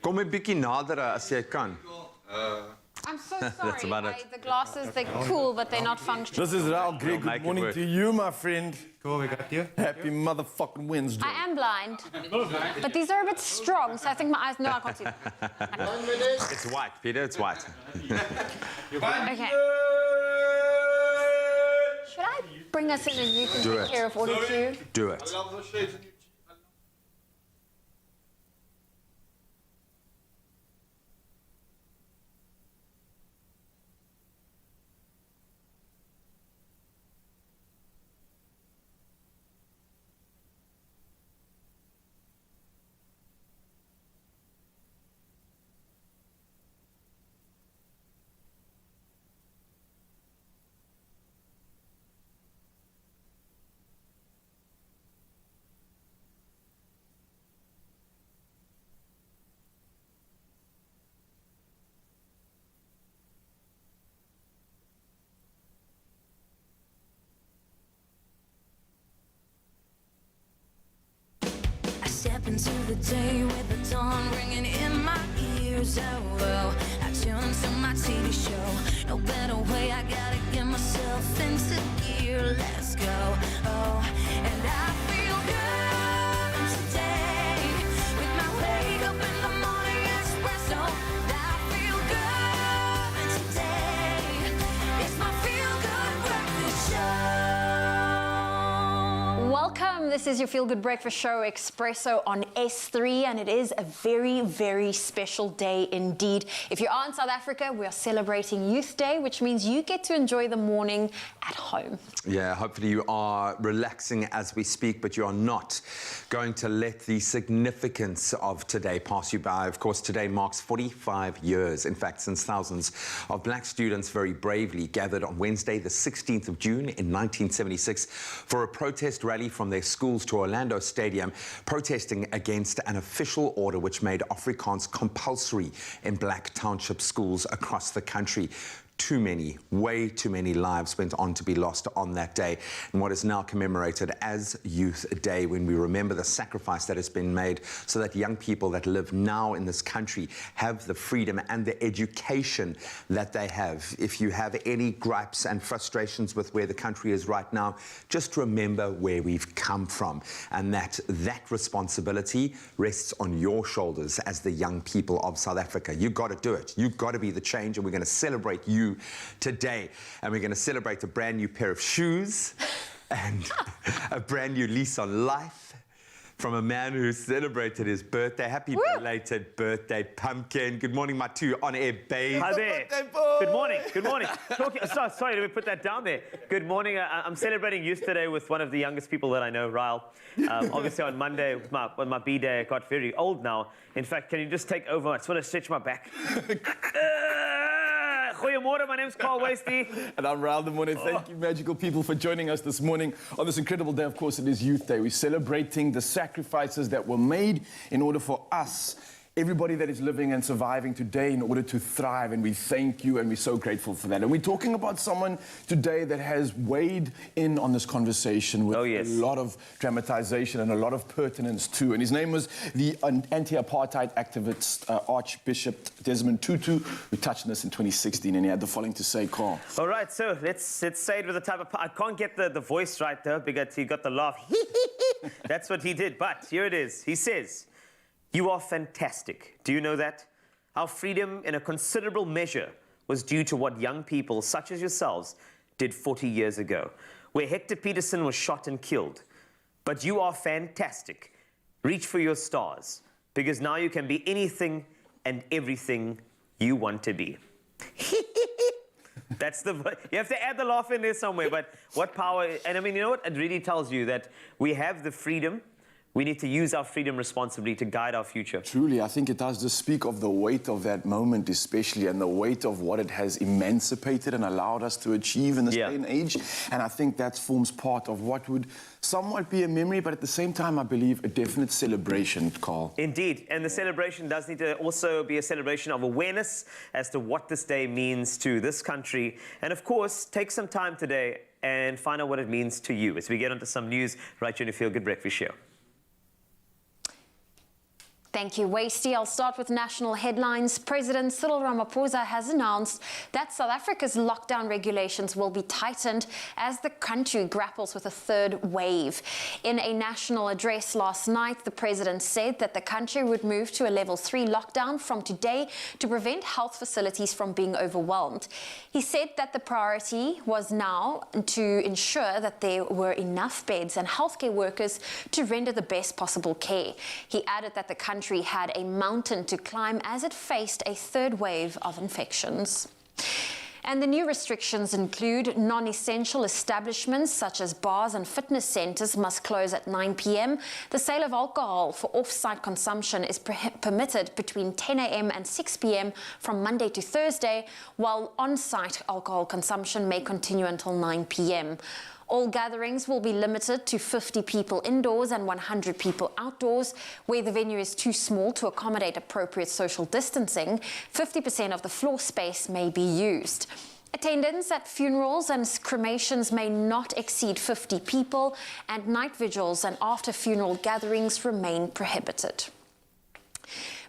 Kom 'n bietjie nader as jy kan. I'm so sorry. about it. The glasses, they're cool, but they're not functional. This is Raul Greg. make Good it morning work. to you, my friend. Cool, we got you. Happy motherfucking Wednesday. I am blind, but these are a bit strong, so I think my eyes. No, I can't see them. It's white, Peter, it's white. Okay. Should I bring us in and you can Do take it. care of all of you? Do it. I step into the day with the dawn ringing in my ears. Oh, well, I tune into my TV show. No better way, I gotta get myself into gear. Let's go. Oh, and I feel good today with my wake up in the morning espresso. I feel good today. It's my feel good breakfast show. Welcome. This is your Feel Good Breakfast Show, Expresso on S3, and it is a very, very special day indeed. If you are in South Africa, we are celebrating Youth Day, which means you get to enjoy the morning at home. Yeah, hopefully you are relaxing as we speak, but you are not going to let the significance of today pass you by. Of course, today marks 45 years, in fact, since thousands of black students very bravely gathered on Wednesday, the 16th of June in 1976 for a protest rally from their schools to Orlando Stadium, protesting against an official order which made Afrikaans compulsory in black township schools across the country. Too many, way too many lives went on to be lost on that day, and what is now commemorated as Youth Day, when we remember the sacrifice that has been made so that young people that live now in this country have the freedom and the education that they have. If you have any gripes and frustrations with where the country is right now, just remember where we've come from, and that responsibility rests on your shoulders as the young people of South Africa. You've got to do it. You've got to be the change, and we're going to celebrate you today, and we're going to celebrate a brand new pair of shoes and a brand new lease on life from a man who celebrated his birthday. Happy belated birthday, Pumpkin. Good morning, my two on-air babes. Hi there. Good morning. Good morning. Sorry, let me put that down there. Good morning. I'm celebrating youth today with one of the youngest people that I know, Raul. Obviously, on Monday, with my B-day, I got very old now. In fact, can you just take over? I just want to stretch my back. Goeiemorgen, my name's Carl Wasty. And I'm Raul the Morning. Thank you, magical people, for joining us this morning on this incredible day. Of course, it is Youth Day. We're celebrating the sacrifices that were made in order for us, everybody that is living and surviving today, in order to thrive. And we thank you, and we're so grateful for that. And we're talking about someone today that has weighed in on this conversation with a lot of dramatization and a lot of pertinence too. And his name was the anti-apartheid activist, Archbishop Desmond Tutu, who touched on this in 2016, and he had the following to say, Carl. All right, so let's say it with a type of... I can't get the voice right, though, because he got the laugh. That's what he did, but here it is. He says, "You are fantastic. Do you know that? Our freedom in a considerable measure was due to what young people such as yourselves did 40 years ago, where Hector Peterson was shot and killed. But you are fantastic. Reach for your stars, because now you can be anything and everything you want to be." That's the... You have to add the laugh in there somewhere, but what power... And I mean, you know what? It really tells you that we have the freedom. We need to use our freedom responsibly to guide our future. Truly, I think it does just speak of the weight of that moment especially, and the weight of what it has emancipated and allowed us to achieve in this day and age. And I think that forms part of what would somewhat be a memory, but at the same time, I believe, a definite celebration, Carl. Indeed, and the celebration does need to also be a celebration of awareness as to what this day means to this country. And of course, take some time today and find out what it means to you as we get onto some news right here in the Feel Good Breakfast Show. Thank you, Wasty. I'll start with national headlines. President Cyril Ramaphosa has announced that South Africa's lockdown regulations will be tightened as the country grapples with a third wave. In a national address last night, the president said that the country would move to a level 3 lockdown from today to prevent health facilities from being overwhelmed. He said that the priority was now to ensure that there were enough beds and healthcare workers to render the best possible care. He added that the country had a mountain to climb as it faced a third wave of infections. And the new restrictions include non-essential establishments such as bars and fitness centres must close at 9 p.m. The sale of alcohol for off-site consumption is permitted between 10 a.m. and 6 p.m. from Monday to Thursday, while on-site alcohol consumption may continue until 9 p.m. All gatherings will be limited to 50 people indoors and 100 people outdoors. Where the venue is too small to accommodate appropriate social distancing, 50% of the floor space may be used. Attendance at funerals and cremations may not exceed 50 people, and night vigils and after-funeral gatherings remain prohibited.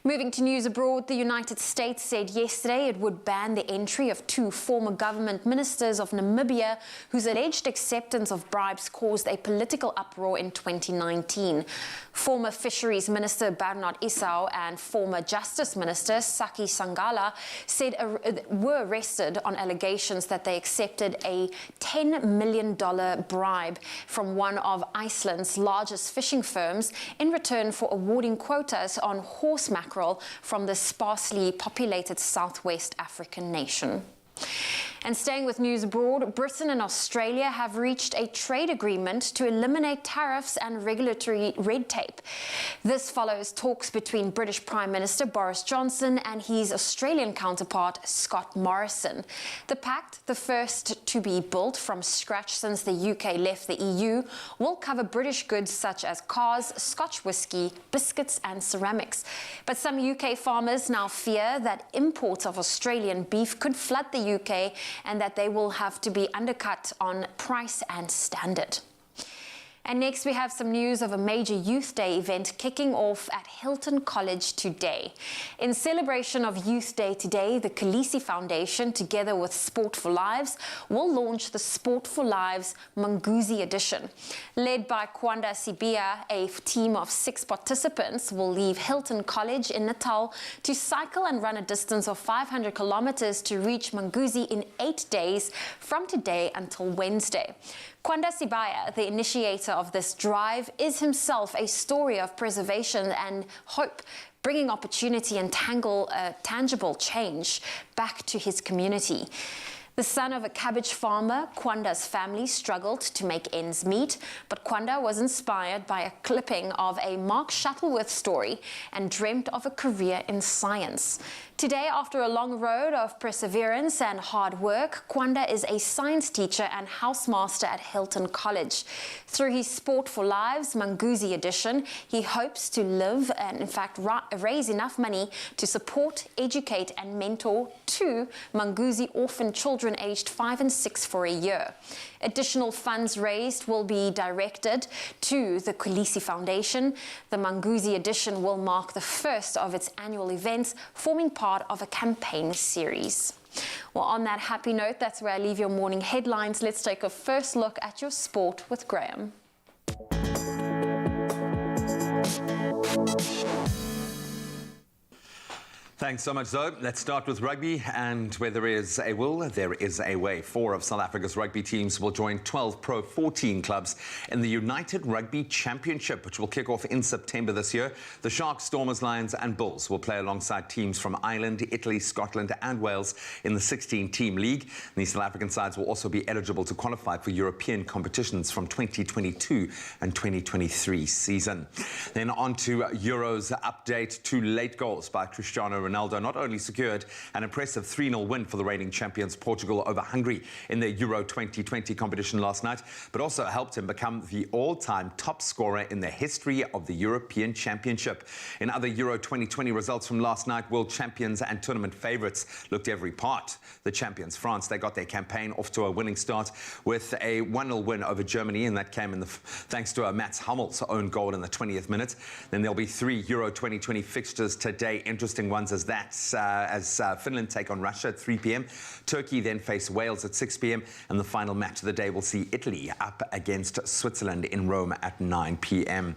Moving to news abroad, the United States said yesterday it would ban the entry of 2 former government ministers of Namibia whose alleged acceptance of bribes caused a political uproar in 2019. Former Fisheries Minister Bernard Esau and former Justice Minister Saki Sangala said were arrested on allegations that they accepted a $10 million bribe from one of Iceland's largest fishing firms in return for awarding quotas on horse mackerel from the sparsely populated southwest African nation. And staying with news abroad, Britain and Australia have reached a trade agreement to eliminate tariffs and regulatory red tape. This follows talks between British Prime Minister Boris Johnson and his Australian counterpart Scott Morrison. The pact, the first to be built from scratch since the UK left the EU, will cover British goods such as cars, Scotch whisky, biscuits and ceramics. But some UK farmers now fear that imports of Australian beef could flood the UK and that they will have to be undercut on price and standard. And next we have some news of a major Youth Day event kicking off at Hilton College today. In celebration of Youth Day today, the Khaleesi Foundation, together with Sport for Lives, will launch the Sport for Lives Manguzi edition. Led by Kwanda Sibia, a team of 6 participants will leave Hilton College in Natal to cycle and run a distance of 500 kilometers to reach Manguzi in 8 days from today until Wednesday. Kwanda Sibaya, the initiator of this drive, is himself a story of preservation and hope, bringing opportunity and tangible change back to his community. The son of a cabbage farmer, Kwanda's family struggled to make ends meet, but Kwanda was inspired by a clipping of a Mark Shuttleworth story and dreamt of a career in science. Today, after a long road of perseverance and hard work, Kwanda is a science teacher and housemaster at Hilton College. Through his Sport for Lives Manguzi edition, he hopes to live and, in fact, raise enough money to support, educate and mentor 2 Manguzi orphan children aged 5 and 6 for a year. Additional funds raised will be directed to the Khaleesi Foundation. The Manguzi edition will mark the first of its annual events, forming part of a campaign series. Well, on that happy note, that's where I leave your morning headlines. Let's take a first look at your sport with Graham. Thanks so much, Zoe. Let's start with rugby, and where there is a will, there is a way. 4 of South Africa's rugby teams will join 12 Pro 14 clubs in the United Rugby Championship, which will kick off in September this year. The Sharks, Stormers, Lions and Bulls will play alongside teams from Ireland, Italy, Scotland and Wales in the 16-team league. And these South African sides will also be eligible to qualify for European competitions from 2022 and 2023 season. Then on to Euros update. 2 late goals by Cristiano Ronaldo not only secured an impressive 3-0 win for the reigning champions Portugal over Hungary in the Euro 2020 competition last night, but also helped him become the all-time top scorer in the history of the European Championship. In other Euro 2020 results from last night, world champions and tournament favourites looked every part. The champions, France, they got their campaign off to a winning start with a 1-0 win over Germany, and that came thanks to a Mats Hummels' own goal in the 20th minute. Then there'll be 3 Euro 2020 fixtures today. Interesting ones as Finland take on Russia at 3 p.m. Turkey then face Wales at 6 p.m. And the final match of the day will see Italy up against Switzerland in Rome at 9 p.m.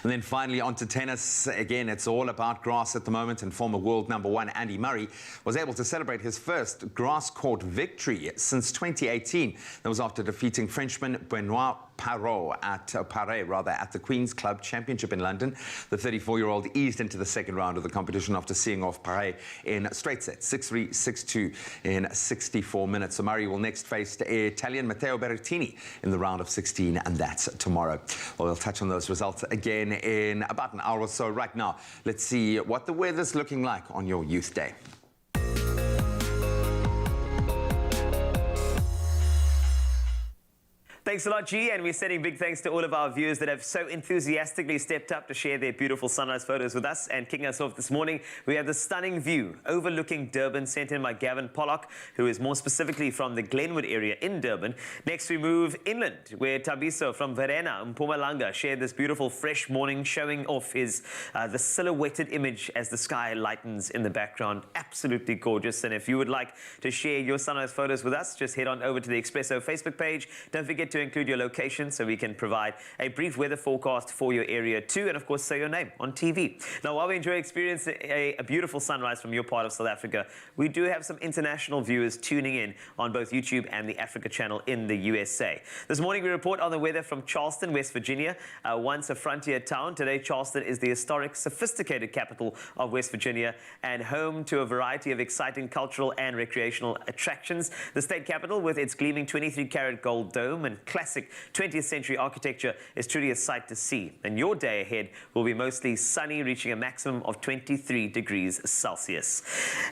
And then finally on to tennis. Again, it's all about grass at the moment, and former world number 1 Andy Murray was able to celebrate his first grass court victory since 2018. That was after defeating Frenchman Benoit Paire at the Queen's Club Championship in London. The 34-year-old eased into the second round of the competition after seeing off Paire in straight sets, 6-3, 6-2 in 64 minutes. So Murray will next face the Italian Matteo Berrettini in the round of 16, and that's tomorrow. Well, we'll touch on those results again in about an hour or so. Right now, let's see what the weather's looking like on your Youth Day. Thanks a lot, G, and we're sending big thanks to all of our viewers that have so enthusiastically stepped up to share their beautiful sunrise photos with us. And kicking us off this morning, we have the stunning view overlooking Durban, sent in by Gavin Pollock, who is more specifically from the Glenwood area in Durban. Next, we move inland, where Tabiso from Verena, Mpumalanga, shared this beautiful fresh morning, showing off the silhouetted image as the sky lightens in the background. Absolutely gorgeous. And if you would like to share your sunrise photos with us, just head on over to the Expresso Facebook page. Don't forget to include your location so we can provide a brief weather forecast for your area too, and of course say your name on TV. Now, while we enjoy experiencing a beautiful sunrise from your part of South Africa, we do have some international viewers tuning in on both YouTube and the Africa channel in the USA. This morning we report on the weather from Charleston, West Virginia, once a frontier town. Today Charleston is the historic, sophisticated capital of West Virginia and home to a variety of exciting cultural and recreational attractions. The state capital, with its gleaming 23-carat gold dome and classic 20th century architecture, is truly a sight to see. And your day ahead will be mostly sunny, reaching a maximum of 23 degrees Celsius.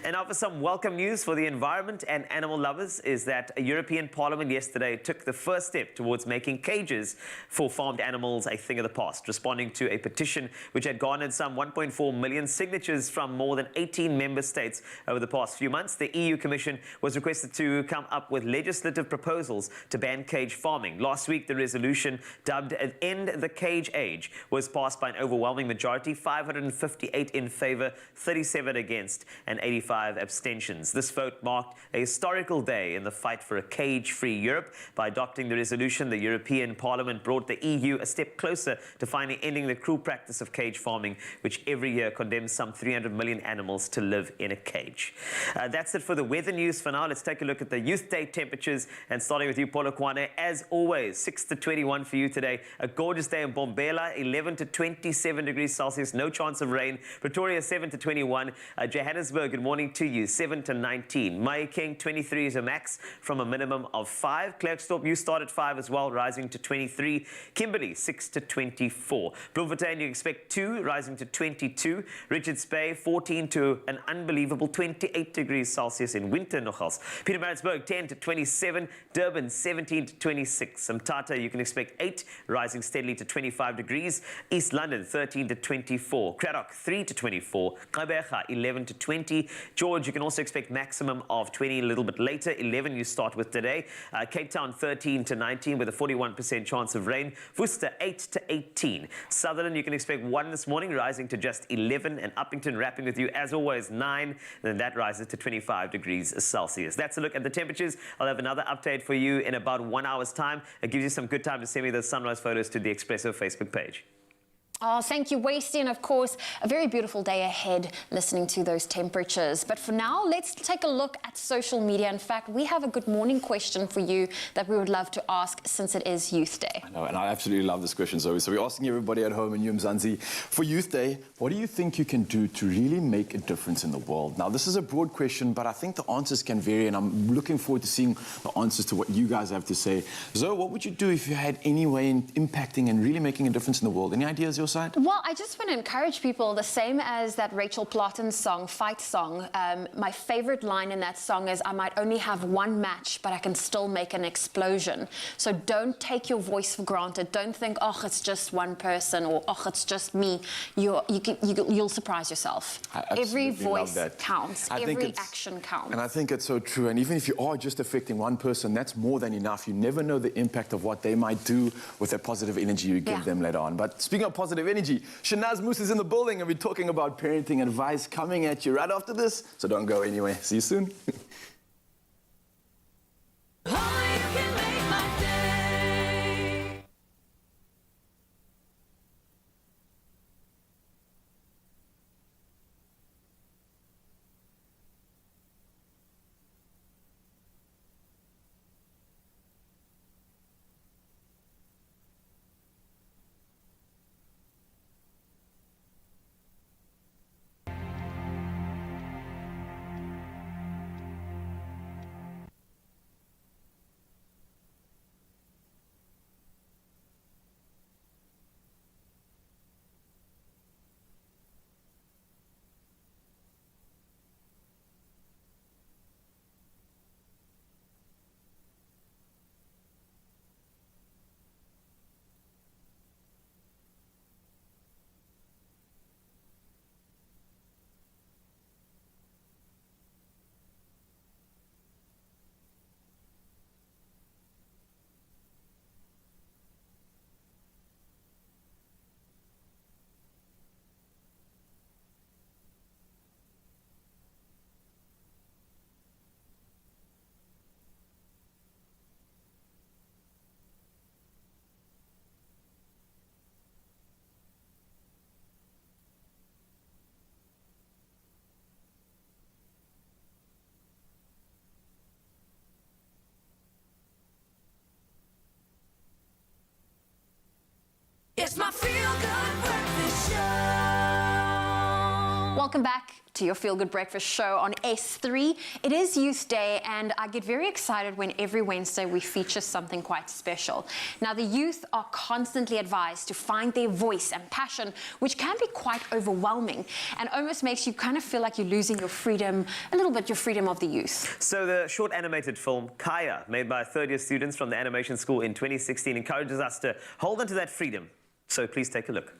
And now for some welcome news for the environment and animal lovers is that a European Parliament yesterday took the first step towards making cages for farmed animals a thing of the past, responding to a petition which had garnered some 1.4 million signatures from more than 18 member states over the past few months. The EU Commission was requested to come up with legislative proposals to ban cage farming. Last week, the resolution dubbed End the Cage Age was passed by an overwhelming majority, 558 in favour, 37 against, and 85 abstentions. This vote marked a historical day in the fight for a cage-free Europe. By adopting the resolution, the European Parliament brought the EU a step closer to finally ending the cruel practice of cage farming, which every year condemns some 300 million animals to live in a cage. That's it for the weather news for now. Let's take a look at the Youth Day temperatures, and starting with you, Polokwane. As always, 6 to 21 for you today. A gorgeous day in Bombela, 11 to 27 degrees Celsius, no chance of rain. Pretoria, 7 to 21. Johannesburg, good morning to you, 7 to 19. Mahikeng, 23 is a max from a minimum of 5. Klerksdorp, you start at 5 as well, rising to 23. Kimberley, 6 to 24. Bloemfontein, you expect 2, rising to 22. Richards Bay, 14 to an unbelievable 28 degrees Celsius in winter nogals. Pietermaritzburg, 10 to 27. Durban, 17 to 26. Mthatha, you can expect 8, rising steadily to 25 degrees. East London, 13 to 24. Cradock, 3 to 24. Gqeberha, 11 to 20. George, you can also expect maximum of 20 a little bit later. 11 you start with today. Cape Town, 13 to 19 with a 41% chance of rain. Worcester, 8 to 18. Sutherland, you can expect 1 this morning, rising to just 11. And Uppington, wrapping with you as always, 9. Then that rises to 25 degrees Celsius. That's a look at the temperatures. I'll have another update for you in about 1 hour's time. It gives you some good time to send me those sunrise photos to the Expresso Facebook page. Oh, thank you, Wasty, and of course, a very beautiful day ahead listening to those temperatures. But for now, let's take a look at social media. In fact, we have a good morning question for you that we would love to ask since it is Youth Day. I know, and I absolutely love this question, Zoe. So we're asking everybody at home in Mzansi, for Youth Day, what do you think you can do to really make a difference in the world? Now, this is a broad question, but I think the answers can vary, and I'm looking forward to seeing the answers to what you guys have to say. Zoe, what would you do if you had any way in impacting and really making a difference in the world? Any ideas yourself? side? Well, I just want to encourage people, the same as that Rachel Platten song, Fight Song. My favorite line in that song is, I might only have one match, but I can still make an explosion. So don't take your voice for granted. Don't think, oh, it's just one person, or oh, it's just me. You'll surprise yourself. Every voice counts. Every action counts. And I think it's so true. And even if you are just affecting one person, that's more than enough. You never know the impact of what they might do with that positive energy you give them later on. But speaking of positive energy, Shanaz Moose is in the building, and we're talking about parenting advice coming at you right after this. So don't go anywhere. See you soon. It's my feel-good breakfast show. Welcome back to your Feel Good Breakfast show on S3. It is Youth Day, and I get very excited when every Wednesday we feature something quite special. Now, the youth are constantly advised to find their voice and passion, which can be quite overwhelming and almost makes you kind of feel like you're losing your freedom, a little bit your freedom of the youth. So the short animated film, Kaya, made by third-year students from the animation school in 2016, encourages us to hold on to that freedom. So please take a look.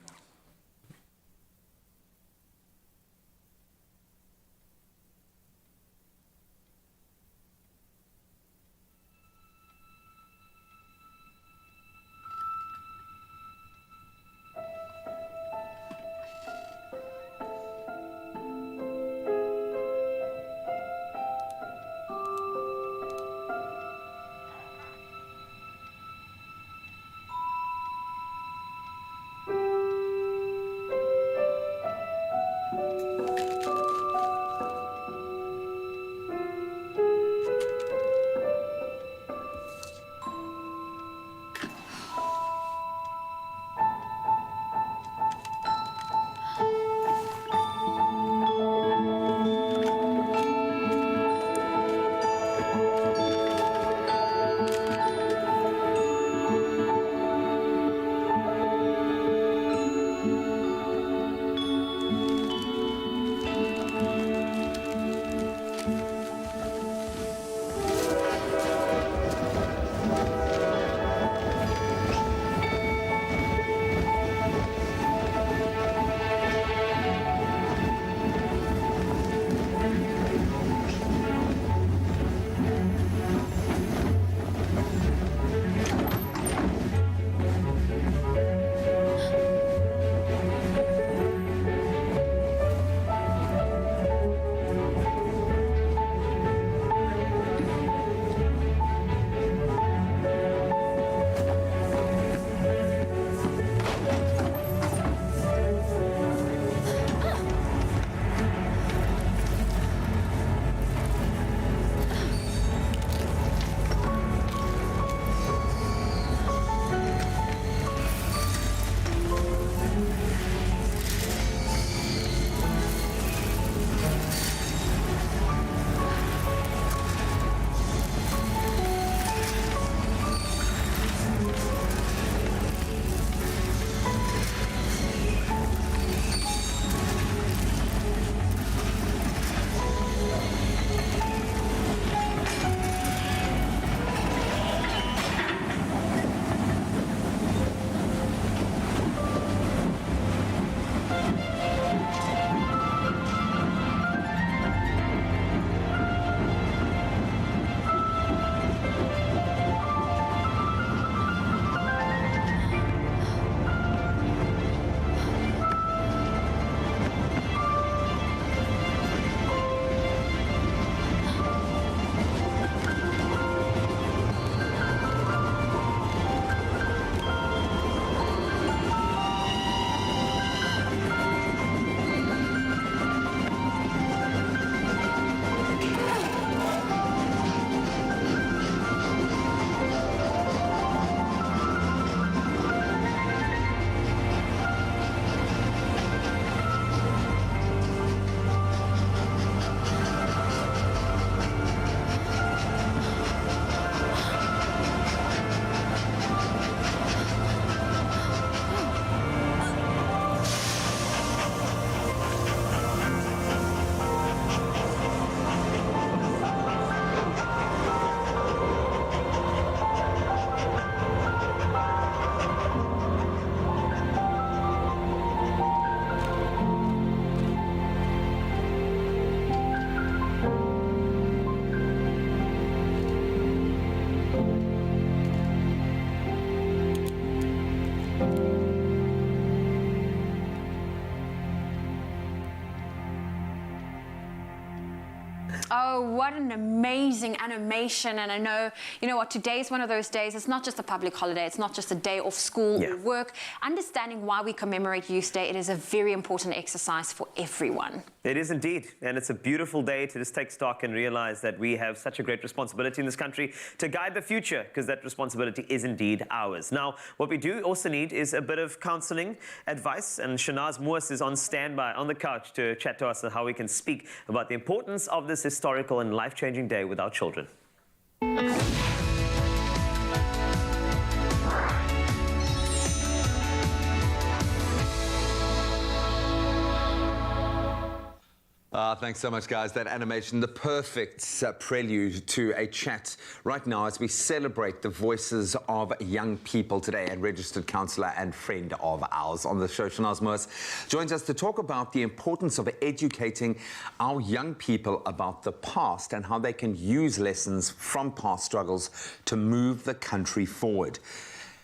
Oh, what an amazing animation. And I know, you know what, today's one of those days. It's not just a public holiday. It's not just a day off school or work. Understanding why we commemorate Youth Day, it is a very important exercise for everyone. It is indeed, and it's a beautiful day to just take stock and realize that we have such a great responsibility in this country to guide the future, because that responsibility is indeed ours. Now, what we do also need is a bit of counseling advice, and Shanaz Moos is on standby on the couch to chat to us on how we can speak about the importance of this historical and life-changing day with our children. Thanks so much, guys. That animation, the perfect prelude to a chat right now as we celebrate the voices of young people today. And registered counsellor and friend of ours on the show, Shanaz Moos, joins us to talk about the importance of educating our young people about the past and how they can use lessons from past struggles to move the country forward.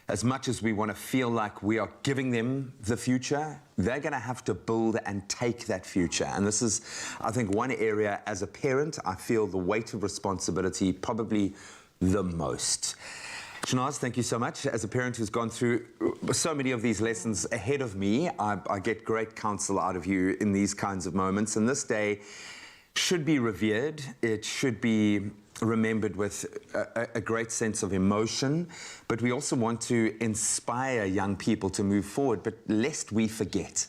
As much as we want to feel like we are giving them the future, they're going to have to build and take that future. And this is, I think, one area as a parent, I feel the weight of responsibility probably the most. Shanaz, thank you so much. As a parent who's gone through so many of these lessons ahead of me, I get great counsel out of you in these kinds of moments. And this day should be revered. It should be remembered with a great sense of emotion, but we also want to inspire young people to move forward. But lest we forget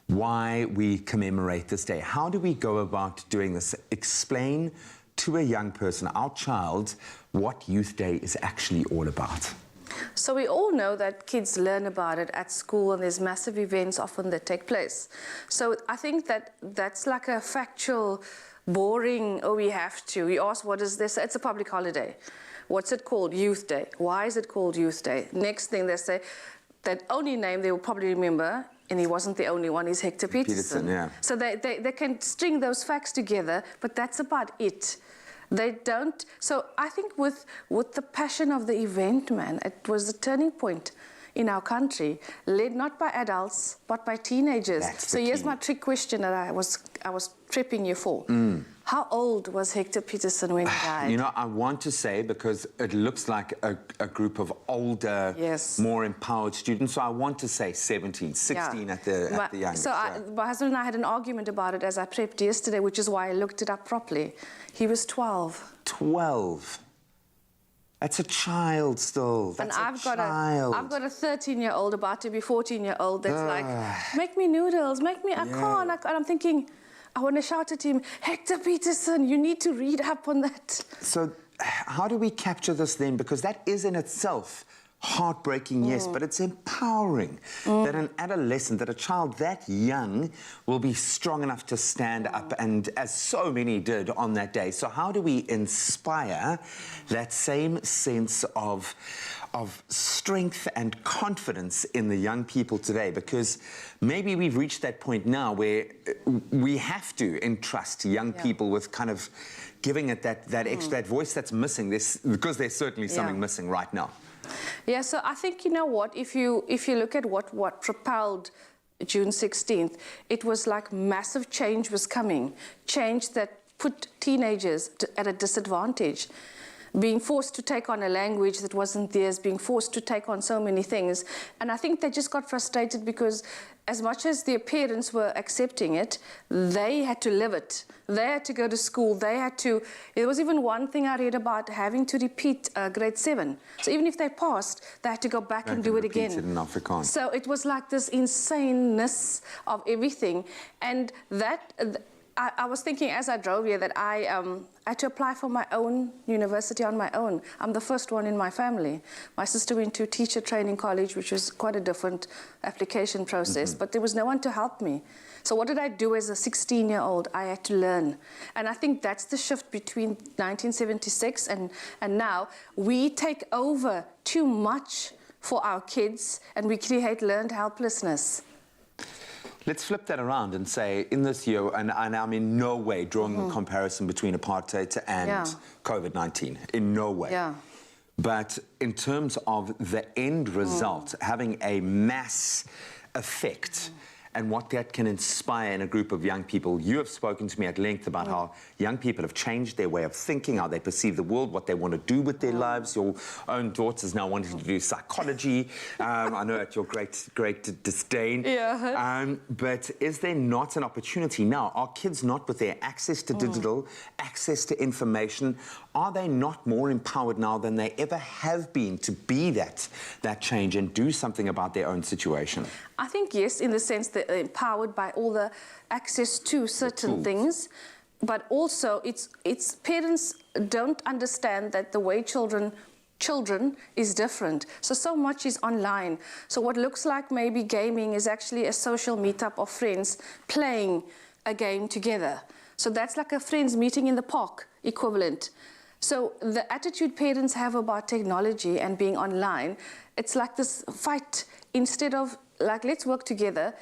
why we commemorate this day, how do we go about doing this? Explain to a young person, our child, what Youth Day is actually all about. So we all know that kids learn about it at school, and there's massive events often that take place. So I think that that's like a factual, boring, oh, we have to. You ask, what is this? It's a public holiday. What's it called? Youth Day. Why is it called Youth Day? Next thing they say, that only name they will probably remember, and he wasn't the only one, is Hector Peterson. Yeah. So they can string those facts together, but that's about it. They don't. So I think with the passion of the event, man, it was a turning point in our country, led not by adults, but by teenagers. So here's my trick question that I was prepping you for. How old was Hector Peterson when he died? You know, I want to say, because it looks like a group of older, more empowered students, so I want to say 17, 16 at the youngest. So my husband and I had an argument about it as I prepped yesterday, which is why I looked it up properly. He was 12. 12. That's a child still. That's and I've got a 13-year-old, about to be 14-year-old, that's like, make me noodles, make me, I can't. And I'm thinking, I want to shout at him, Hector Peterson, you need to read up on that. So how do we capture this then? Because that is in itself heartbreaking, yes, but it's empowering that an adolescent, that a child that young will be strong enough to stand up, and as so many did on that day. So how do we inspire that same sense of strength and confidence in the young people today? Because maybe we've reached that point now where we have to entrust young people with kind of giving it that extra, that voice that's missing, because there's certainly something missing right now. Yeah, so I think, you know what, if you look at what propelled June 16th, it was like massive change was coming, change that put teenagers at a disadvantage, being forced to take on a language that wasn't theirs, being forced to take on so many things. And I think they just got frustrated because as much as their parents were accepting it, they had to live it. They had to go to school. They had to... There was even one thing I read about having to repeat grade 7. So even if they passed, they had to go back and do it again. It in Afrikaans. So it was like this insaneness of everything. And that... I was thinking as I drove here that I had to apply for my own university on my own. I'm the first one in my family. My sister went to teacher training college, which was quite a different application process, but there was no one to help me. So what did I do as a 16-year-old? I had to learn. And I think that's the shift between 1976 and now. We take over too much for our kids, and we create learned helplessness. Let's flip that around and say, in this year, and I'm in no way drawing a comparison between apartheid and COVID-19, in no way. Yeah. But in terms of the end result, having a mass effect and what that can inspire in a group of young people. You have spoken to me at length about how young people have changed their way of thinking, how they perceive the world, what they want to do with their lives. Your own daughter's now wanting to do psychology. I know at your great disdain. Yeah. But is there not an opportunity now? Are kids not, with their access to digital, access to information, are they not more empowered now than they ever have been to be that change and do something about their own situation? I think yes, in the sense that they're empowered by all the access to certain things, but also it's parents don't understand that the way children is different. So much is online. So what looks like maybe gaming is actually a social meetup of friends playing a game together. So that's like a friends meeting in the park equivalent. So the attitude parents have about technology and being online, it's like this fight instead of like, let's work together.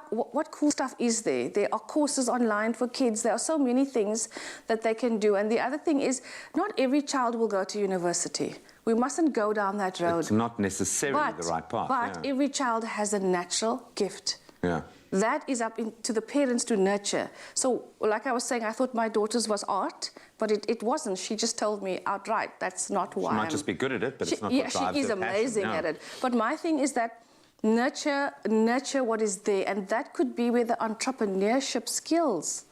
What cool stuff is there? There are courses online for kids. There are so many things that they can do. And the other thing is, not every child will go to university. We mustn't go down that road. It's not necessarily the right path. But every child has a natural gift. Yeah. That is up to the parents to nurture. So, like I was saying, I thought my daughter's was art, but it wasn't. She just told me outright, that's not why. She might just be good at it, but it's not what drives her passion. Yeah, she is amazing at it. But my thing is that nurture what is there, and that could be where the entrepreneurship skills.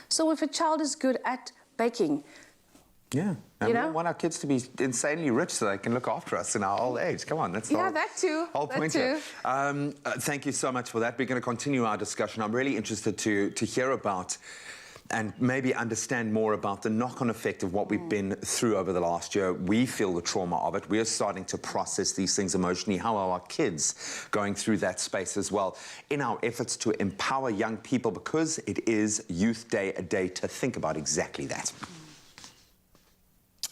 So if a child is good at baking, yeah, and we want our kids to be insanely rich so they can look after us in our old age. Come on, that's the whole point here. Thank you so much for that. We're going to continue our discussion. I'm really interested to hear about and maybe understand more about the knock-on effect of what we've been through over the last year. We feel the trauma of it. We're starting to process these things emotionally. How are our kids going through that space as well in our efforts to empower young people, because it is Youth Day, a day to think about exactly that.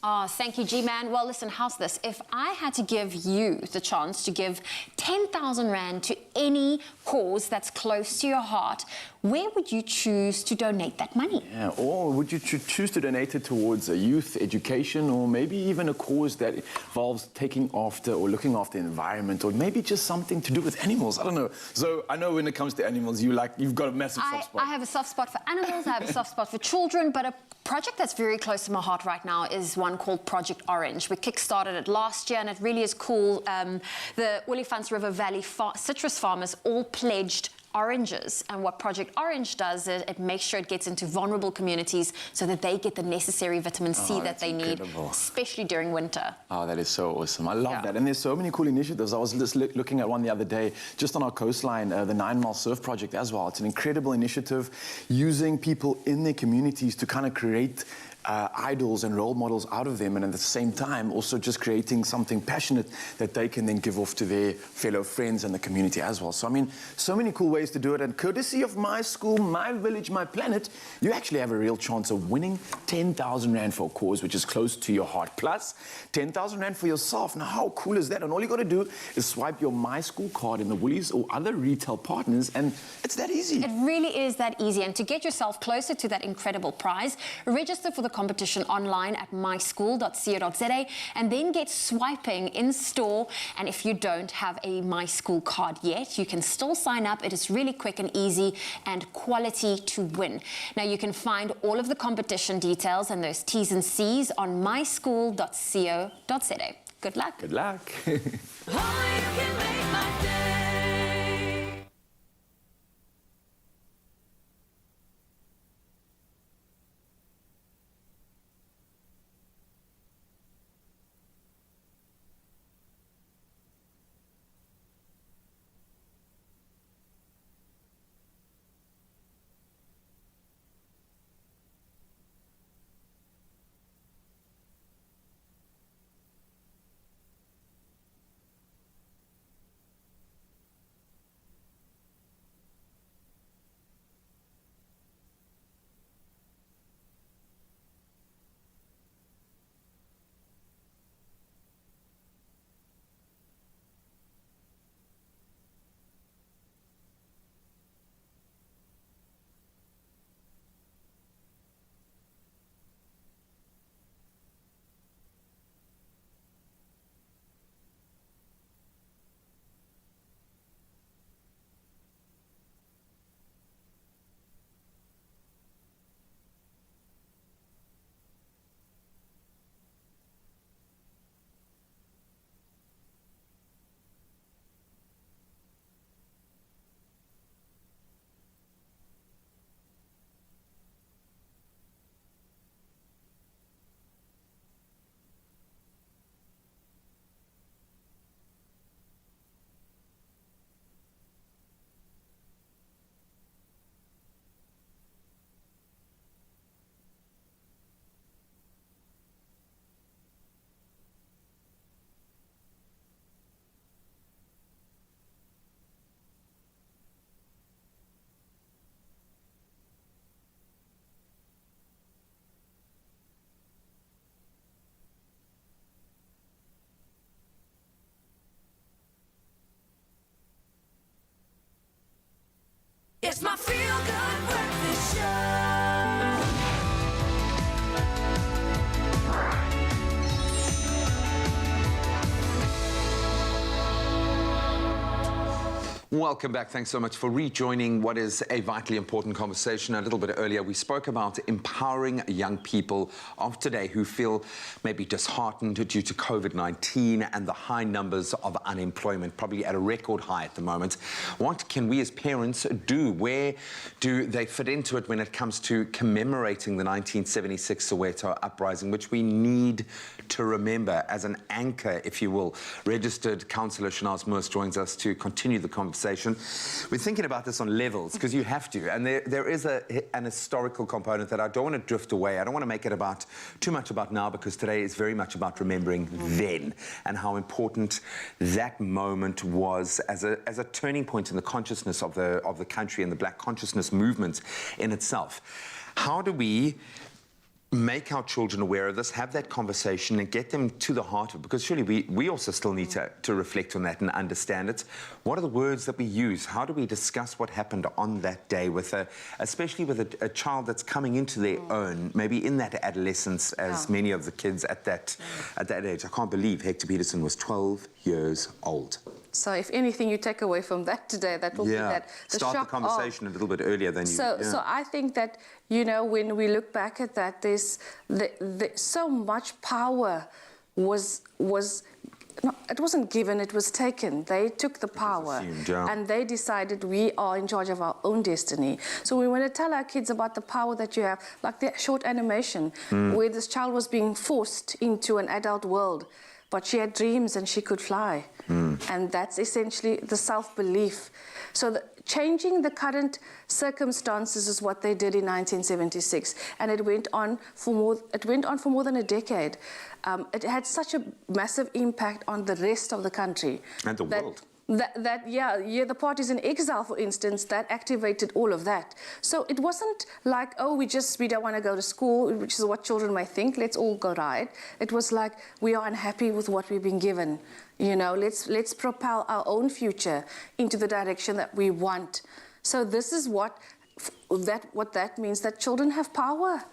Oh, thank you, G-Man. Well, listen, how's this? If I had to give you the chance to give 10,000 Rand to any cause that's close to your heart, where would you choose to donate that money? Yeah, or would you choose to donate it towards a youth education, or maybe even a cause that involves taking after or looking after the environment, or maybe just something to do with animals? I don't know. So I know when it comes to animals, you've got a massive soft spot. I have a soft spot for animals. I have a soft spot for children, but a project that's very close to my heart right now is one called Project Orange. We kickstarted it last year, and it really is cool. The Olifants River Valley citrus farmers all pledged oranges, and what Project Orange does is it makes sure it gets into vulnerable communities so that they get the necessary vitamin C that they need, especially during winter. Oh, that is so awesome. I love that. And there's so many cool initiatives. I was just looking at one the other day, just on our coastline, the 9 Mile Surf Project as well. It's an incredible initiative using people in their communities to kind of create idols and role models out of them, and at the same time also just creating something passionate that they can then give off to their fellow friends and the community as well. So I mean, so many cool ways to do it, and courtesy of my school, my village, my planet, you actually have a real chance of winning 10,000 Rand for a cause which is close to your heart, plus 10,000 Rand for yourself. Now how cool is that? And all you got to do is swipe your My School card in the Woolies or other retail partners, and it's that easy. It really is that easy. And to get yourself closer to that incredible prize, register for the competition online at myschool.co.za and then get swiping in store. And if you don't have a My School card yet, you can still sign up. It is really quick and easy and quality to win. Now you can find all of the competition details and those T's and C's on myschool.co.za. Good luck. Good luck. Only you can make my day. Welcome back. Thanks so much for rejoining what is a vitally important conversation. A little bit earlier, we spoke about empowering young people of today who feel maybe disheartened due to COVID-19 and the high numbers of unemployment, probably at a record high at the moment. What can we as parents do? Where do they fit into it when it comes to commemorating the 1976 Soweto uprising, which we need to remember as an anchor, if you will? Registered councillor Shanaz Moos joins us to continue the conversation. We're thinking about this on levels because you have to, and there is an historical component that I don't want to drift away. I don't want to make it about too much about now, because today is very much about remembering then and how important that moment was as a turning point in the consciousness of the country and the Black consciousness movement in itself. How do we make our children aware of this, have that conversation and get them to the heart of it? Because surely we also still need to reflect on that and understand it. What are the words that we use? How do we discuss what happened on that day, especially with a child that's coming into their own, maybe in that adolescence, as many of the kids at that age. I can't believe Hector Peterson was 12 years old. So if anything you take away from that today, that will be that start the conversation a little bit earlier than you. So I think that, you know, when we look back at that, there's so much power was no, it wasn't given, it was taken. They took the power and they decided we are in charge of our own destiny. So we want to tell our kids about the power that you have, like the short animation where this child was being forced into an adult world, but she had dreams and she could fly. And that's essentially the self-belief. So changing the current circumstances is what they did in 1976, and it went on for more than a decade. It had such a massive impact on the rest of the country and the world. The parties in exile, for instance, that activated all of that. So it wasn't like, oh, we don't want to go to school, which is what children might think, let's all go ride. It was like, we are unhappy with what we've been given. You know, let's propel our own future into the direction that we want. So this is what that means, that children have power.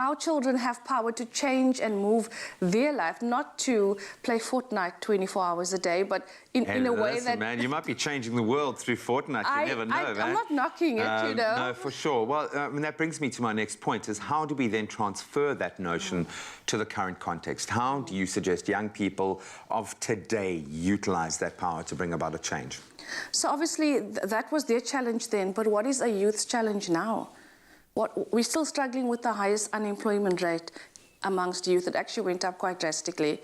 Our children have power to change and move their life, not to play Fortnite 24 hours a day, but in a way that... man, you might be changing the world through Fortnite. You never know, man. I'm not knocking it, you know. No, for sure. Well, that brings me to my next point, is how do we then transfer that notion to the current context? How do you suggest young people of today utilize that power to bring about a change? So obviously, that was their challenge then, but what is a youth's challenge now? We're still struggling with the highest unemployment rate amongst youth. It actually went up quite drastically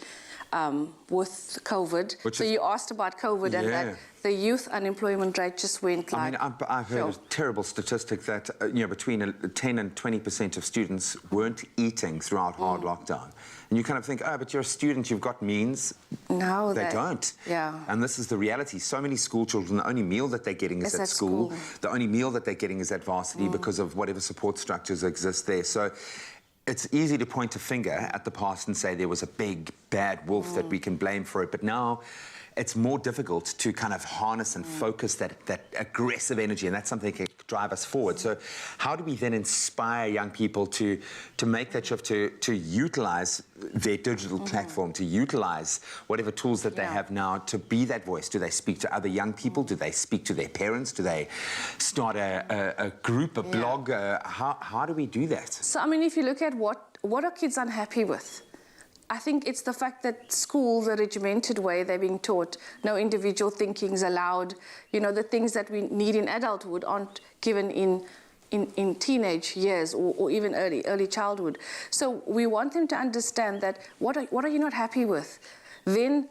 with COVID. So you asked about COVID and that the youth unemployment rate just went like... I mean, I've heard a terrible statistic that between 10 and 20% of students weren't eating throughout hard lockdown. And you kind of think, oh, but you're a student, you've got means. No, they don't. Yeah. And this is the reality. So many school children, the only meal that they're getting is at school. The only meal that they're getting is at varsity because of whatever support structures exist there. So it's easy to point a finger at the past and say there was a big, bad wolf that we can blame for it. But now it's more difficult to kind of harness and focus that aggressive energy, and that's something that can drive us forward. So how do we then inspire young people to make that shift, to utilize their digital platform, to utilize whatever tools that they have now to be that voice? Do they speak to other young people? Do they speak to their parents? Do they start a group, a blog? How do we do that? So, I mean, if you look at what are kids unhappy with? I think it's the fact that school, the regimented way they're being taught, no individual thinking's allowed. You know, the things that we need in adulthood aren't given in teenage years or even early childhood. So we want them to understand that what are you not happy with? Then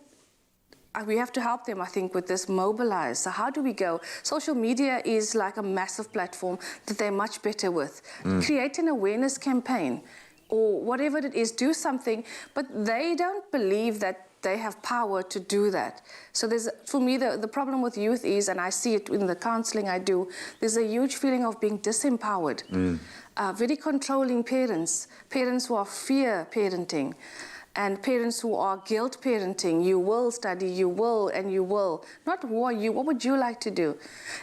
we have to help them, I think, with this mobilize. So how do we go? Social media is like a massive platform that they're much better with. Create an awareness campaign, or whatever it is, do something, but they don't believe that they have power to do that. So for me, the problem with youth is, and I see it in the counseling I do, there's a huge feeling of being disempowered. Very controlling parents who are fear parenting, and parents who are guilt parenting. You will study, you will, and you will. Not who are you, what would you like to do?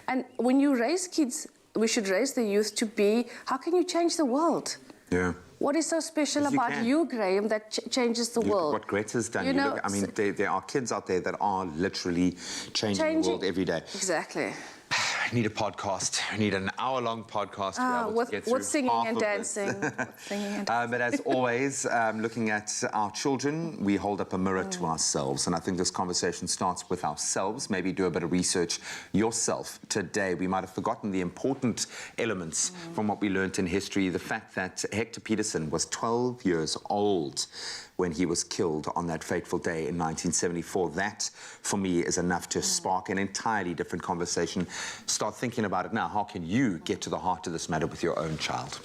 And when you raise kids, we should raise the youth to be, how can you change the world? Yeah. What is so special 'Cause you about can. you, Graham, that changes the Look at world? what Greta's done. You You know, look, I mean, there are kids out there that are literally changing the world every day. Exactly. I need a podcast. I need an hour-long podcast to be able to get through With singing half and of this. dancing. With singing and dancing. But as always, looking at our children, we hold up a mirror to ourselves. And I think this conversation starts with ourselves. Maybe do a bit of research yourself today. We might have forgotten the important elements from what we learned in history. The fact that Hector Peterson was 12 years old when he was killed on that fateful day in 1974. That, for me, is enough to spark an entirely different conversation. Start thinking about it now. How can you get to the heart of this matter with your own child?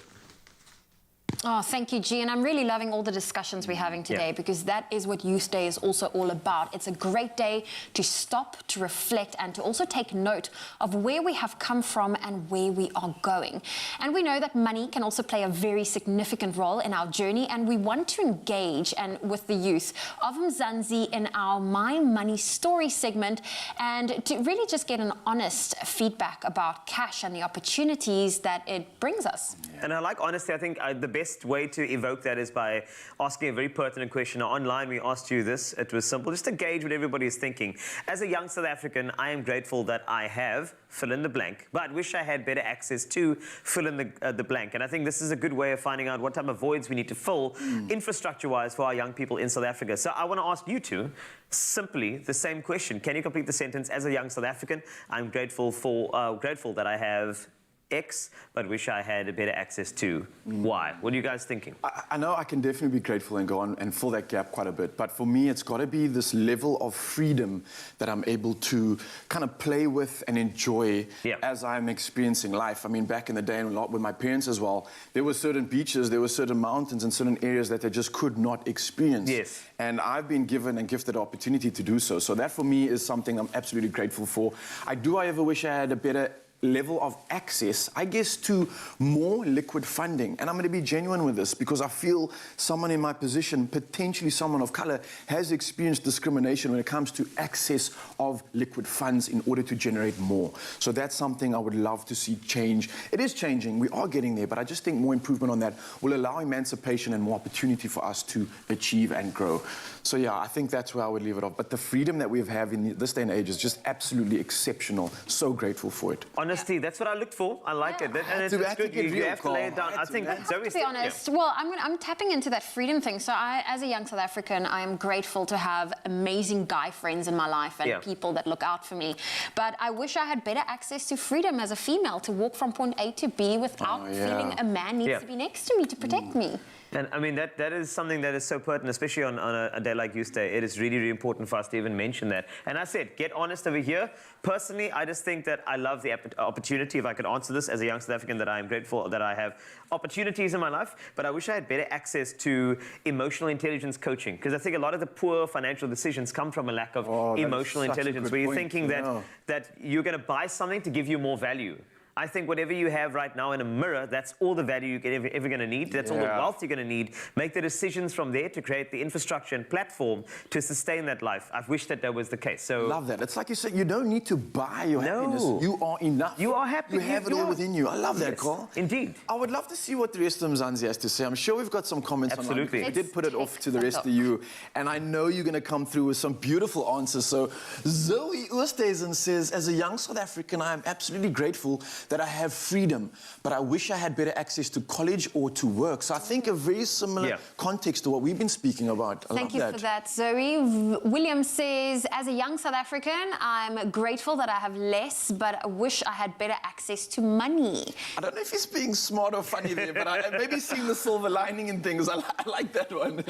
Oh, thank you, G. And I'm really loving all the discussions we're having today because that is what Youth Day is also all about. It's a great day to stop, to reflect, and to also take note of where we have come from and where we are going. And we know that money can also play a very significant role in our journey, and we want to engage with the youth of Mzansi in our My Money Story segment and to really just get an honest feedback about cash and the opportunities that it brings us. And I like honesty. I think the best way to evoke that is by asking a very pertinent question. Now, online, we asked you this. It was simple, just to gauge what everybody is thinking. As a young South African, I am grateful that I have fill in the blank, but wish I had better access to fill in the blank. And I think this is a good way of finding out what type of voids we need to fill infrastructure-wise for our young people in South Africa. So I want to ask you two simply the same question. Can you complete the sentence? As a young South African, I'm grateful that I have X, but wish I had a better access to Y. What are you guys thinking? I know I can definitely be grateful and go on and fill that gap quite a bit, but for me, it's got to be this level of freedom that I'm able to kind of play with and enjoy as I'm experiencing life. I mean, back in the day, and a lot with my parents as well, there were certain beaches, there were certain mountains and certain areas that they just could not experience. Yes. And I've been given and gifted the opportunity to do so. So that for me is something I'm absolutely grateful for. I ever wish I had a better level of access, I guess, to more liquid funding. And I'm going to be genuine with this because I feel someone in my position, potentially someone of color, has experienced discrimination when it comes to access of liquid funds in order to generate more. So that's something I would love to see change. It is changing. We are getting there, but I just think more improvement on that will allow emancipation and more opportunity for us to achieve and grow. So yeah, I think that's where I would leave it off. But the freedom that we have in this day and age is just absolutely exceptional. So grateful for it. Honesty, that's what I looked for. I like it. And it's good. You have to lay it down. I think To be honest, well, I'm tapping into that freedom thing. So as a young South African, I am grateful to have amazing guy friends in my life and people that look out for me. But I wish I had better access to freedom as a female to walk from point A to B without feeling a man needs to be next to me to protect me. And I mean, that is something that is so pertinent, especially on a day like Youth Day. It is really, really important for us to even mention that. And I said, get honest over here. Personally, I just think that I love the opportunity, if I could answer this as a young South African, that I am grateful that I have opportunities in my life, but I wish I had better access to emotional intelligence coaching, because I think a lot of the poor financial decisions come from a lack of emotional intelligence, where you're thinking that you're going to buy something to give you more value. I think whatever you have right now in a mirror, that's all the value you're ever going to need. That's all the wealth you're going to need. Make the decisions from there to create the infrastructure and platform to sustain that life. I wish that was the case. So love that. It's like you said, you don't need to buy your happiness. You are enough. You are happy. You have it all within you. I love that, Carl. Indeed. I would love to see what the rest of Mzansi has to say. I'm sure we've got some comments Absolutely. online. We did put it off to the rest of you. And I know you're going to come through with some beautiful answers. So Zoe Oosthuizen says, as a young South African, I am absolutely grateful that I have freedom, but I wish I had better access to college or to work. So I think a very similar context to what we've been speaking about. Thank you for that, Zoe. William says, as a young South African, I'm grateful that I have less, but I wish I had better access to money. I don't know if he's being smart or funny there, but I maybe seeing the silver lining in things. I like that one.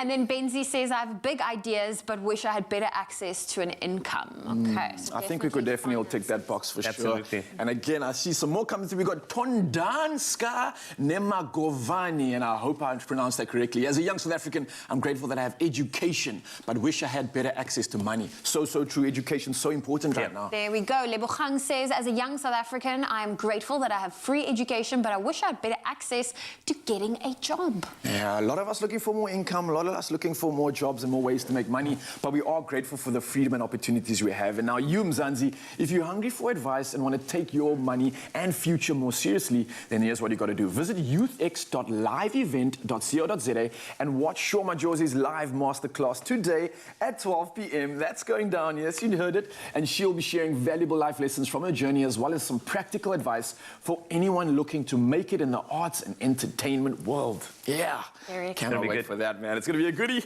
And then Benzi says, I have big ideas, but wish I had better access to an income. Okay. So I think we could definitely all tick that box for sure. And again, I see some more coming through. We got Tondanska Nemagovani, and I hope I pronounced that correctly. As a young South African, I'm grateful that I have education, but wish I had better access to money. So true. Education so important right now. There we go. Lebogang says, as a young South African, I am grateful that I have free education, but I wish I had better access to getting a job. Yeah, a lot of us looking for more income, a lot of us looking for more jobs and more ways to make money, but we are grateful for the freedom and opportunities we have. And now you, Mzansi, if you're hungry for advice and want to take your money money and future more seriously, then here's what you got to do. Visit youthx.liveevent.co.za and watch Shaw Majosi's live masterclass today at 12 p.m. That's going down, yes, you heard it. And she'll be sharing valuable life lessons from her journey as well as some practical advice for anyone looking to make it in the arts and entertainment world. Yeah, Very cannot wait for that, man. It's going to be a goodie.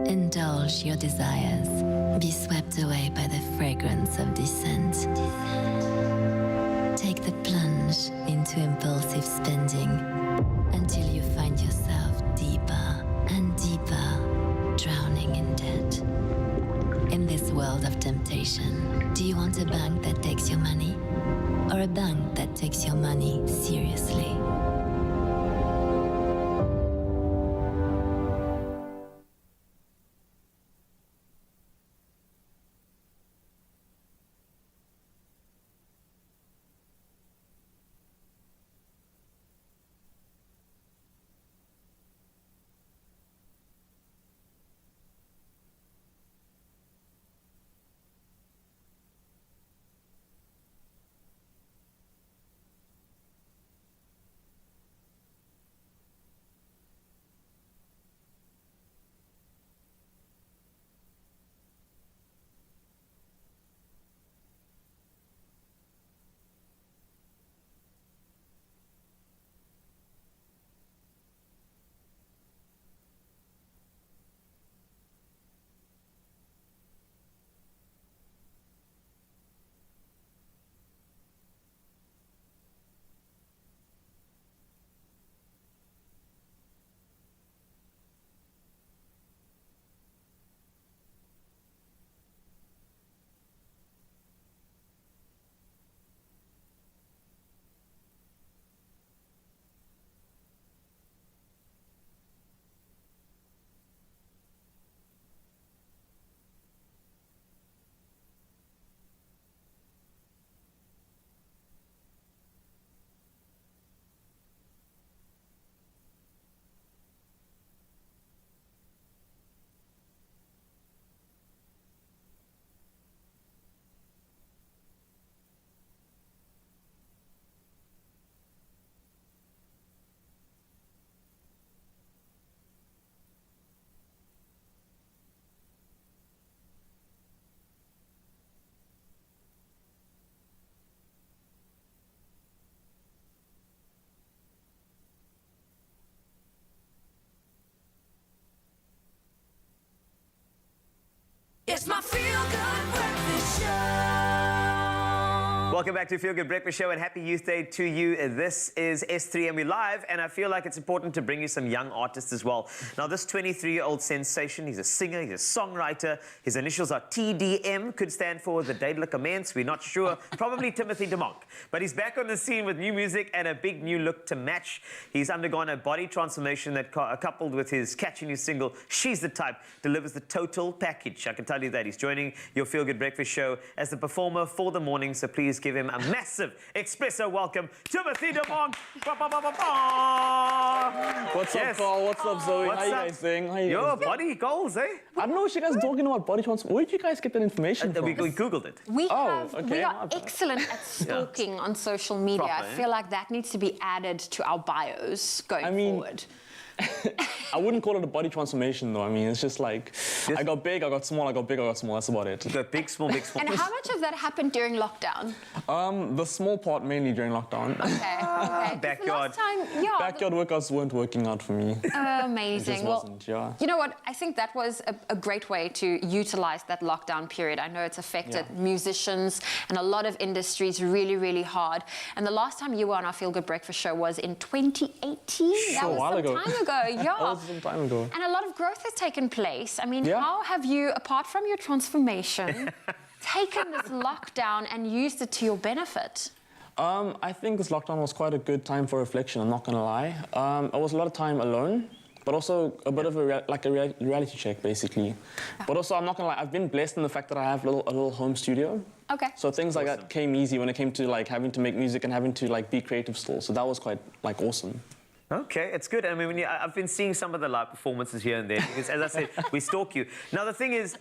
Indulge your desires. Be swept away by the fragrance of descent. Take the plunge into impulsive spending until you find yourself deeper and deeper, drowning in debt. In this world of temptation, do you want a bank that takes your money or a bank that takes your money seriously? It's my feel-good breakfast show. Welcome back to Feel Good Breakfast Show and happy Youth Day to you. This is S3 and we're live, and I feel like it's important to bring you some young artists as well. Now, this 23-year-old sensation, he's a singer, he's a songwriter. His initials are TDM, could stand for the Daedalic Immense, we're not sure. Probably Timothy DeMonk. But he's back on the scene with new music and a big new look to match. He's undergone a body transformation that, coupled with his catchy new single, She's the Type, delivers the total package. I can tell you that. He's joining your Feel Good Breakfast Show as the performer for the morning, so please give him a massive Expresso welcome, Timothy DeMonk. What's up, Carl? What's up, Zoe? What's How you up? guys doing? How you Your guys body goals, eh? I don't know what you guys are talking about body transformation. Where did you guys get that information from? We Googled it. We Oh, we okay, are my bad. excellent at stalking on social media. Proper, I eh? feel like that needs to be added to our bios going forward. I wouldn't call it a body transformation, though. I mean, it's just like, I got big, I got small, I got big, I got small. That's about it. You got big, small, big, small. And how much of that happened during lockdown? The small part mainly during lockdown. Okay, okay. Backyard. Last time, yeah. Backyard workouts weren't working out for me. Amazing. just Well, wasn't, yeah. you know what? I think that was a great way to utilize that lockdown period. I know it's affected musicians and a lot of industries really, really hard. And the last time you were on our Feel Good Breakfast Show was in 2018. That was while some ago. time ago. Yeah. That was some time ago. And a lot of growth has taken place. I mean, Yeah. how have you, apart from your transformation, taken this lockdown and used it to your benefit? I think this lockdown was quite a good time for reflection, I'm not gonna lie. It was a lot of time alone, but also a bit of a reality check, basically. But also, I'm not gonna lie, I've been blessed in the fact that I have a little home studio. Okay. So things like that came easy when it came to like having to make music and having to like be creative still. So that was quite like awesome. Okay, it's good. I mean, I've been seeing some of the live performances here and there because, as I said, we stalk you. Now, the thing is,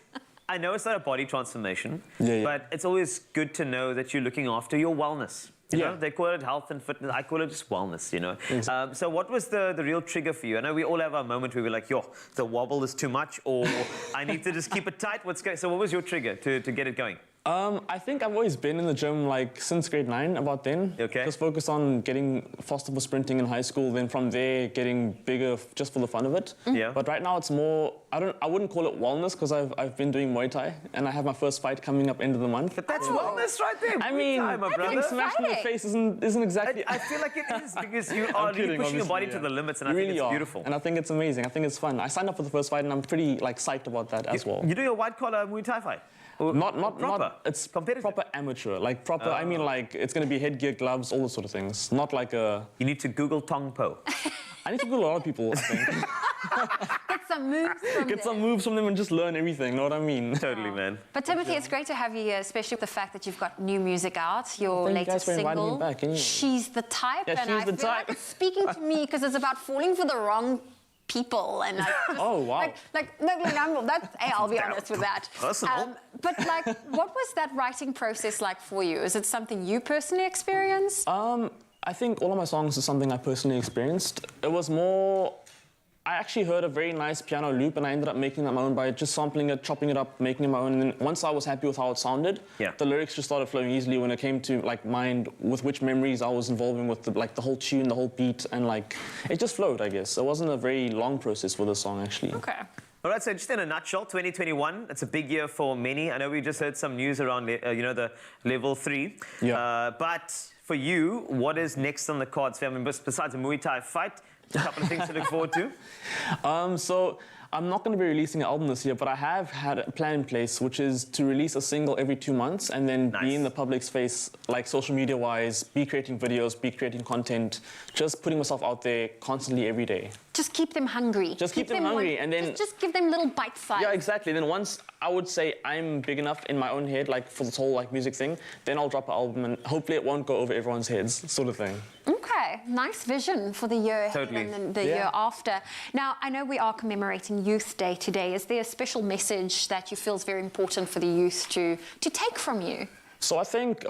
I know it's not a body transformation, Yeah. but it's always good to know that you're looking after your wellness. You know, they call it health and fitness. I call it just wellness, you know. Exactly. So what was the real trigger for you? I know we all have our moment where we're like, yo, the wobble is too much, or I need to just keep it tight. So what was your trigger to get it going? I think I've always been in the gym like since grade 9, about then. Okay. Just focused on getting faster for sprinting in high school, then from there getting bigger just for the fun of it. Yeah. But right now it's more, I wouldn't call it wellness because I've been doing Muay Thai and I have my first fight coming up end of the month. But that's wellness right there. I mean, Time, my brother. getting smashed in the face isn't exactly... I feel like it is because you are really pushing your body to the limits, and I think it's beautiful. And I think it's amazing. I think it's fun. I signed up for the first fight and I'm pretty like psyched about that as well. You do your white collar Muay Thai fight? Not proper. It's competitive. proper amateur. Like proper, I mean like it's going to be headgear, gloves, all those sort of things. Not like a... You need to Google Tong Po. I need to Google a lot of people, I think. Get some moves from Get some moves from them and just learn everything, know what I mean? Totally, man. But Timothy, it's great to have you here, especially with the fact that you've got new music out, your Thank you guys latest for inviting single. me back, anyway. She's the Type, Yeah, and She's I the feel like Type. it's speaking to me because it's about falling for the wrong people and like Oh, wow. I'll be honest with that. Personal. But like, what was that writing process like for you? Is it something you personally experienced? I think all of my songs is something I personally experienced. It was more... I actually heard a very nice piano loop and I ended up making that my own by just sampling it, chopping it up, making it my own. And then once I was happy with how it sounded, the lyrics just started flowing easily when it came to like mind with which memories I was involving with the whole tune, the whole beat, and like it just flowed, I guess. It wasn't a very long process for this song actually. Okay. All right, so just in a nutshell, 2021, it's a big year for many. I know we just heard some news around, the level 3. Yeah. But for you, what is next on the cards? I mean, besides a Muay Thai fight, a couple of things to look forward to? So I'm not going to be releasing an album this year, but I have had a plan in place, which is to release a single every 2 months and then be in the public's face, like social media-wise, be creating videos, be creating content, just putting myself out there constantly every day. Just keep them hungry. Just keep them hungry, and then... Just give them little bite size. Yeah, exactly. Then once I would say I'm big enough in my own head, like for this whole like music thing, then I'll drop an album and hopefully it won't go over everyone's heads, sort of thing. Okay, nice vision for the year ahead and the year after. Now, I know we are commemorating Youth Day today. Is there a special message that you feel is very important for the youth to take from you? So I think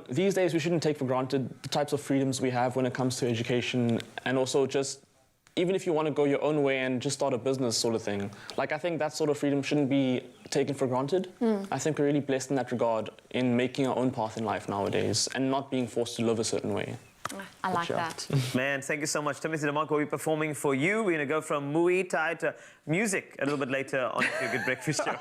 these days we shouldn't take for granted the types of freedoms we have when it comes to education, and also just even if you want to go your own way and just start a business sort of thing. Like, I think that sort of freedom shouldn't be taken for granted. I think we're really blessed in that regard in making our own path in life nowadays and not being forced to live a certain way. I like that. Man, thank you so much. Timothy DeMarco will be performing for you. We're going to go from Muay Thai to music a little bit later on Your Good Breakfast Show.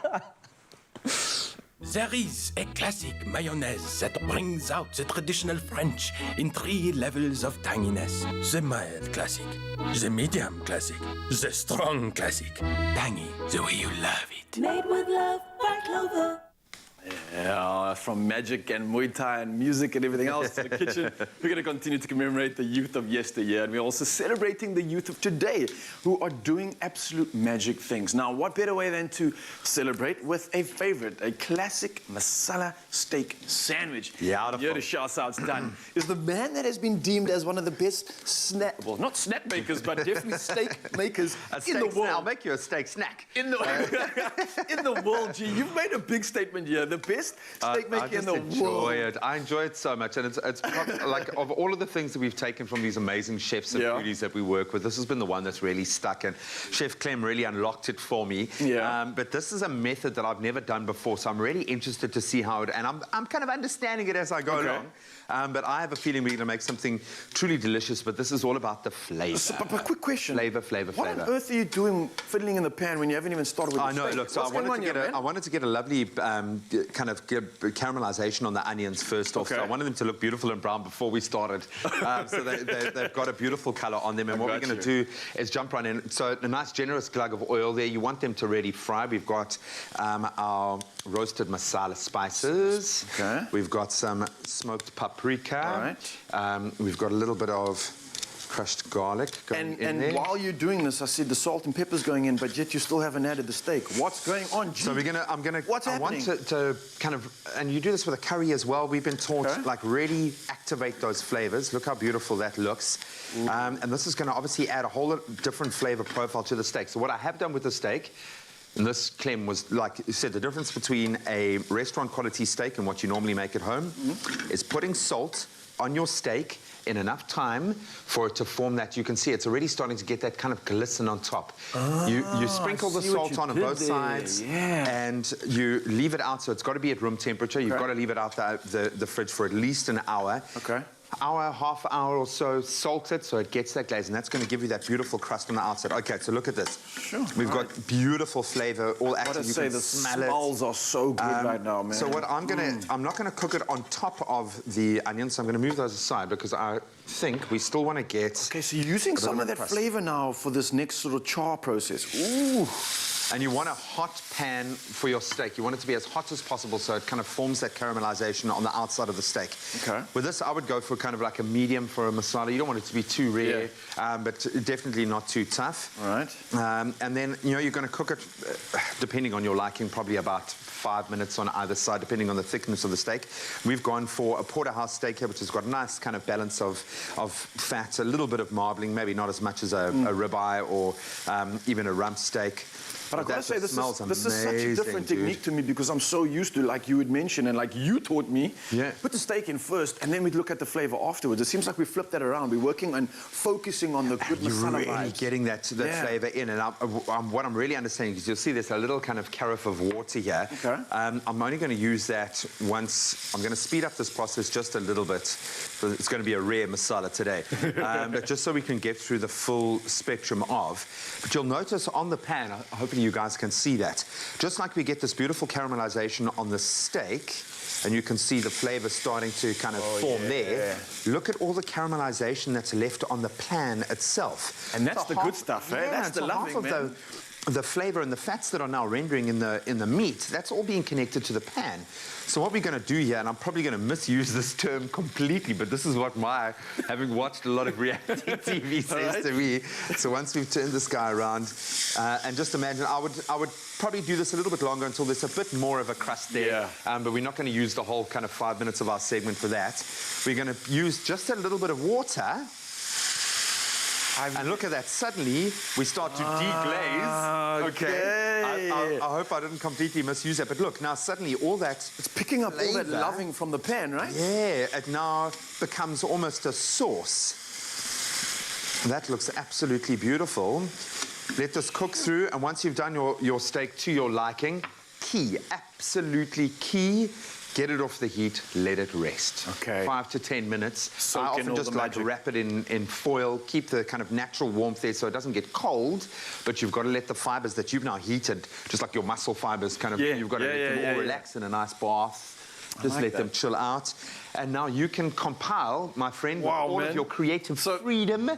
There is a classic mayonnaise that brings out the traditional French in 3 levels of tanginess. The mild classic, the medium classic, the strong classic. Tangy the way you love it. Made with love by Clover. Yeah, from magic and Muay Thai and music and everything else to the kitchen, we're going to continue to commemorate the youth of yesteryear, and we're also celebrating the youth of today who are doing absolute magic things. Now, what better way than to celebrate with a favorite, a classic masala steak sandwich. Yeah, here to show us how it's done is the man that has been deemed as one of the best not snack makers, but definitely steak makers in the world. I'll make you a steak snack. In the world, G. You've made a big statement here. The best steak maker in the world. I enjoy it so much, and it's probably, like, of all of the things that we've taken from these amazing chefs and foodies that we work with, this has been the one that's really stuck, and Chef Clem really unlocked it for me. But this is a method that I've never done before, so I'm really interested to see how it, and I'm kind of understanding it as I go along. But I have a feeling we're going to make something truly delicious, but this is all about the flavor. But quick question. Flavor. What on earth are you doing fiddling in the pan when you haven't even started with the steak? I know, look, so I wanted to get a lovely kind of caramelization on the onions first off. So I wanted them to look beautiful and brown before we started. So they've got a beautiful color on them. And what we're going to do is jump right in. So a nice generous glug of oil there. You want them to really fry. We've got our roasted masala spices. We've got some smoked paprika. We've got a little bit of crushed garlic going in there. And while you're doing this, I said the salt and pepper's going in, but yet you still haven't added the steak. What's going on, G? So What's happening? I want to kind of, and you do this with a curry as well. We've been taught, like, really activate those flavors. Look how beautiful that looks. And this is going to obviously add a whole different flavor profile to the steak. So what I have done with the steak And this, Clem, was, like you said, the difference between a restaurant quality steak and what you normally make at home is putting salt on your steak in enough time for it to form that. You can see it's already starting to get that kind of glisten on top. You sprinkle the salt on both sides and you leave it out. So it's got to be at room temperature. You've got to leave it out the fridge for at least an hour. Okay. Hour, half hour or so, salt it so it gets that glaze, and that's going to give you that beautiful crust on the outside. Okay, so look at this. Sure. We've got beautiful flavor, all active. I gotta You say, can the smell it. smells are so good right now, man. So what I'm not gonna cook it on top of the onions. So I'm gonna move those aside because I think we still want to get. Okay, so you're using some of that crust. flavor now for this next sort of char process. Ooh. And you want a hot pan for your steak. You want it to be as hot as possible so it kind of forms that caramelization on the outside of the steak. Okay. With this, I would go for kind of like a medium for a masala. You don't want it to be too rare, but definitely not too tough. All right. And then, you know, you're going to cook it, depending on your liking, probably about 5 minutes on either side, depending on the thickness of the steak. We've gone for a porterhouse steak here, which has got a nice kind of balance of fat, a little bit of marbling, maybe not as much as a ribeye or even a rump steak. But I've got to say, this is such a amazing, different technique to me because I'm so used to, like you had mentioned and like you taught me, put the steak in first and then we'd look at the flavor afterwards. It seems like we flipped that around. We're working on focusing on the good masala You're really vibes. getting that flavor in. And what I'm really understanding is you'll see there's a little kind of carafe of water here. Okay. I'm only going to use that once. I'm going to speed up this process just a little bit. So it's going to be a rare masala today. But just so we can get through the full spectrum of. But you'll notice on the pan, hopefully you guys can see that. Just like we get this beautiful caramelization on the steak, and you can see the flavor starting to kind of form there. Look at all the caramelization that's left on the pan itself. And that's So the good stuff, eh? That's the so loving, half of man. the flavor and the fats that are now rendering in the meat, that's all being connected to the pan. So what we're going to do here, and I'm probably going to misuse this term completely, but this is what having watched a lot of reality TV says to me. So once we've turned this guy around, and just imagine, I would probably do this a little bit longer until there's a bit more of a crust there. But we're not going to use the whole kind of 5 minutes of our segment for that. We're going to use just a little bit of water. And look at that, suddenly we start to deglaze. Okay. I hope I didn't completely misuse that, but look, now suddenly all that It's picking up all that flavor, loving from the pan, right? Yeah, it now becomes almost a sauce. That looks absolutely beautiful. Let this cook through, and once you've done your steak to your liking, absolutely key, get it off the heat, let it rest. Okay. 5 to 10 minutes. Soak I in often all just the like magic. wrap it in foil, keep the kind of natural warmth there so it doesn't get cold, but you've got to let the fibers that you've now heated, just like your muscle fibers, kind of, you've got to let them all relax in a nice bath. Just let them chill out. And now you can compile, my friend, with all of your creative freedom,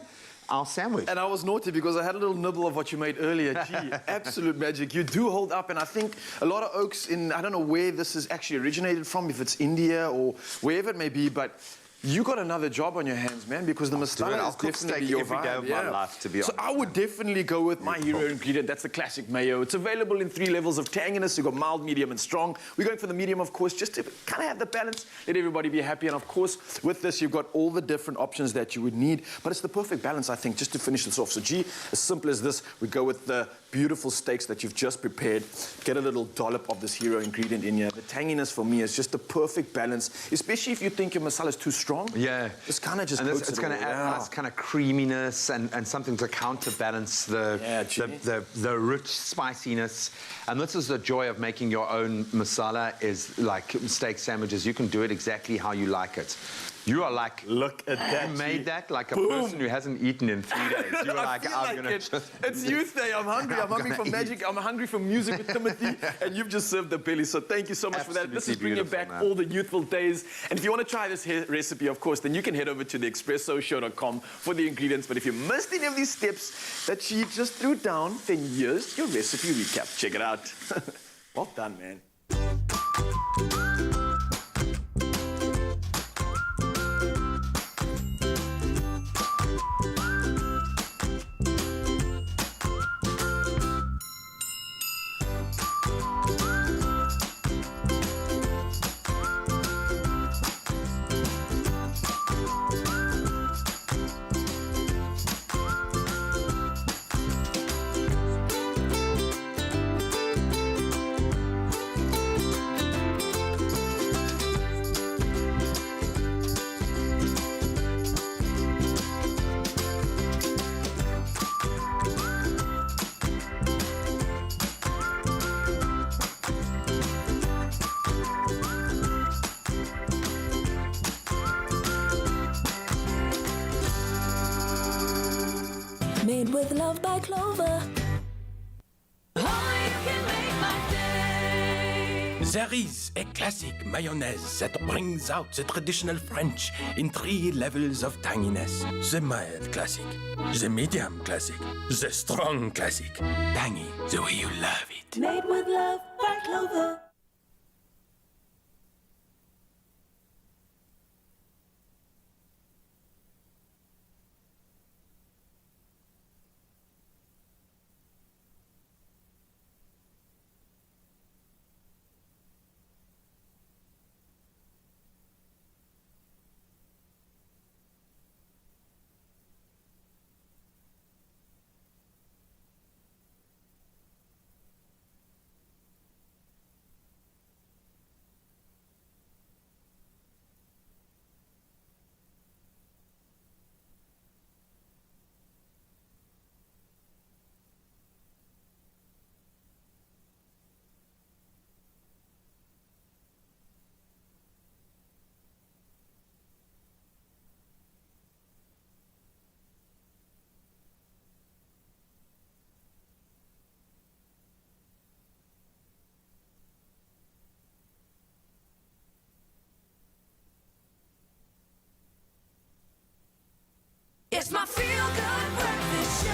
our sandwich. And I was naughty because I had a little nibble of what you made earlier. Gee, absolute magic. You do hold up, and I think a lot of oaks I don't know where this is actually originated from, if it's India or wherever it may be, but you got another job on your hands, man, because the masala is definitely your every day vibe. of my life, to be honest. So I would definitely go with my hero ingredient. That's the classic mayo. It's available in 3 levels of tanginess. You've got mild, medium, and strong. We're going for the medium, of course, just to kind of have the balance, let everybody be happy. And of course, with this, you've got all the different options that you would need. But it's the perfect balance, I think, just to finish this off. So, gee, as simple as this, we go with the beautiful steaks that you've just prepared. Get a little dollop of this hero ingredient in here. The tanginess for me is just the perfect balance, especially if you think your masala is too strong. Yeah. This kind of just and coats it's it going all. to add a nice kind of creaminess and something to counterbalance the rich spiciness. And this is the joy of making your own masala, is like steak sandwiches. You can do it exactly how you like it. You are like, look at that. You made that like a person who hasn't eaten in 3 days. You were like, I'm going to just... It's youth day. I'm hungry. I'm hungry for magic. I'm hungry for music with Timothy. And you've just served the belly. So thank you so much for that. This is bringing back all the youthful days. And if you want to try this recipe, of course, then you can head over to the expressoshow.com for the ingredients. But if you missed any of these steps that she just threw down, then here's your recipe recap. Check it out. Well done, man. Made with love by Clover. There is a classic mayonnaise that brings out the traditional French in 3 levels of tanginess. The mild classic, the medium classic, the strong classic. Tangy the way you love it. Made with love by Clover. It's my feel-good breakfast show.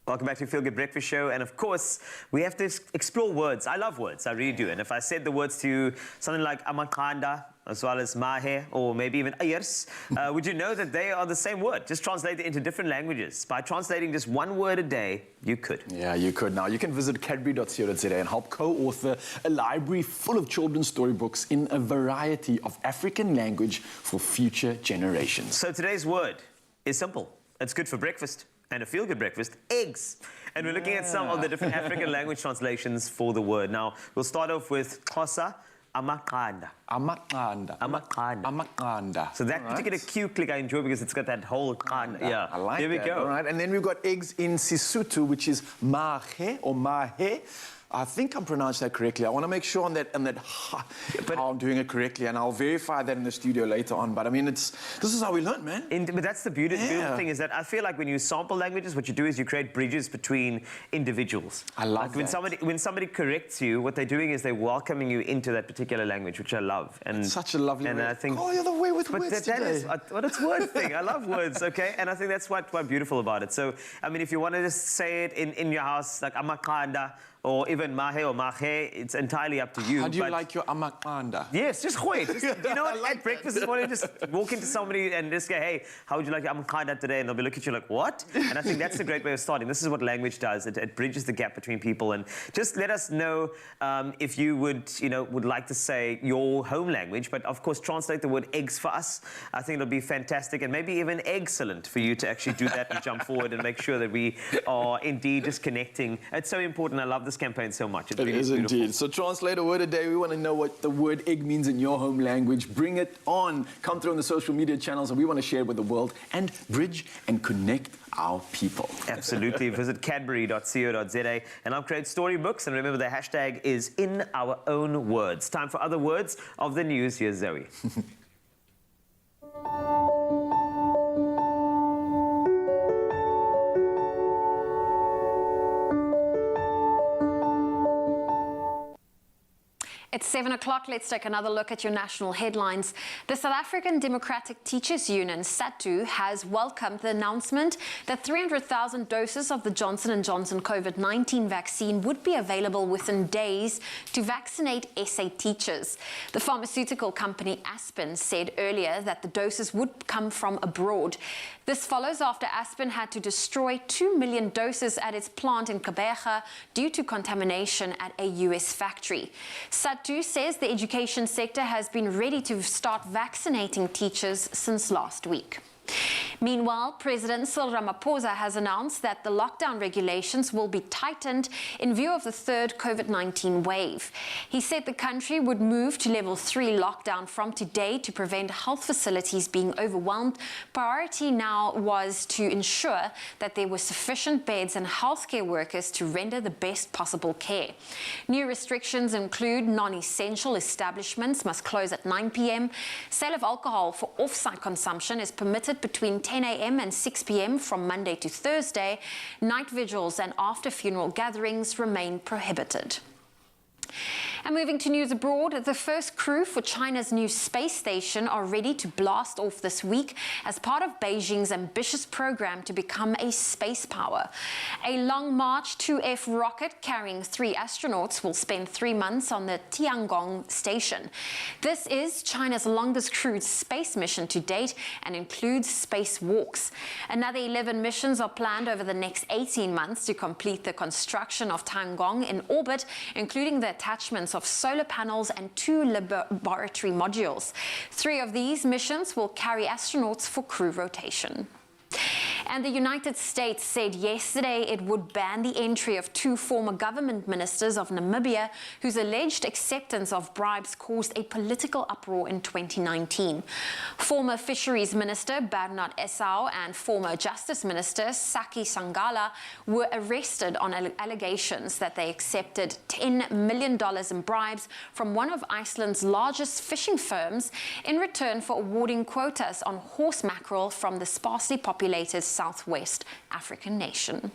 Welcome back to Feel Good Breakfast Show. And of course, we have to explore words. I love words, I really do. And if I said the words to you, something like amakanda, as well as mahe, or maybe even ayers, would you know that they are the same word? Just translate it into different languages. By translating just one word a day, you could. Yeah, you could. Now, you can visit cadbury.co.za and help co-author a library full of children's storybooks in a variety of African language for future generations. So today's word is simple. It's good for breakfast. And a feel-good breakfast, eggs. And we're looking at some of the different African language translations for the word. Now, we'll start off with Xhosa, amakanda. Amakanda. Amakanda. Amakanda. So that particular Q click I enjoy because it's got that whole kanda. Yeah, I like there we that. go. All right, and then we've got eggs in Sesotho, which is mahe or mahe. I think I'm pronouncing that correctly. I want to make sure on that how I'm doing it correctly, and I'll verify that in the studio later on. But I mean, this is how we learn, man. But that's the beautiful thing is that I feel like when you sample languages, what you do is you create bridges between individuals. I love like that. When somebody corrects you, what they're doing is they're welcoming you into that particular language, which I love. And it's such a lovely and way. I think, oh, you're the way with words that today. is what it's word thing. I love words, okay? And I think that's quite beautiful about it. So, I mean, if you want to just say it in your house, like amakanda, or even mahe or mahe, it's entirely up to you. How do you like your amakanda? Yes, just wait. You know what? At breakfast this morning, just walk into somebody and just go, hey, how would you like your amakanda today? And they'll be looking at you like, what? And I think that's a great way of starting. This is what language does. It bridges the gap between people. And just let us know if you would like to say your home language. But of course, translate the word eggs for us. I think it'll be fantastic and maybe even excellent for you to actually do that and jump forward and make sure that we are indeed just connecting. It's so important. I love this campaign so much. It is indeed. So translate a word a day. We want to know what the word egg means in your home language. Bring it on. Come through on the social media channels, and we want to share it with the world and bridge and connect our people. Absolutely. Visit cadbury.co.za and I'll create storybooks. And remember, the hashtag is in our own words. Time for other words of the news. Here's Zoe. It's 7 o'clock. Let's take another look at your national headlines. The South African Democratic Teachers Union, SADTU, has welcomed the announcement that 300,000 doses of the Johnson & Johnson COVID-19 vaccine would be available within days to vaccinate SA teachers. The pharmaceutical company Aspen said earlier that the doses would come from abroad. This follows after Aspen had to destroy 2 million doses at its plant in Gqeberha due to contamination at a US factory. SADTU says the education sector has been ready to start vaccinating teachers since last week. Meanwhile, President Cyril Ramaphosa has announced that the lockdown regulations will be tightened in view of the third COVID-19 wave. He said the country would move to level 3 lockdown from today to prevent health facilities being overwhelmed. Priority now was to ensure that there were sufficient beds and healthcare workers to render the best possible care. New restrictions include non-essential establishments must close at 9 p.m. Sale of alcohol for off-site consumption is permitted between 10 a.m. and 6 p.m. from Monday to Thursday. Night vigils and after-funeral gatherings remain prohibited. And moving to news abroad, the first crew for China's new space station are ready to blast off this week as part of Beijing's ambitious program to become a space power. A Long March 2F rocket carrying 3 astronauts will spend 3 months on the Tiangong station. This is China's longest crewed space mission to date and includes spacewalks. Another 11 missions are planned over the next 18 months to complete the construction of Tiangong in orbit, including the attachments of solar panels and 2 laboratory modules. 3 of these missions will carry astronauts for crew rotation. And the United States said yesterday it would ban the entry of 2 former government ministers of Namibia whose alleged acceptance of bribes caused a political uproar in 2019. Former Fisheries Minister Bernard Esau and former Justice Minister Saki Sangala were arrested on allegations that they accepted $10 million in bribes from one of Iceland's largest fishing firms in return for awarding quotas on horse mackerel from the sparsely populated Southwest African nation.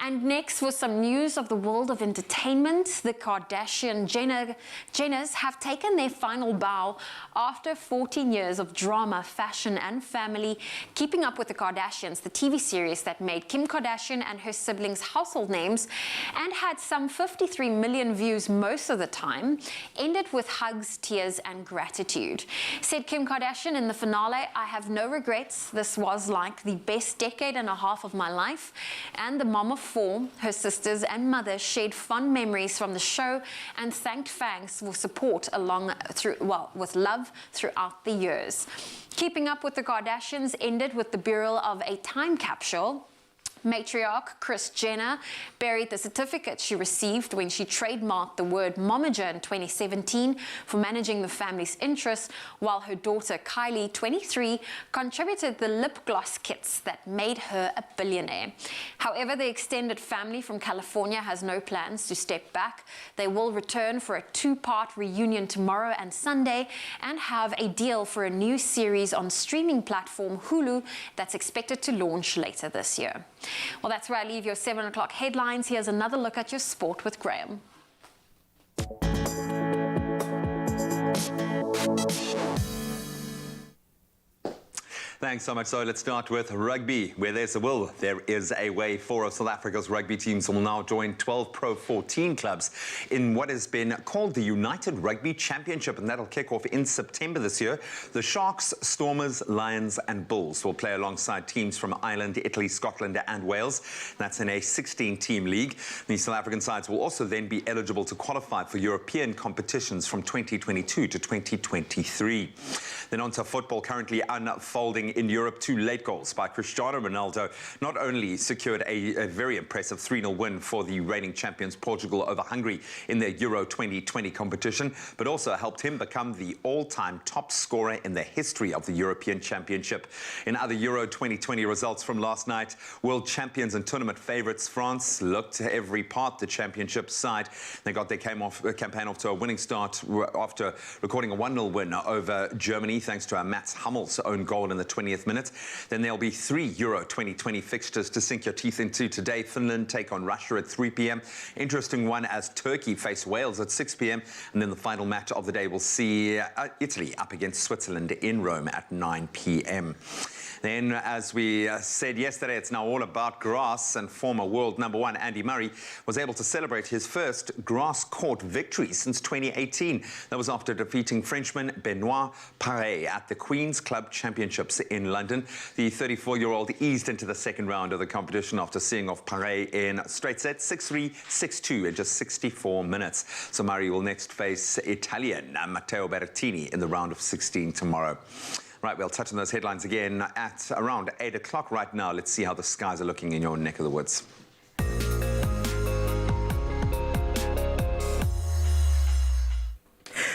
And next, for some news of the world of entertainment, the Kardashian-Jenners have taken their final bow after 14 years of drama, fashion and family. Keeping Up with the Kardashians, the TV series that made Kim Kardashian and her siblings household names and had some 53 million views most of the time, ended with hugs, tears and gratitude. Said Kim Kardashian in the finale, "I have no regrets. This was like the best decade and a half of my life." And the mom of 4, her sisters and mother shared fond memories from the show and thanked fans for support with love throughout the years. Keeping Up with the Kardashians ended with the burial of a time capsule. Matriarch Kris Jenner buried the certificate she received when she trademarked the word momager in 2017 for managing the family's interests, while her daughter Kylie, 23, contributed the lip gloss kits that made her a billionaire. However, the extended family from California has no plans to step back. They will return for a 2-part reunion tomorrow and Sunday and have a deal for a new series on streaming platform Hulu that's expected to launch later this year. Well, that's where I leave your 7 o'clock headlines. Here's another look at your sport with Graham. Thanks so much. So let's start with rugby. Where there's a will, there is a way. 4 of South Africa's rugby teams will now join 12 Pro 14 clubs in what has been called the United Rugby Championship, and that'll kick off in September this year. The Sharks, Stormers, Lions and Bulls will play alongside teams from Ireland, Italy, Scotland and Wales. That's in a 16-team league. The South African sides will also then be eligible to qualify for European competitions from 2022 to 2023. Then on to football, currently unfolding in Europe. 2 late goals by Cristiano Ronaldo not only secured a very impressive 3-0 win for the reigning champions Portugal over Hungary in their Euro 2020 competition, but also helped him become the all-time top scorer in the history of the European Championship. In other Euro 2020 results from last night, world champions and tournament favourites France looked every part the championship side. They got their campaign off to a winning start after recording a 1-0 win over Germany thanks to Mats Hummels' own goal in the 20th minute. Then there'll be 3 Euro 2020 fixtures to sink your teeth into today. Finland take on Russia at 3 p.m. Interesting one as Turkey face Wales at 6 p.m. And then the final match of the day will see Italy up against Switzerland in Rome at 9 p.m. Then, as we said yesterday, it's now all about grass, and former world #1 Andy Murray was able to celebrate his first grass-court victory since 2018. That was after defeating Frenchman Benoit Paire at the Queen's Club Championships in London. The 34-year-old eased into the second round of the competition after seeing off Paire in straight sets 6-3, 6-2 in just 64 minutes. So Murray will next face Italian Matteo Berrettini in the round of 16 tomorrow. Right, we'll touch on those headlines again at around 8 o'clock. Right now, let's see how the skies are looking in your neck of the woods.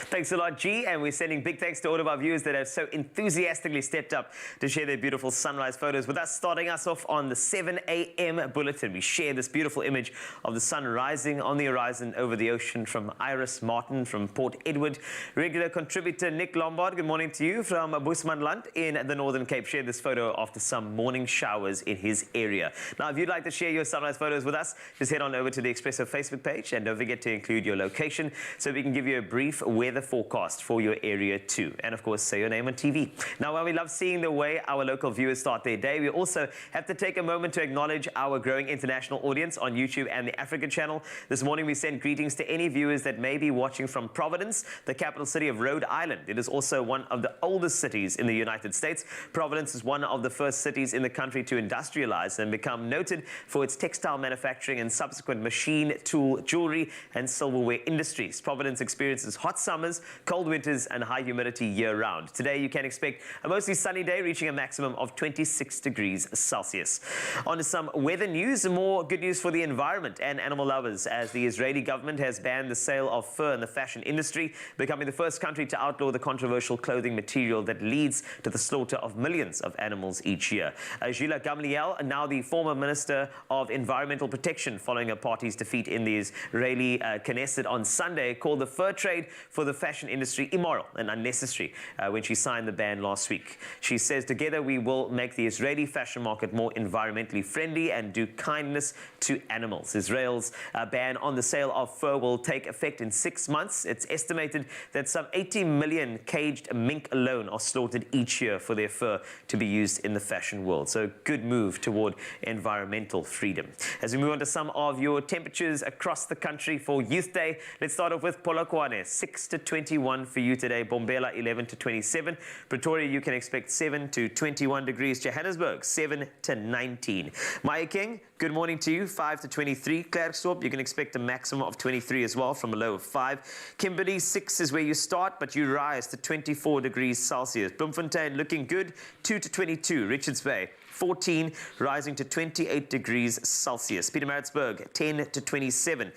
Thanks a lot, G, and we're sending big thanks to all of our viewers that have so enthusiastically stepped up to share their beautiful sunrise photos with us. Starting us off on the 7 a.m. bulletin, we share this beautiful image of the sun rising on the horizon over the ocean from Iris Martin from Port Edward. Regular contributor Nick Lombard, good morning to you from Bushmanland in the Northern Cape. Shared this photo after some morning showers in his area. Now, if you'd like to share your sunrise photos with us, just head on over to the Expresso Facebook page and don't forget to include your location so we can give you a brief weather forecast for your area too. And of course, say your name on TV. Now, while we love seeing the way our local viewers start their day, we also have to take a moment to acknowledge our growing international audience on YouTube and the Africa channel. This morning, we send greetings to any viewers that may be watching from Providence, the capital city of Rhode Island. It is also one of the oldest cities in the United States. Providence is one of the first cities in the country to industrialize and become noted for its textile manufacturing and subsequent machine, tool, jewelry, and silverware industries. Providence experiences hot summers, cold winters, and high humidity year-round. Today, you can expect a mostly sunny day, reaching a maximum of 26 degrees Celsius. On to some weather news, more good news for the environment and animal lovers, as the Israeli government has banned the sale of fur in the fashion industry, becoming the first country to outlaw the controversial clothing material that leads to the slaughter of millions of animals each year. Gila Gamliel, now the former Minister of Environmental Protection, following a party's defeat in the Israeli Knesset on Sunday, called the fur trade for the fashion industry immoral and unnecessary when she signed the ban last week. She says, together we will make the Israeli fashion market more environmentally friendly and do kindness to animals. Israel's ban on the sale of fur will take effect in 6 months. It's estimated that some 80 million caged mink alone are slaughtered each year for their fur to be used in the fashion world. So good move toward environmental freedom. As we move on to some of your temperatures across the country for Youth Day, let's start off with Polokwane, 6 to 21 for you today. Bombela, 11 to 27. Pretoria, you can expect 7 to 21 degrees. Johannesburg, 7 to 19. Maya King, good morning to you, 5 to 23. Klerksdorp, you can expect a maximum of 23 as well, from a low of 5. Kimberley, 6 is where you start, but you rise to 24 degrees Celsius. Bloemfontein, looking good, 2 to 22. Richards Bay, 14, rising to 28 degrees Celsius. Pietermaritzburg, 10 to 27.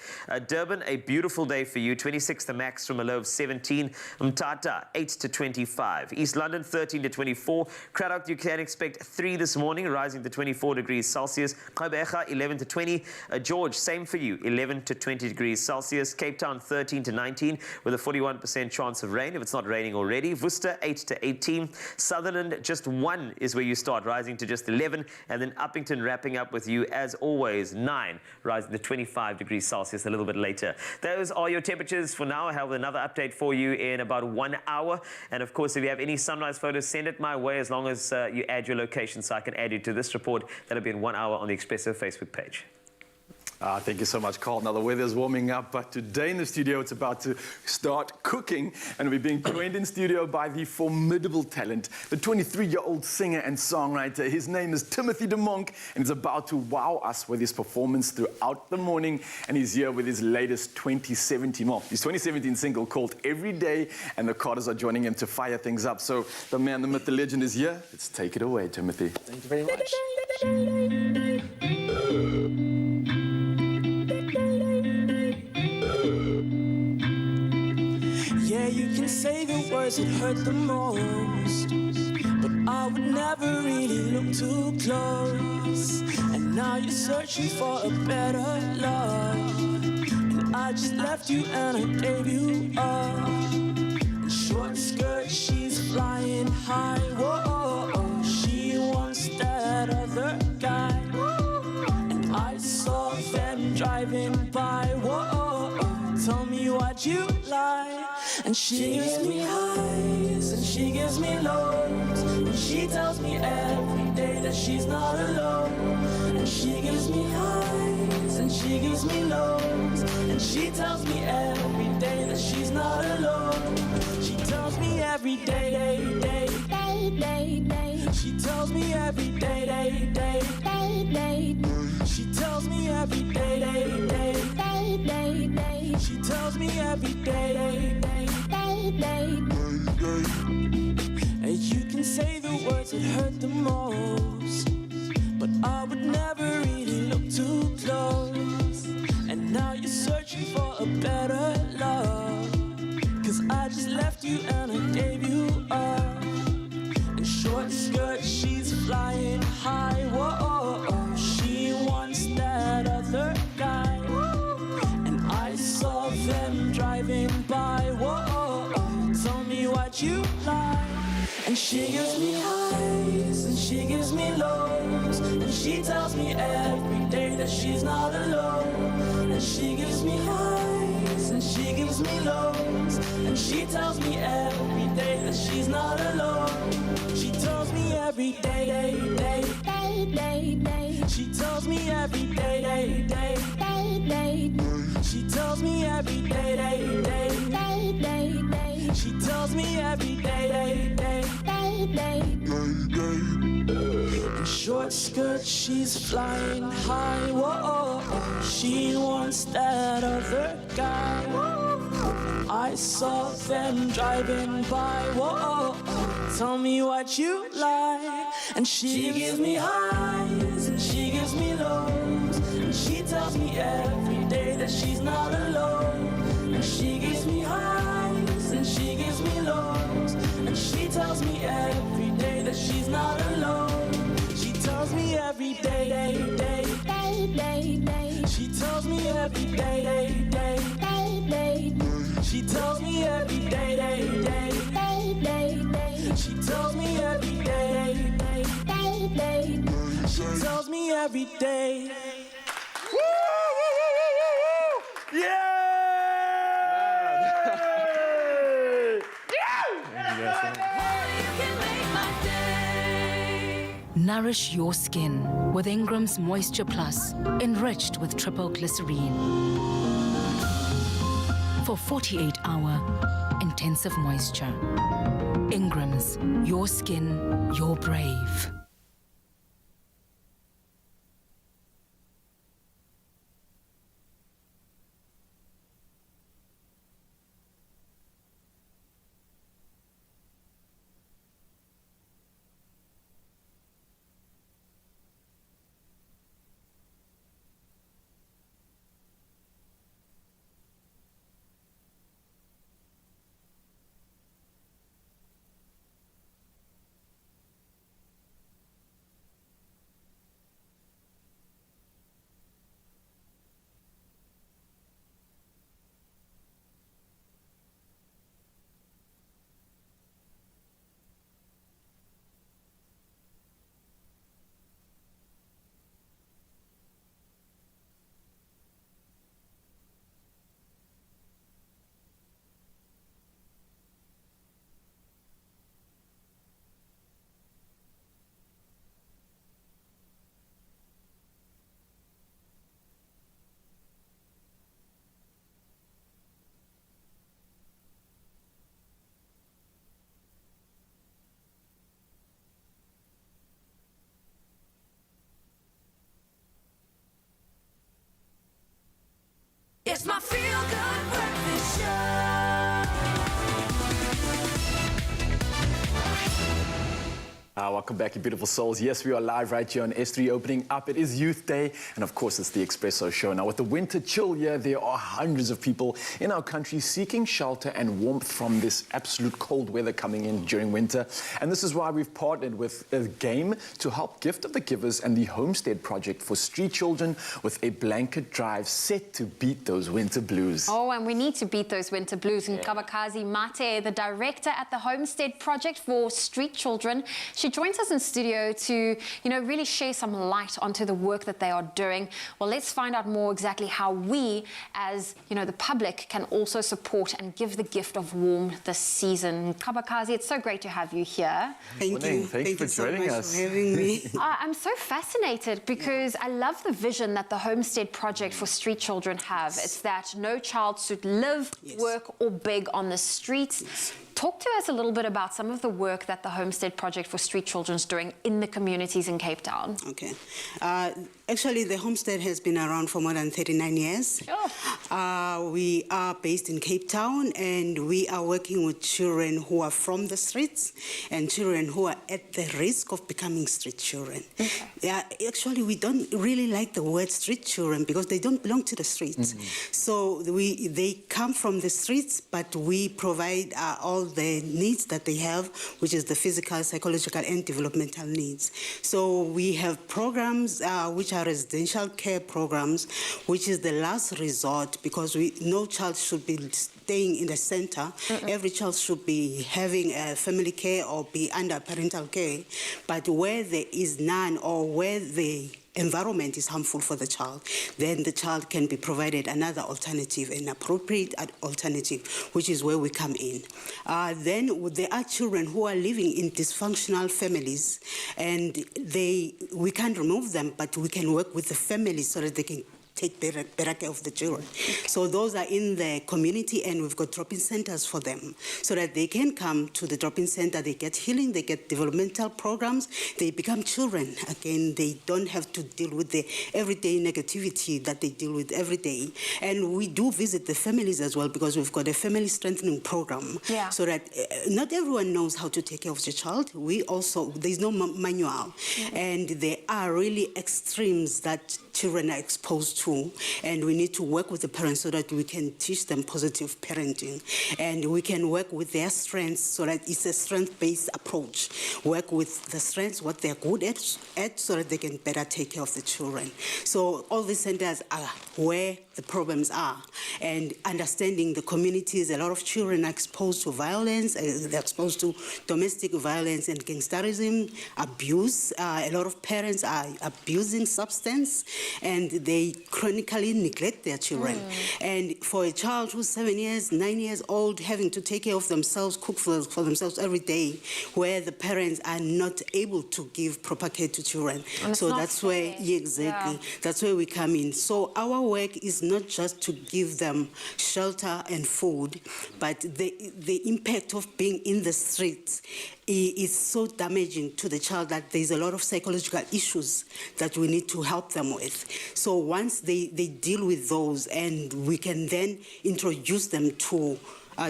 Durban, a beautiful day for you, 26 the max from a low of 17. Mthatha, 8 to 25. East London, 13 to 24. Cradock, you can expect 3 this morning, rising to 24 degrees Celsius. Gqeberha, 11 to 20. George, same for you, 11 to 20 degrees Celsius. Cape Town, 13 to 19, with a 41% chance of rain if it's not raining already. Worcester, 8 to 18. Sutherland, just 1 is where you start, rising to just 11, and then Uppington wrapping up with you as always, 9, rising to 25 degrees Celsius a little bit later. Those are your temperatures for now. I have another update for you in about 1 hour, and of course, if you have any sunrise photos, send it my way, as long as you add your location so I can add you to this report. That'll be in 1 hour on the Expresso Facebook page. Thank you so much, Carl. Now, the weather's warming up, but today in the studio, it's about to start cooking, and we're being joined in studio by the formidable talent, the 23-year-old singer and songwriter. His name is Timothy de Monk, and he's about to wow us with his performance throughout the morning, and he's here with his latest 2017 single called Every Day, and the Carters are joining him to fire things up. So the man, the myth, the legend is here. Let's take it away, Timothy. Thank you very much. Yeah, you can say the words that hurt the most, but I would never really look too close. And now you're searching for a better love, and I just left you and I gave you up. And short skirt, she's flying high. Whoa, she wants that other guy. And I saw them driving by. Whoa, tell me what you like. And she gives me highs and she gives me lows, and she tells me every day that she's not alone. And she gives me highs and she gives me lows, and she tells me every day that she's not alone. She tells me every day, day, day, day, day, day. She tells me every day, day, day, day, day. She tells me every day, day, day, day, day, day. She tells me every day, day, day, day, day, day. And you can can say the words that hurt the most, but I would never really look too close. And now you're searching for a better love, 'cause I just left you and I gave you up. In short skirt, she's flying high, whoa. She wants that other guy, and I saw them driving by, whoa. Tell me what you like. And she gives me highs and she gives me lows, and she tells me every day that she's not alone. And she gives me highs and she gives me lows, and she tells me every day that she's not alone. She tells me every day, day, day, day, day, day. She tells me every day, day, day, day, day. She tells me every day, day, day, day, day, day. She tells me every day, day, day, day, day, day. In short skirt, she's flying high, whoa. She wants that other guy. I saw them driving by, whoa. Tell me what you like. And she gives me highs and she gives me lows, and she tells me every day that she's not alone. And she gives me highs and she gives me lows, and she tells me every day that she's not alone. She tells me every day, day, day, day, day, day. She tells me every day, day, day, day, day. She tells me every day, day, day, day, day, day. She tells me every day, day, day, day, day. She tells me every day. Nourish your skin with Ingram's Moisture Plus, enriched with triple glycerine. For 48-hour intensive moisture. Ingram's, your skin, your brave. It's my feel-good breakfast show. Welcome back, you beautiful souls. Yes, we are live right here on S3 opening up. It is Youth Day, and of course, it's the Expresso show. Now, with the winter chill here, there are hundreds of people in our country seeking shelter and warmth from this absolute cold weather coming in during winter. And this is why we've partnered with a game to help Gift of the Givers and the Homestead Project for street children with a blanket drive set to beat those winter blues. Oh, and we need to beat those winter blues. And Kabakazi Mate, the director at the Homestead Project for Street Children, she joins us in studio to, really share some light onto the work that they are doing. Well, let's find out more exactly how we, as, the public, can also support and give the gift of warmth this season. Kabakazi, it's so great to have you here. Thank you. Thank you for joining us. For having me. I'm so fascinated because I love the vision that the Homestead Project for Street Children have. It's that no child should live, work or beg on the streets. Talk to us a little bit about some of the work that the Homestead Project for Street Children is doing in the communities in Cape Town. Okay. Actually, the homestead has been around for more than 39 years. We are based in Cape Town, and we are working with children who are from the streets and children who are at the risk of becoming street children. Yeah, actually, we don't really like the word street children because they don't belong to the streets. So they come from the streets, but we provide all the needs that they have, which is the physical, psychological, and developmental needs. So we have programs which are residential care programs, which is the last resort because no child should be staying in the center. Every child should be having family care or be under parental care. But where there is none or where the environment is harmful for the child, then the child can be provided another alternative, an appropriate alternative, which is where we come in. Then there are children who are living in dysfunctional families, and we can't remove them, but we can work with the families so that they can take better care of the children. So those are in the community, and we've got drop-in centers for them so that they can come to the drop-in center, they get healing, they get developmental programs, they become children again. They don't have to deal with the everyday negativity that they deal with every day. And we do visit the families as well because we've got a family strengthening program so that not everyone knows how to take care of the child. There's no manual, and there are really extremes that children are exposed to, and we need to work with the parents so that we can teach them positive parenting, and we can work with their strengths so that it's a strength-based approach. Work with the strengths, what they're good at so that they can better take care of the children. So all these centers are where the problems are, and understanding the communities. A lot of children are exposed to violence, they're exposed to domestic violence and gangsterism, abuse. A lot of parents are abusing substance, and they chronically neglect their children. And for a child who's 7 years, 9 years old, having to take care of themselves, cook for themselves every day, where the parents are not able to give proper care to children. So that's where, that's where we come in. So our work is not just to give them shelter and food, but the impact of being in the streets is so damaging to the child that there's a lot of psychological issues that we need to help them with. So once they deal with those, and we can then introduce them to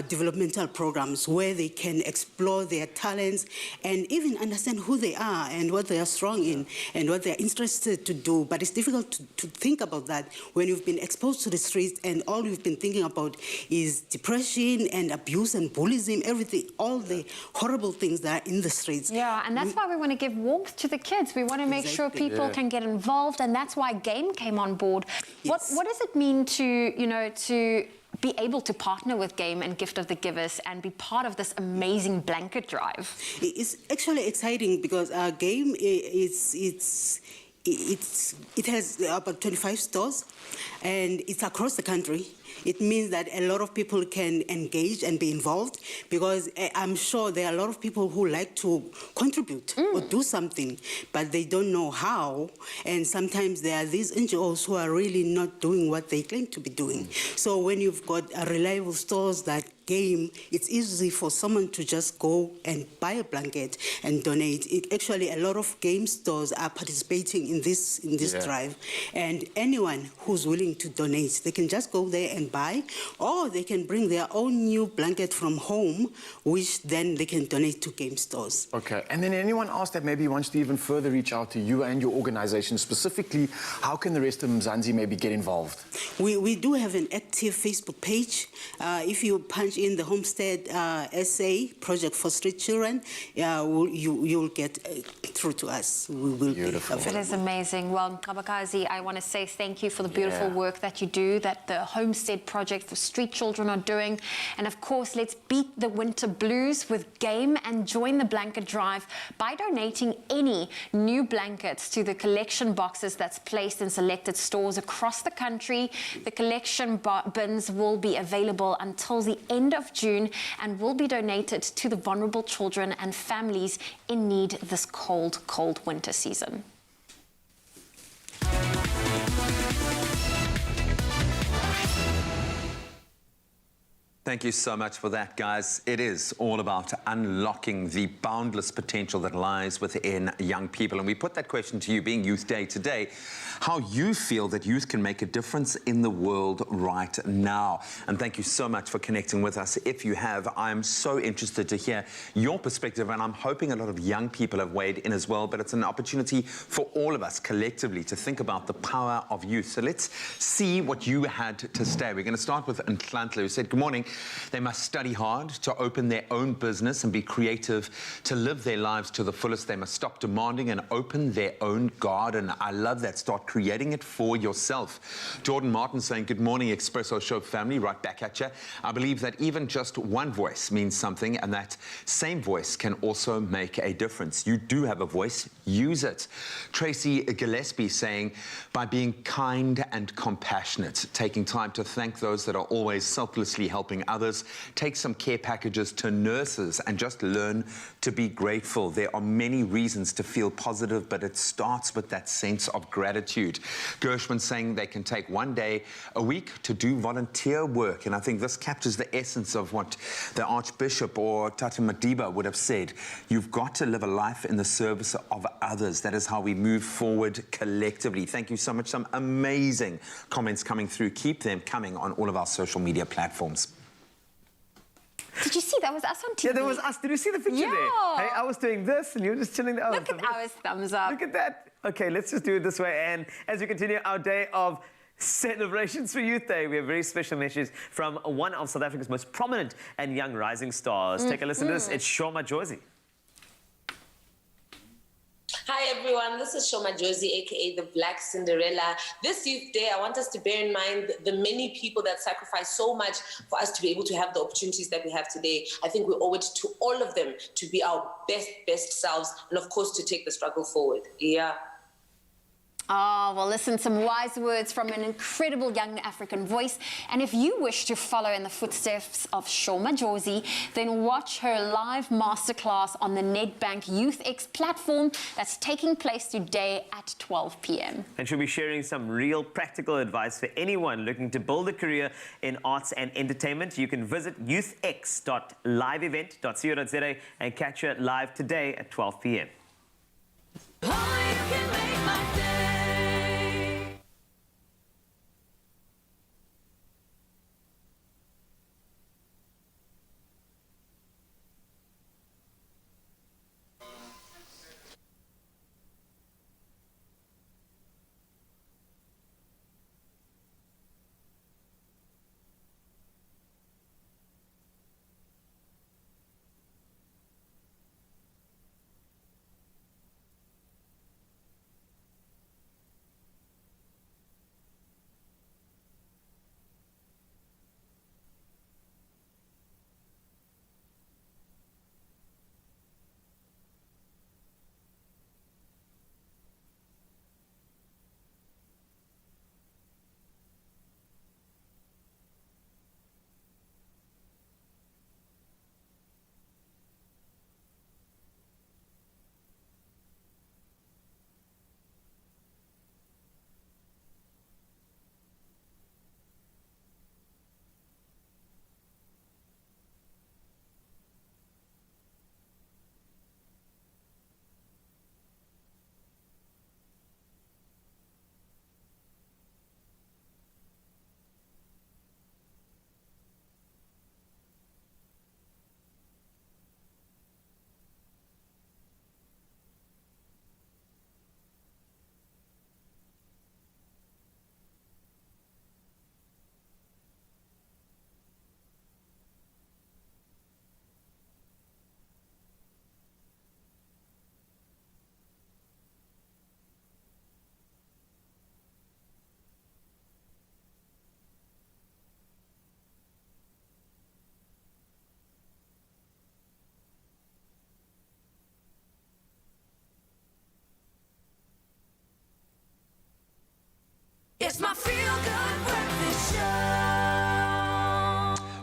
developmental programs where they can explore their talents and even understand who they are and what they are strong in and what they're interested to do. But it's difficult to think about that when you've been exposed to the streets and all you've been thinking about is depression and abuse and bullying, everything, all the horrible things that are in the streets. Yeah, and that's why we want to give warmth to the kids. We want to make sure people can get involved, and that's why Game came on board. What does it mean to be able to partner with Game and Gift of the Givers and be part of this amazing blanket drive? It's actually exciting because our Game it has about 25 stores, and it's across the country. It means that a lot of people can engage and be involved, because I'm sure there are a lot of people who like to contribute or do something, but they don't know how. And sometimes there are these NGOs who are really not doing what they claim to be doing. So when you've got reliable stores that Game, it's easy for someone to just go and buy a blanket and donate. Actually, a lot of Game stores are participating in this drive, and anyone who's willing to donate, they can just go there and buy, or they can bring their own new blanket from home, which then they can donate to Game stores. Okay, and then anyone else that maybe wants to even further reach out to you and your organization specifically, how can the rest of Mzansi maybe get involved? We do have an active Facebook page. If you punch in the Homestead SA Project for Street Children, you'll get through to us. We will be available. It is amazing. Well, Nkabakazi, I want to say thank you for the beautiful work that you do, that the Homestead Project for Street Children are doing. And of course, let's beat the winter blues with Game and join the blanket drive by donating any new blankets to the collection boxes that's placed in selected stores across the country. The collection bins will be available until the end of June and will be donated to the vulnerable children and families in need this cold, cold winter season. Thank you so much for that, guys. It is all about unlocking the boundless potential that lies within young people. And we put that question to you, being Youth Day today, how you feel that youth can make a difference in the world right now. And thank you so much for connecting with us. If you have, I'm so interested to hear your perspective, and I'm hoping a lot of young people have weighed in as well, but it's an opportunity for all of us collectively to think about the power of youth. So let's see what you had to say. We're going to start with Nhlanhla, who said, good morning. They must study hard to open their own business and be creative to live their lives to the fullest. They must stop demanding and open their own garden. I love that. Start creating it for yourself. Jordan Martin saying, good morning, Expresso Show family. Right back at you. I believe that even just one voice means something, and that same voice can also make a difference. You do have a voice. Use it. Tracy Gillespie saying, by being kind and compassionate, taking time to thank those that are always selflessly helping others, take some care packages to nurses, and just learn to be grateful. There are many reasons to feel positive, but it starts with that sense of gratitude. Gershwin saying they can take one day a week to do volunteer work, and I think this captures the essence of what the Archbishop or Tata Madiba would have said. You've got to live a life in the service of others. That is how we move forward collectively. Thank you so much. Some amazing comments coming through. Keep them coming on all of our social media platforms. Did you see that was us on TV? Yeah, that was us. Did you see the picture Yeah. there? Hey, I was doing this and you were just chilling there. Look at ours, thumbs up. Look at that. Okay, let's just do it this way. And as we continue our day of celebrations for Youth Day, we have very special messages from one of South Africa's most prominent and young rising stars. Take a listen to this. It's Shoma Josie. Hi everyone, this is Shoma Josie, aka the Black Cinderella. This Youth Day, I want us to bear in mind the many people that sacrifice so much for us to be able to have the opportunities that we have today. I think we owe it to all of them to be our best selves, and of course to take the struggle forward. Yeah. Oh, well, listen, some wise words from an incredible young African voice. And if you wish to follow in the footsteps of Shoma Josie, then watch her live masterclass on the Nedbank YouthX platform that's taking place today at 12 p.m. And she'll be sharing some real practical advice for anyone looking to build a career in arts and entertainment. You can visit youthx.liveevent.co.za and catch her live today at 12 p.m.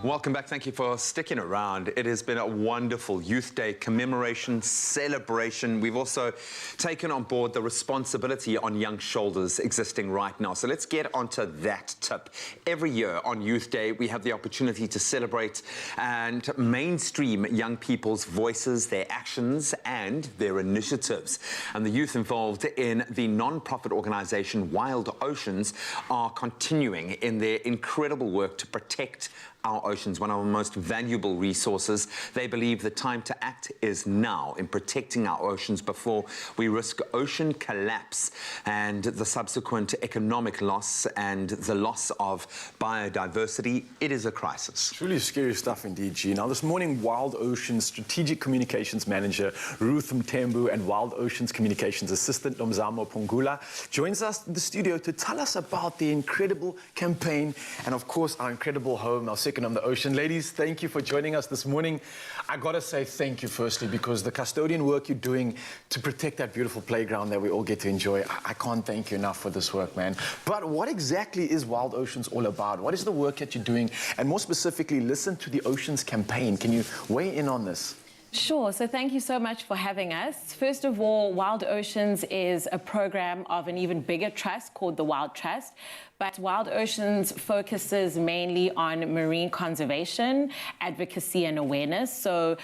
Welcome back. Thank you for sticking around. It has been a wonderful Youth Day commemoration, celebration. We've also taken on board the responsibility on young shoulders existing right now. So let's get onto that tip. Every year on Youth Day, we have the opportunity to celebrate and mainstream young people's voices, their actions, and their initiatives. And the youth involved in the non-profit organization Wild Oceans are continuing in their incredible work to protect our oceans, one of our most valuable resources. They believe the time to act is now in protecting our oceans before we risk ocean collapse and the subsequent economic loss and the loss of biodiversity. It is a crisis. Truly scary stuff indeed, G. Now, this morning, Wild Oceans Strategic Communications Manager Ruth Mthembu and Wild Oceans Communications Assistant Nomzamo Pongula joins us in the studio to tell us about the incredible campaign and, of course, our incredible home, our second on the ocean. Ladies, thank you for joining us this morning. I gotta say thank you firstly, because the custodian work you're doing to protect that beautiful playground that we all get to enjoy, I can't thank you enough for this work, man. But what exactly is Wild Oceans all about? What is the work that you're doing? And more specifically, listen to the Oceans campaign. Can you weigh in on this? Sure. So thank you so much for having us. First of all, Wild Oceans is a program of an even bigger trust called the Wild Trust. But Wild Oceans focuses mainly on marine conservation, advocacy and awareness. So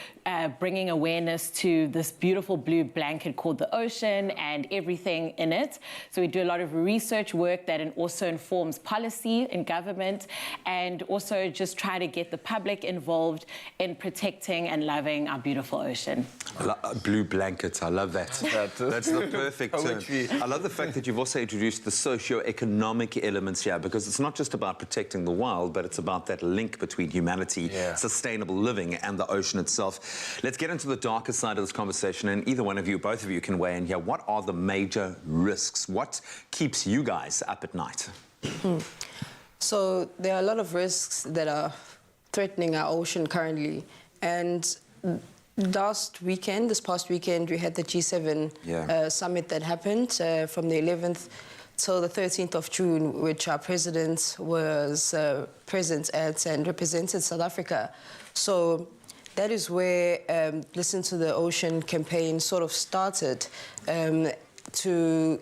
bringing awareness to this beautiful blue blanket called the ocean and everything in it. So we do a lot of research work that also informs policy in government, and also just try to get the public involved in protecting and loving our beautiful ocean. Blue blankets, I love that. That's the perfect term. I love the fact that you've also introduced the socio-economic elements here, because it's not just about protecting the wild, but it's about that link between humanity, sustainable living, and the ocean itself. Let's get into the darker side of this conversation, and either one of you, both of you can weigh in here. What are the major risks? What keeps you guys up at night? So there are a lot of risks that are threatening our ocean currently, and this past weekend, we had the G7 summit that happened from the 11th till the 13th of June, which our president was present at and represented South Africa. So that is where Listen to the Ocean campaign sort of started, to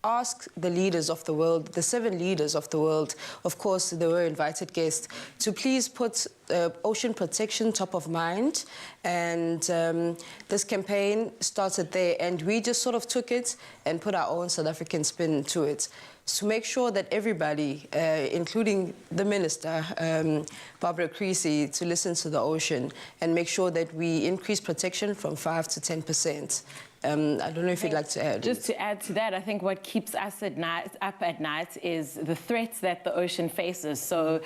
ask the leaders of the world, the 7 leaders of the world, of course they were invited guests, to please put ocean protection top of mind. And this campaign started there, and we just sort of took it and put our own South African spin to it, to make sure that everybody, including the minister, Barbara Creasy, to listen to the ocean and make sure that we increase protection from 5 to 10%. I don't know if you'd like to add. Just to add to that, I think what keeps us up at night is the threats that the ocean faces. So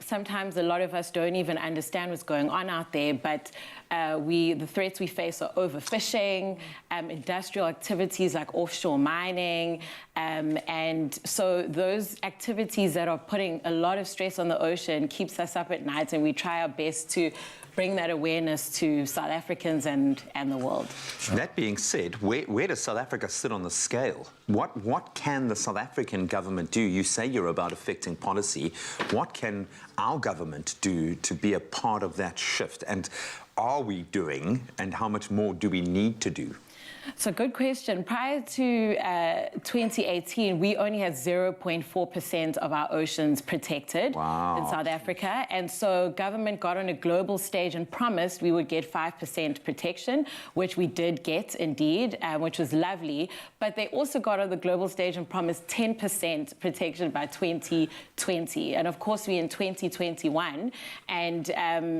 sometimes a lot of us don't even understand what's going on out there, but the threats we face are overfishing, industrial activities like offshore mining, and so those activities that are putting a lot of stress on the ocean keeps us up at night, and we try our best to bring that awareness to South Africans and the world. That being said, where does South Africa sit on the scale? What can the South African government do? You say you're about affecting policy. What can our government do to be a part of that shift? And are we doing, and how much more do we need to do? So good question. Prior to 2018, we only had 0.4% of our oceans protected in South Africa. And so government got on a global stage and promised we would get 5% protection, which we did get indeed, which was lovely. But they also got on the global stage and promised 10% protection by 2020. And of course, we're in 2021, and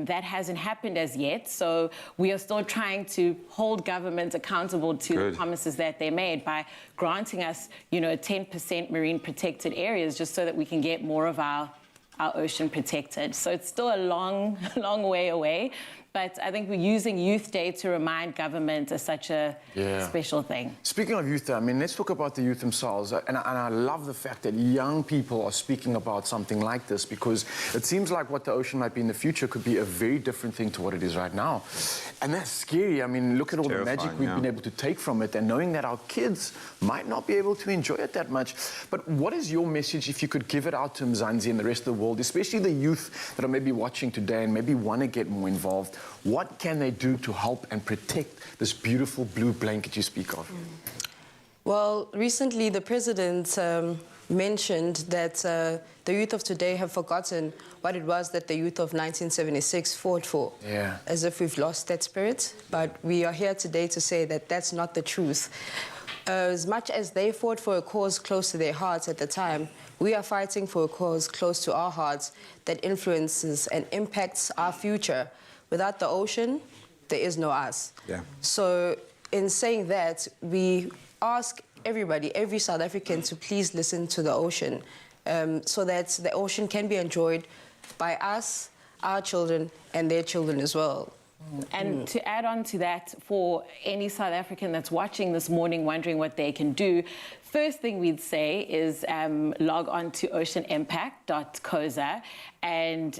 that hasn't happened as yet. So we are still trying to hold governments accountable to the promises that they made by granting us, 10% marine protected areas, just so that we can get more of our ocean protected. So it's still a long, long way away. But I think we're using Youth Day to remind government is such a special thing. Speaking of Youth Day, let's talk about the youth themselves. And I love the fact that young people are speaking about something like this, because it seems like what the ocean might be in the future could be a very different thing to what it is right now. And that's scary. Look at all the magic we've been able to take from it, and knowing that our kids might not be able to enjoy it that much. But what is your message, if you could give it out to Mzansi and the rest of the world, especially the youth that are maybe watching today and maybe want to get more involved, what can they do to help and protect this beautiful blue blanket you speak of? Well, recently the president mentioned that the youth of today have forgotten what it was that the youth of 1976 fought for. Yeah. As if we've lost that spirit. But we are here today to say that that's not the truth. As much as they fought for a cause close to their hearts at the time, we are fighting for a cause close to our hearts that influences and impacts our future. Without the ocean, there is no us. Yeah. So in saying that, we ask everybody, every South African, to please listen to the ocean so that the ocean can be enjoyed by us, our children, and their children as well. And to add on to that, for any South African that's watching this morning wondering what they can do, first thing we'd say is log on to oceanimpact.coza and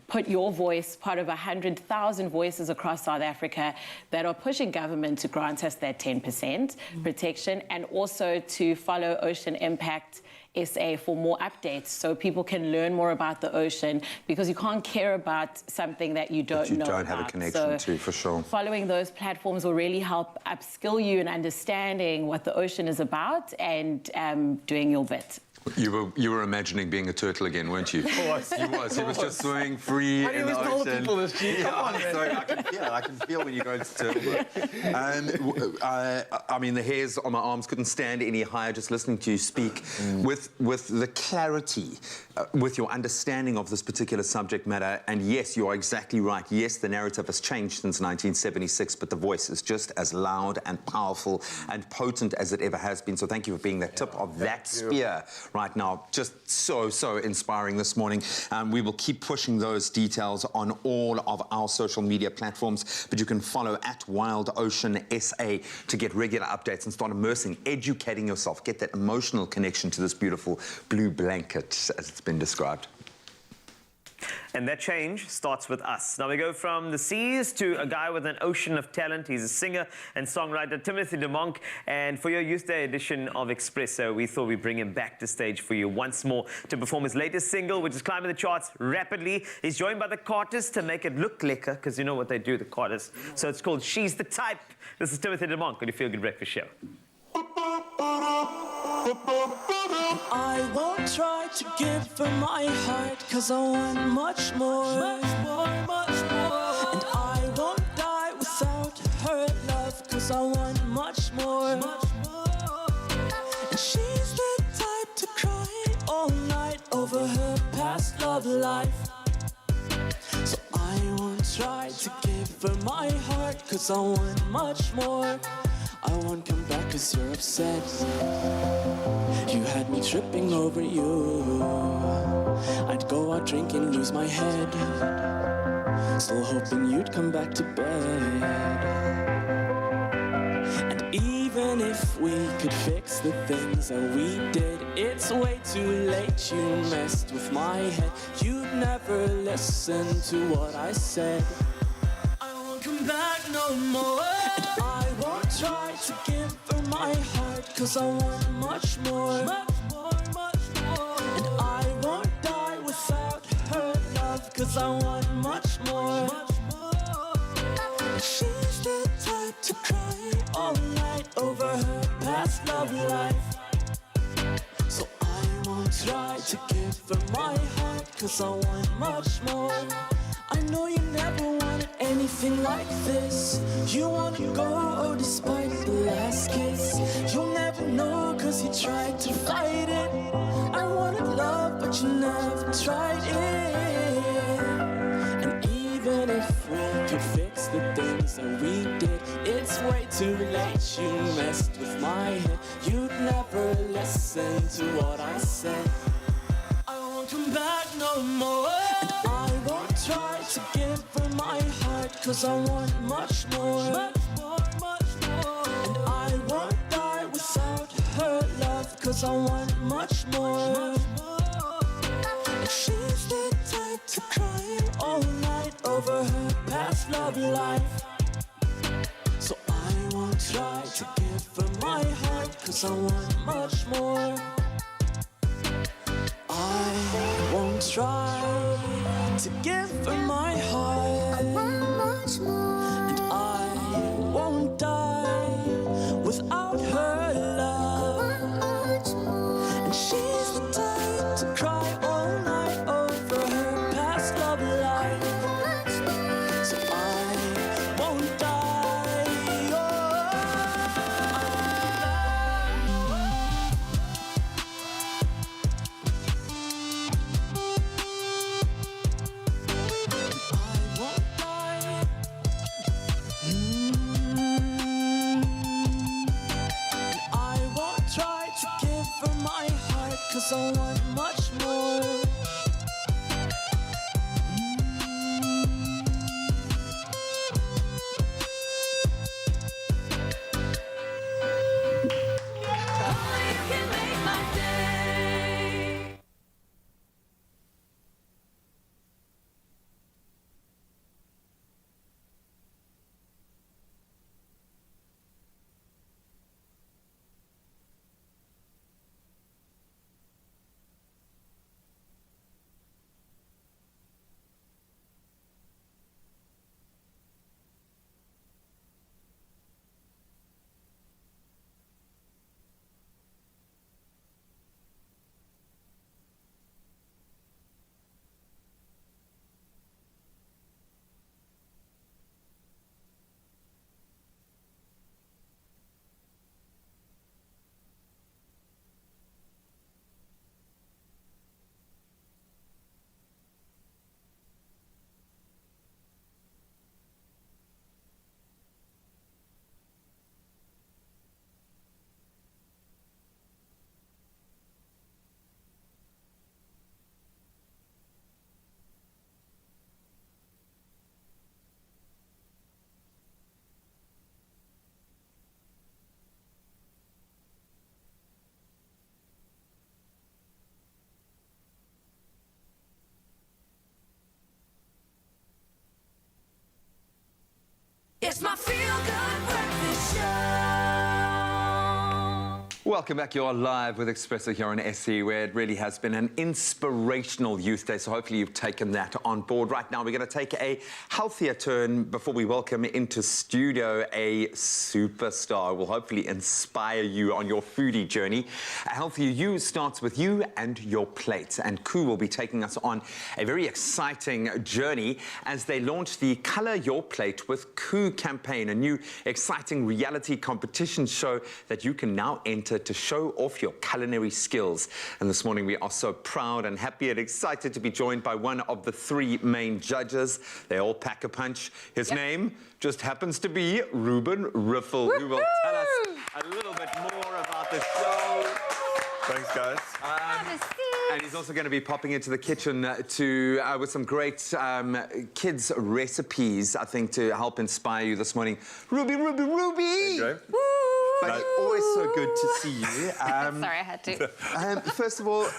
put your voice, part of 100,000 voices across South Africa that are pushing government to grant us that 10% protection, and also to follow Ocean Impact SA for more updates so people can learn more about the ocean, because you can't care about something that you don't know don't have a connection to, for sure. Following those platforms will really help upskill you in understanding what the ocean is about and doing your bit. You were imagining being a turtle again, weren't you? He was just swimming free in the ocean. People this, G. Come on, man. So I can feel when you go into turtle. I mean, the hairs on my arms couldn't stand any higher just listening to you speak with the clarity, with your understanding of this particular subject matter. And yes, you are exactly right. Yes, the narrative has changed since 1976, but the voice is just as loud and powerful and potent as it ever has been. So thank you for being the tip of that spear right now. Just so inspiring this morning. We will keep pushing those details on all of our social media platforms, but you can follow at Wild Ocean SA to get regular updates and start immersing, educating yourself, get that emotional connection to this beautiful blue blanket as it's been described. And that change starts with us. Now we go from the seas to a guy with an ocean of talent. He's a singer and songwriter, Timothy de Monk. And for your Youth Day edition of Expresso, we thought we'd bring him back to stage for you once more to perform his latest single, which is climbing the charts rapidly. He's joined by the Carters to make it look lekker, because you know what they do, the Carters. So it's called She's the Type. This is Timothy de Monk on your Feel Good Breakfast Show. I won't try to give her my heart, cause I want much more. And I won't die without her love, cause I want much more. And she's the type to cry all night over her past love life. So I won't try to give her my heart, cause I want much more. I won't come back cause you're upset. You had me tripping over you. I'd go out drinking, lose my head, still hoping you'd come back to bed. And even if we could fix the things that we did, it's way too late. You messed with my head. You'd never listen to what I said. I won't come back no more. And I won't try to give her my heart, cause I want much more. And I won't die without her love, cause I want much more. She's the type to cry all night over her past love life. So I won't try to give her my heart, cause I want much more. I know you never wanted anything like this. You wanna go, oh, despite the last kiss. You'll never know, cause you tried to fight it. I wanted love, but you never tried it. And even if we could fix the things that we did, it's way too late. You messed with my head. You'd never listen to what I said. I won't come back no more. And I won't try to give her my heart, cause I want much more. And I won't die without her love, cause I want much more. And she's the type to cry all night over her past love life. So I won't try to give her my heart, cause I want much more. I won't won't try to give her my heart. I want much more. And I won't die without her love. I want much more. And she's the type to cry all night over her past love life. So I won't die. Oh, cause I want much more. It's my feel-good breakfast show. Welcome back. You're live with Expresso here on SE, where it really has been an inspirational Youth Day. So hopefully you've taken that on board. Right now, we're going to take a healthier turn before we welcome into studio a superstar who will hopefully inspire you on your foodie journey. A healthier you starts with you and your plate. And Koo will be taking us on a very exciting journey as they launch the Colour Your Plate with Koo campaign, a new exciting reality competition show that you can now enter to show off your culinary skills. And this morning we are so proud and happy and excited to be joined by one of the three main judges. They all pack a punch. His name just happens to be Ruben Riffel, who will tell us a little bit more about the show. Thanks, guys. And he's also going to be popping into the kitchen with some great kids' recipes, I think, to help inspire you this morning. Ruby! Okay. But it's always so good to see you. Sorry, I had to. First of all,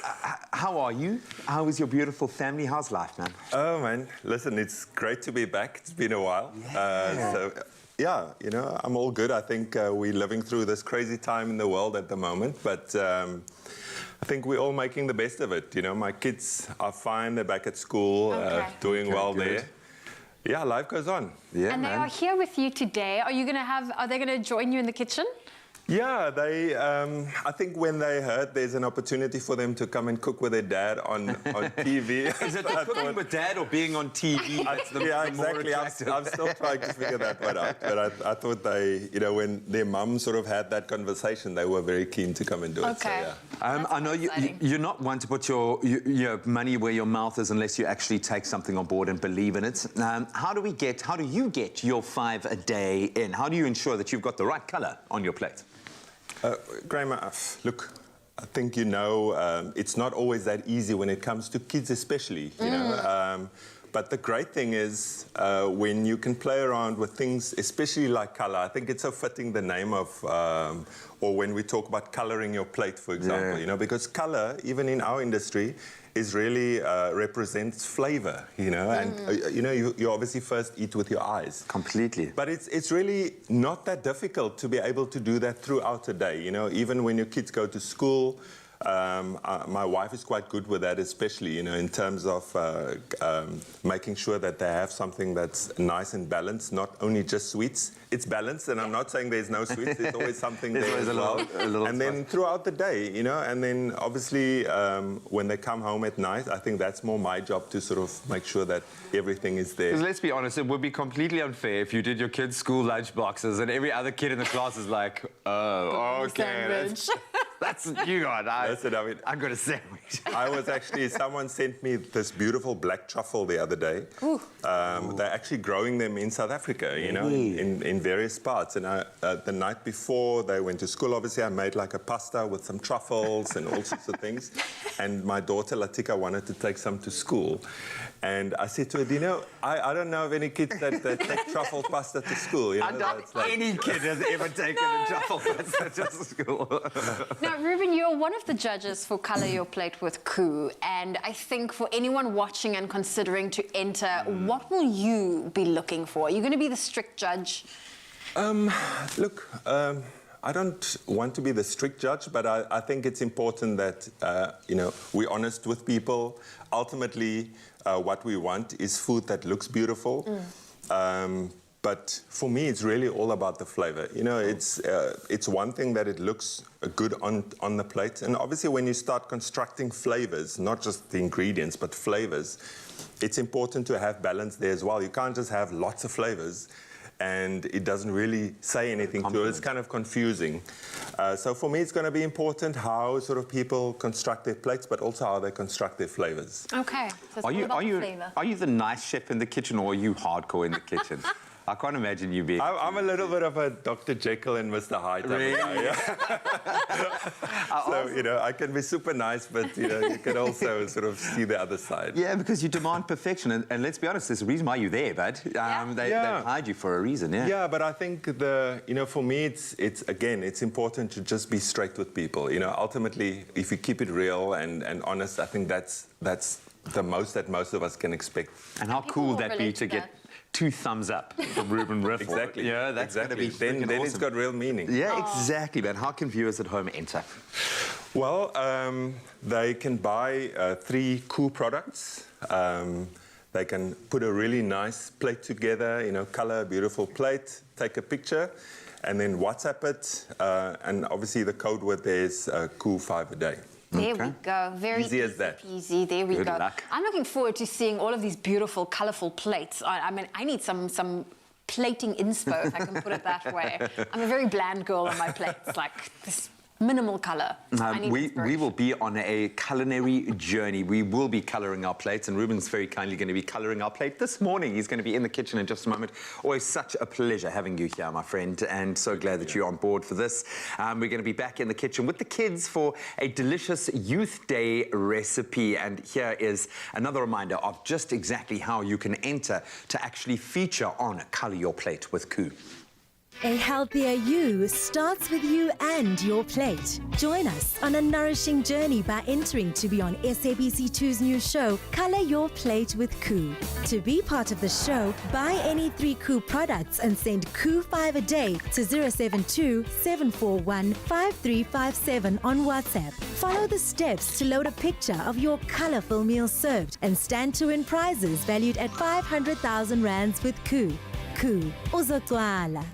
how are you? How is your beautiful family? How's life, man? Oh, man. Listen, it's great to be back. It's been a while. Yeah, you know, I'm all good. I think we're living through this crazy time in the world at the moment, but I think we're all making the best of it. You know, my kids are fine. They're back at school, doing well there. Yeah, life goes on. Yeah, and they are here with you today. Are they going to join you in the kitchen? Yeah, they. I think when they heard there's an opportunity for them to come and cook with their dad on TV. Is it cooking with dad or being on TV? Yeah, exactly. I'm still trying to figure that one out. But I thought they, you know, when their mum sort of had that conversation, they were very keen to come and do it. So, yeah. I know you're not one to put your money where your mouth is unless you actually take something on board and believe in it. How do you get your 5 a day in? How do you ensure that you've got the right colour on your plate? Graham, look, I think you know it's not always that easy when it comes to kids especially, you know. But the great thing is when you can play around with things, especially like colour. I think it's so fitting the name of, or when we talk about colouring your plate, for example, you know, because colour, even in our industry, is really represents flavour, you know, and you know, you obviously first eat with your eyes. Completely. But it's really not that difficult to be able to do that throughout the day, you know, even when your kids go to school. My wife is quite good with that, especially, you know, in terms of making sure that they have something that's nice and balanced, not only just sweets. It's balanced, and I'm not saying there's no sweets. There's always something there as well. And then throughout the day, you know, and then obviously when they come home at night, I think that's more my job to sort of make sure that everything is there. Because let's be honest, it would be completely unfair if you did your kids' school lunch boxes and every other kid in the class is like, oh, okay, that's you got. That's it. I mean, I got a sandwich. I was actually, someone sent me this beautiful black truffle the other day. They're actually growing them in South Africa, you know, in various parts. And the night before they went to school, obviously, I made like a pasta with some truffles and all sorts of things. And my daughter, Latika, wanted to take some to school. And I said to her, you know, I don't know of any kids that take truffle pasta to school. You know? I doubt any kid has ever taken a truffle pasta to school. Now, Ruben, you're one of the judges for Colour Your Plate with Koo, and I think for anyone watching and considering to enter, what will you be looking for? Are you going to be the strict judge? Look, I don't want to be the strict judge, but I think it's important that, you know, we're honest with people. Ultimately, what we want is food that looks beautiful. But for me, it's really all about the flavor. You know, it's one thing that it looks good on the plate. And obviously, when you start constructing flavors, not just the ingredients, but flavors, it's important to have balance there as well. You can't just have lots of flavors and it doesn't really say anything to it. It's kind of confusing. So for me, it's going to be important how sort of people construct their plates, but also how they construct their flavors. Okay. So it's all about the flavor. Are you the nice chef in the kitchen, or are you hardcore in the kitchen? I can't imagine you being... I'm a little bit of a Dr. Jekyll and Mr. Hyde type of guy, yeah. So, you know, I can be super nice, but, you know, you can also sort of see the other side. Yeah, because you demand perfection. And let's be honest, there's a reason why you're there, bud. They hired you for a reason, yeah. Yeah, but I think you know, for me, it's important to just be straight with people. You know, ultimately, if you keep it real and honest, I think that's the most that most of us can expect. And how cool would that be to get 2 thumbs up from Ruben Riffle? Exactly. Yeah, that's going to be then awesome. It's got real meaning. Yeah, exactly. But how can viewers at home enter? Well, they can buy 3 Koo products. They can put a really nice plate together, you know, color a beautiful plate, take a picture, and then WhatsApp it. And obviously the code word there is Koo 5 a day. There we go. Very easy as that. Easy. There we Good go. luck. I'm looking forward to seeing all of these beautiful, colourful plates. I mean, I need some plating inspo, if I can put it that way. I'm a very bland girl on my plates, like this minimal colour. We will be on a culinary journey. We will be colouring our plates, and Ruben's very kindly going to be colouring our plate this morning. He's going to be in the kitchen in just a moment. Always such a pleasure having you here, my friend, and so glad that you're on board for this. We're going to be back in the kitchen with the kids for a delicious Youth Day recipe, and here is another reminder of just exactly how you can enter to actually feature on Colour Your Plate with Koo. A healthier you starts with you and your plate. Join us on a nourishing journey by entering to be on SABC2's new show, Colour Your Plate with Koo. To be part of the show, buy any 3 Koo products and send Koo 5 a day to 072 741 5357 on WhatsApp. Follow the steps to load a picture of your colourful meal served and stand to win prizes valued at 500,000 rands with Koo. Koo, uzotwala.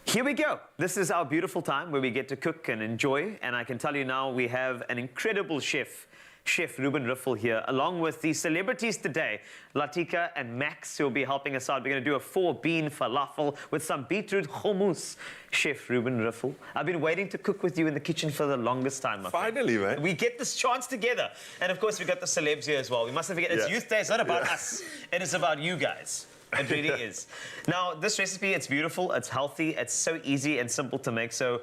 Here we go. This is our beautiful time where we get to cook and enjoy. And I can tell you now we have an incredible chef, Chef Ruben Riffle here, along with the celebrities today, Latika and Max, who will be helping us out. We're going to do a 4-bean falafel with some beetroot hummus. Chef Ruben Riffle, I've been waiting to cook with you in the kitchen for the longest time. Finally, man. We get this chance together. And of course, we've got the celebs here as well. We mustn't forget, it's Youth Day. It's not about us. It is about you guys. It really is. Now, this recipe, it's beautiful, it's healthy, it's so easy and simple to make. So,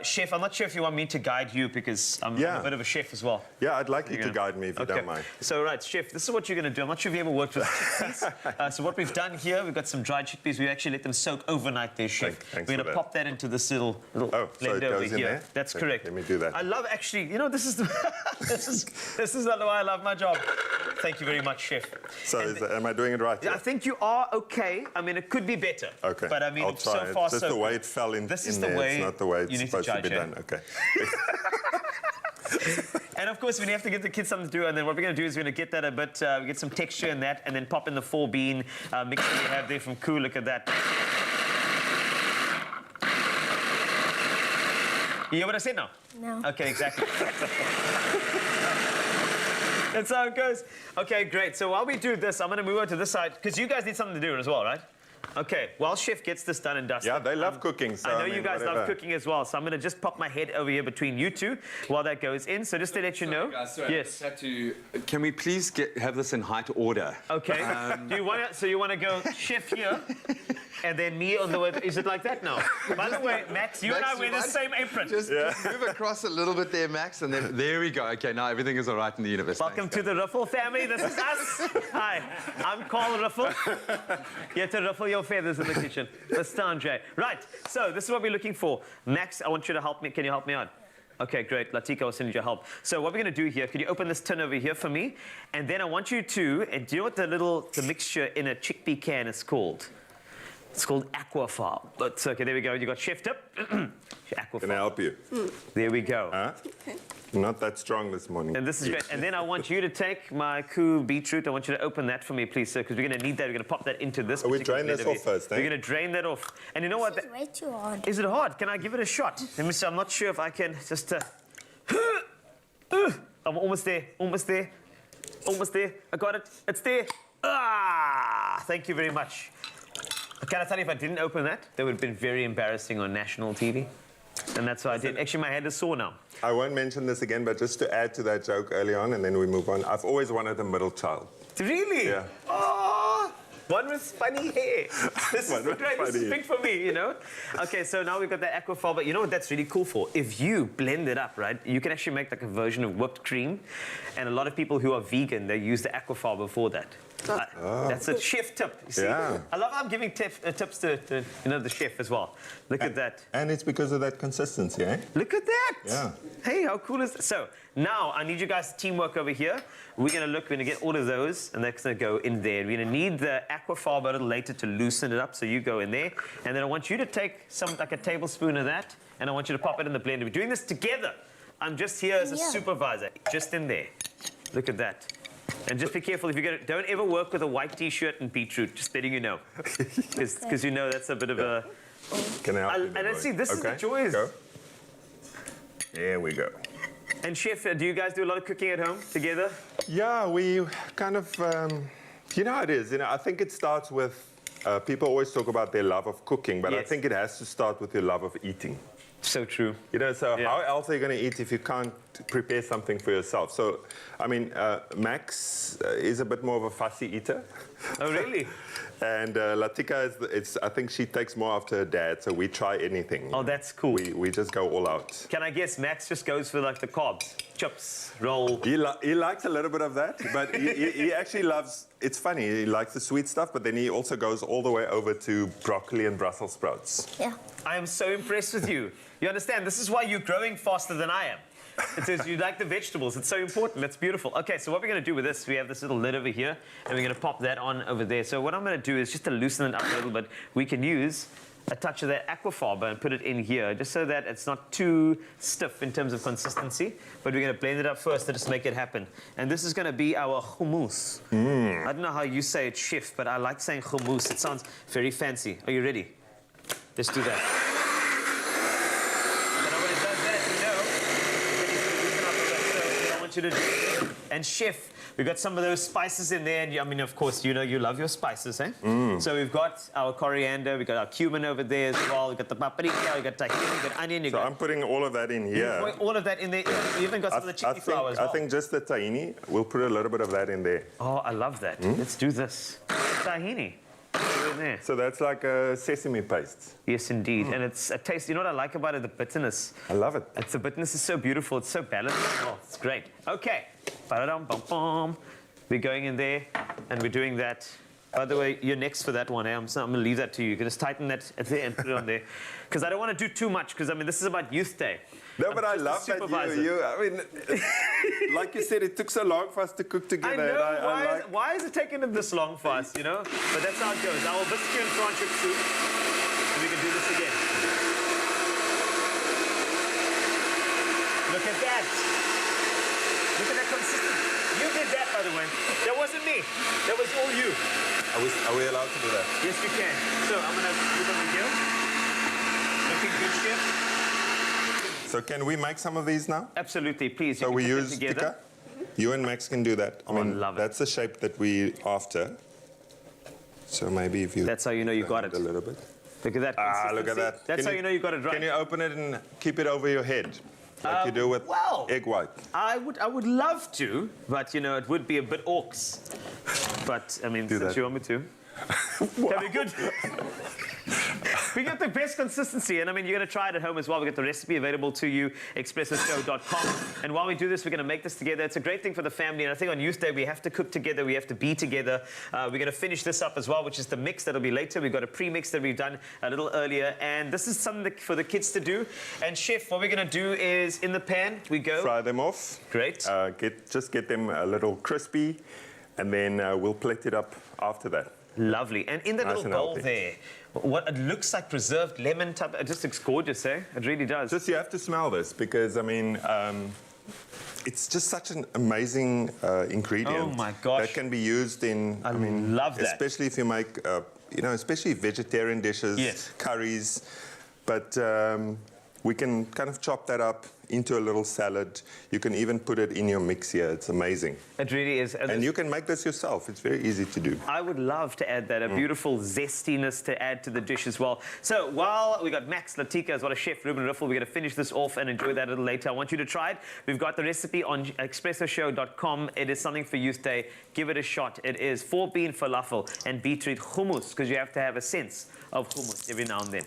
Chef, I'm not sure if you want me to guide you because I'm a bit of a chef as well. Yeah, I'd like you to guide me if you don't mind. So, right, Chef, this is what you're going to do. I'm not sure if you ever worked with chickpeas. So what we've done here, we've got some dried chickpeas. We actually let them soak overnight there, Chef. Thanks We're going to pop that into this little blender over here. There? That's correct. Let me do that. I love actually, you know, this is the this is not why I love my job. Thank you very much, Chef. So am I doing it right? I think you are okay. I mean, it could be better. Okay. But I mean, I'll try. so far, Just so the way good. it fell in, This is in the there. way It's not the way you it's need to supposed to be judge, done. Okay. And of course, we have to give the kids something to do. And then what we're going to do is we're going to get that a bit, get some texture in that, and then pop in the 4-bean mixture we have there from Koo. Look at that. You hear what I said now? No. Okay, exactly. That's how it goes. Okay, great. So while we do this, I'm going to move over to this side, because you guys need something to do as well, right? Okay, while Chef gets this done and dusted. Yeah, they love cooking. So I know mean, you guys whatever. love cooking as well, so I'm going to just pop my head over here between you two while that goes in. So just to let you know. Yes. Can we please have this in height order? Okay. Do you want to? So you want to go Chef here, and then me on the way? Is it like that now? By the way, Max, you and I wear the same apron. Just move across a little bit there, Max, and then there we go. Okay, now everything is all right in the universe. Welcome to the Ruffle family. This is us. Hi, I'm Carl Ruffle. You have to ruffle your feathers in the kitchen. Mr. Andre. Right, so this is what we're looking for. Max, I want you to help me. Can you help me out? Okay, great. Latika will send you help. So what we're going to do here, could you open this tin over here for me? And then I want you to, and do you know what the mixture in a chickpea can is called? It's called Aquafarm. But, okay, there we go. You got Chef Tip. Aquafarm. Can I help you? There we go. Okay. Not that strong this morning. And this is great. And then I want you to take my Koo beetroot. I want you to open that for me, please, sir, because we're going to need that. We're going to pop that into this. We drain this off first, eh? We're going to drain that off. And you know what? This is way too hard. Is it hard? Can I give it a shot? Let me see. I'm not sure if I can just... I'm almost there. Almost there. Almost there. I got it. It's there. Ah! Thank you very much. Can I tell you, if I didn't open that, that would have been very embarrassing on national TV. And that's what I did. Actually, my head is sore now. I won't mention this again, but just to add to that joke early on, and then we move on. I've always wanted a middle child. Really? Yeah. Oh, one with funny hair. This is great. This is big for me, you know? Okay, so now we've got the aquafaba. But you know what that's really cool for? If you blend it up, right, you can actually make like a version of whipped cream. And a lot of people who are vegan, they use the aquafaba for that. That's a chef tip. You see? Yeah. I love how I'm giving tips to the chef as well. Look at that. And it's because of that consistency, eh? Look at that. Yeah. Hey, how cool is that? So now I need you guys to teamwork over here. We're going to get all of those, and that's going to go in there. We're going to need the aquafaba a little later to loosen it up, so you go in there. And then I want you to take like a tablespoon of that, and I want you to pop it in the blender. We're doing this together. I'm just here as a supervisor, just in there. Look at that. And just be careful if you're going to, don't ever work with a white t-shirt and beetroot, just letting you know. Because you know that's a bit of a... Can I help you? And let's see, this is the joy. Go. There we go. And Chef, do you guys do a lot of cooking at home together? Yeah, we kind of, you know how it is. You know, I think it starts with, people always talk about their love of cooking, but I think it has to start with your love of eating. So true. You know, so how else are you going to eat if you can't prepare something for yourself? So, I mean, Max is a bit more of a fussy eater. Oh, really? And Latika, I think she takes more after her dad, so we try anything. Oh, that's cool. We just go all out. Can I guess Max just goes for like the carbs? Chips, roll. He likes a little bit of that, but he actually loves, it's funny, he likes the sweet stuff, but then he also goes all the way over to broccoli and Brussels sprouts. Yeah. I am so impressed with you. You understand, this is why you're growing faster than I am. It says you like the vegetables. It's so important. That's beautiful. Okay, so what we're going to do with this, we have this little lid over here, and we're going to pop that on over there. So what I'm going to do is just to loosen it up a little bit, we can use a touch of that aquafaba and put it in here, just so that it's not too stiff in terms of consistency. But we're going to blend it up first to just make it happen. And this is going to be our hummus. I don't know how you say it, Chef, but I like saying hummus. It sounds very fancy. Are you ready? Let's do that. You to do. And Chef, we've got some of those spices in there, and I mean, of course, you know you love your spices, eh? So we've got our coriander, we've got our cumin over there as well, we've got the paprika, we've got tahini, we've got onion. So I'm putting all of that in here. All of that in there. You even got some of the chickpea flour as well. I think just the tahini, we'll put a little bit of that in there. Oh, I love that. Let's do this. Tahini. There. So that's like a sesame paste. Yes, indeed. And it's a taste. You know what I like about it? The bitterness. I love it. The bitterness is so beautiful. It's so balanced. Oh, it's great. Okay. Ba-da-dum, bum, bum. We're going in there, and we're doing that. By the way, you're next for that one. Eh? I'm going to leave that to you. You can just tighten that at the end, put it on there. Because I don't want to do too much, because, I mean, this is about Youth Day. No, but I love that I mean, like you said, it took so long for us to cook together. I know. Why is it taking this long for us, you know? But that's how it goes. I will biscuit and franchuk soup, and we can do this again. Look at that. Look at that consistency. You did that, by the way. That wasn't me. That was all you. Are we allowed to do that? Yes, you can. So I'm going to move over here. Looking good, chef. So can we make some of these now? Absolutely, please. So we use tikka. You and Max can do that. I mean, love it. That's the shape that we after. So maybe if you... That's how you know you got it. A little bit. Look at that. Ah, look at that. That's how you know you got it right. Can you open it and keep it over your head? Like you do with egg white. I would love to, but, you know, it would be a bit orcs. But, I mean, since you want me to. Can be good. We got the best consistency, and I mean, you're going to try it at home as well. We got the recipe available to you, expressoshow.com. And while we do this, we're going to make this together. It's a great thing for the family, and I think on Youth Day, we have to cook together. We have to be together. We're going to finish this up as well, which is the mix that'll be later. We've got a pre-mix that we've done a little earlier, and this is something for the kids to do. And Chef, what we're going to do is, in the pan, we go... Fry them off. Great. Just get them a little crispy, and then we'll plate it up after that. Lovely. And in the little bowl there, what it looks like preserved lemon type, it just looks gorgeous, eh? It really does. Just you have to smell this because, I mean, it's just such an amazing ingredient. Oh my gosh. That can be used in, I mean, love that. Especially if you make, you know, especially vegetarian dishes, yes. Curries. But we can kind of chop that up into a little salad. You can even put it in your mix here. It's amazing. It really is. And you can make this yourself. It's very easy to do. I would love to add that, a beautiful zestiness to add to the dish as well. So while we got Max Latika as well as Chef Ruben Riffel, we're going to finish this off and enjoy that a little later. I want you to try it. We've got the recipe on expressoshow.com. It is something for Youth Day. Give it a shot. It is 4-bean falafel and beetroot hummus, because you have to have a sense of hummus every now and then.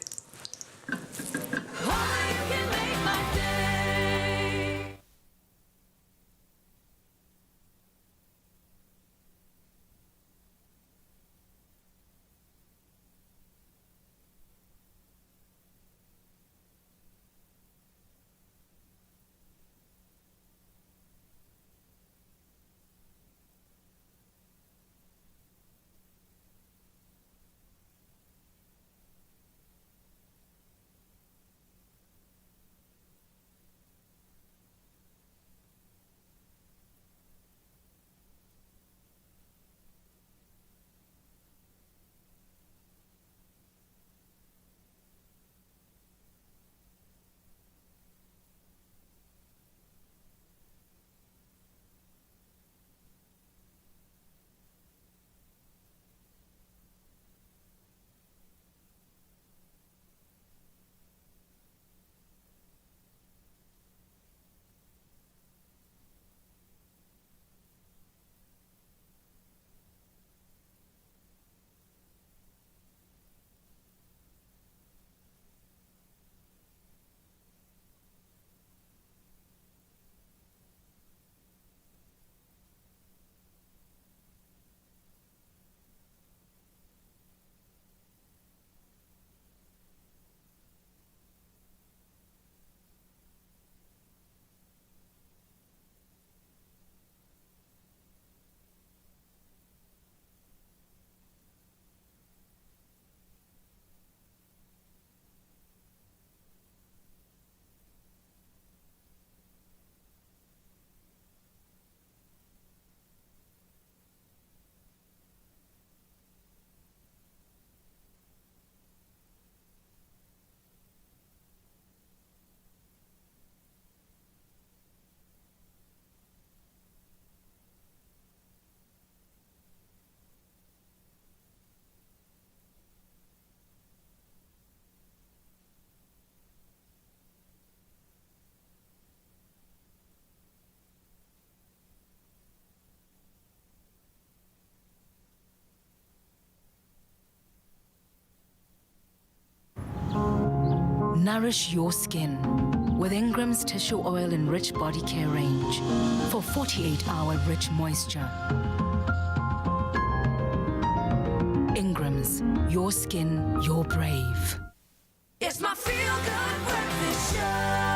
Nourish your skin with Ingram's Tissue Oil and Rich Body Care range for 48-hour rich moisture. your skin, you're brave. It's my feel-good breakfast show.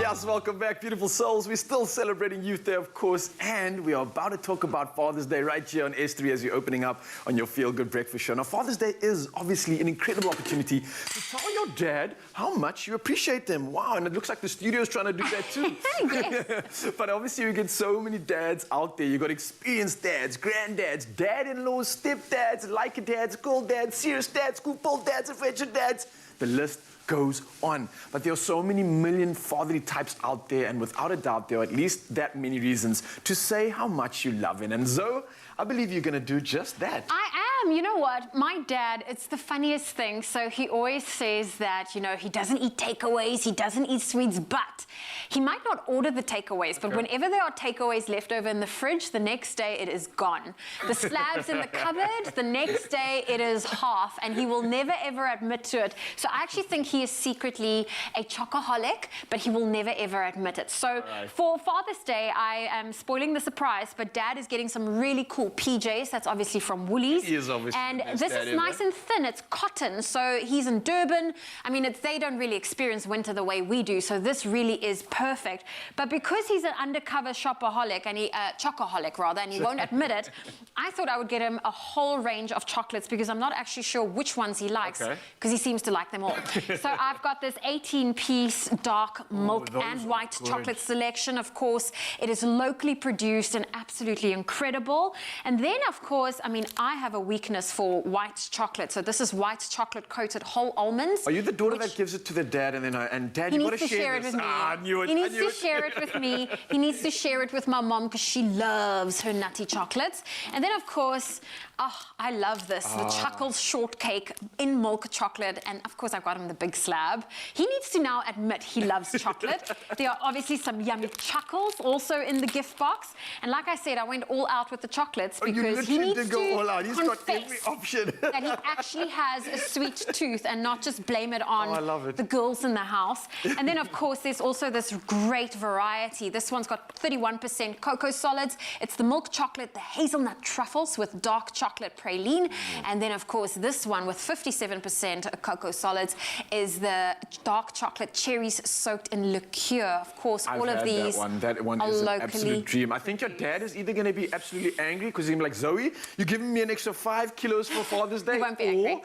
Yes, welcome back, beautiful souls. We're still celebrating Youth Day, of course, and we are about to talk about Father's Day right here on S3 as you're opening up on your Feel Good Breakfast show. Now, Father's Day is obviously an incredible opportunity to tell your dad how much you appreciate them. Wow, and it looks like the studio is trying to do that too. Yes. But obviously, we get so many dads out there. You got experienced dads, granddads, dad-in-laws, stepdads, like dads, girl dads, serious dads, goofball dads, adventure dads. The list goes on. But there are so many million fatherly types out there, and without a doubt, there are at least that many reasons to say how much you love him. And Zoe, I believe you're going to do just that. I am. You know what? My dad, it's the funniest thing. So he always says that, you know, he doesn't eat takeaways, he doesn't eat sweets, but he might not order the takeaways, but whenever there are takeaways left over in the fridge, the next day it is gone. The slab's in the cupboard, the next day it is half, and he will never ever admit to it. So I actually think he is secretly a chocoholic, but he will never ever admit it. So for Father's Day, I am spoiling the surprise, but Dad is getting some really cool PJs. That's obviously from Woolies. He is obviously and the best this dad is nice and thin. It's cotton. So he's in Durban. I mean, they don't really experience winter the way we do. So this really is perfect. But because he's an undercover shopaholic, and chocoholic rather, and he won't admit it, I thought I would get him a whole range of chocolates because I'm not actually sure which ones he likes because he seems to like them all. So I've got this 18-piece dark milk and white chocolate selection. Of course, it is locally produced and absolutely incredible. And then, of course, I mean, I have a weakness for white chocolate. So this is white chocolate coated whole almonds. Are you the daughter that gives it to the dad and Dad, you got to share it this? with me. I knew it. He needs to share it with me. He needs to share it with my mom because she loves her nutty chocolates. And then, of course, I love this. The Chuckles shortcake in milk chocolate. And, of course, I've got him the big slab. He needs to now admit he loves chocolate. There are obviously some yummy Chuckles also in the gift box. And like I said, I went all out with the chocolates because he needs to go all out. He's got confess every option. that he actually has a sweet tooth and not just blame it on the girls in the house. And then, of course, there's also this great variety. This one's got 31% cocoa solids. It's the milk chocolate, the hazelnut truffles with dark chocolate praline. And then, of course, this one with 57% cocoa solids is the dark chocolate cherries soaked in liqueur. Of course, all of these that one are is an locally absolute dream. I think your dad is either going to be absolutely angry because he's like, Zoe, you're giving me an extra 5 kilos for Father's Day. He won't be angry.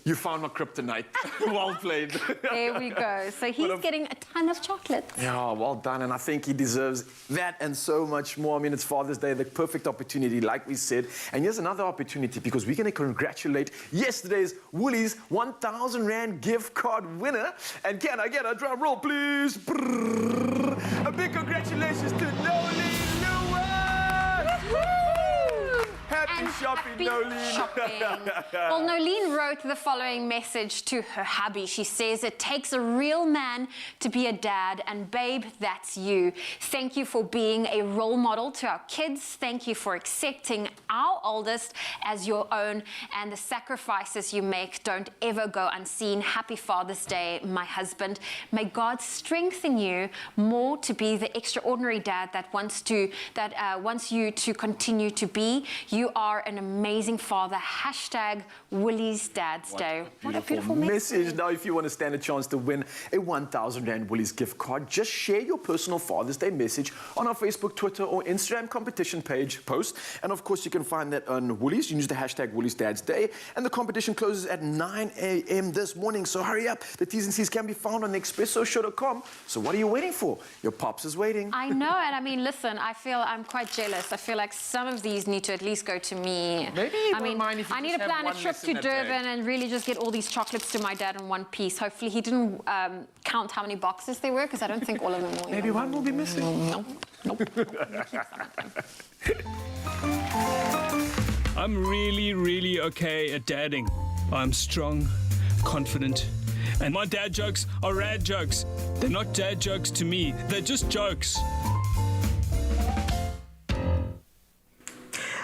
You found my kryptonite. Well played. There we go. So he's getting a ton of chocolates. Yeah, well done. And I think he deserves that and so much more. I mean, it's Father's Day, the perfect opportunity, like we said. And here's another opportunity because we're going to congratulate yesterday's Woolies 1,000 Rand gift card winner. And can I get a drum roll, please? Brrr. A big congratulations to Nolene Lewis! Happy shopping, Nolene. Well, Nolene wrote the following message to her hubby. She says, it takes a real man to be a dad, and babe, that's you. Thank you for being a role model to our kids. Thank you for accepting our oldest as your own, and the sacrifices you make don't ever go unseen. Happy Father's Day, my husband. May God strengthen you more to be the extraordinary dad that wants you to continue to be. You are an amazing father. Hashtag Woolies Dad's Day. What a beautiful message. Now, if you want to stand a chance to win a 1,000 Rand Woolies gift card, just share your personal Father's Day message on our Facebook, Twitter, or Instagram competition page post. And of course, you can find that on Woolies. You can use the hashtag Woolies Dad's Day. And the competition closes at 9 a.m. this morning. So hurry up. The T's and C's can be found on expressoshow.com. So what are you waiting for? Your pops is waiting. I know. And I mean, listen, I'm quite jealous. I feel like some of these need to at least go to me. Maybe you won't mind if you I need just to have plan a one trip less to in that Durban bag. and really just get all these chocolates to my dad in one piece. Hopefully he didn't count how many boxes there were, because I don't think all of them were. Maybe one will be missing. Nope. I'm really, really okay at dadding. I'm strong, confident, and my dad jokes are rad jokes. They're not dad jokes to me, they're just jokes.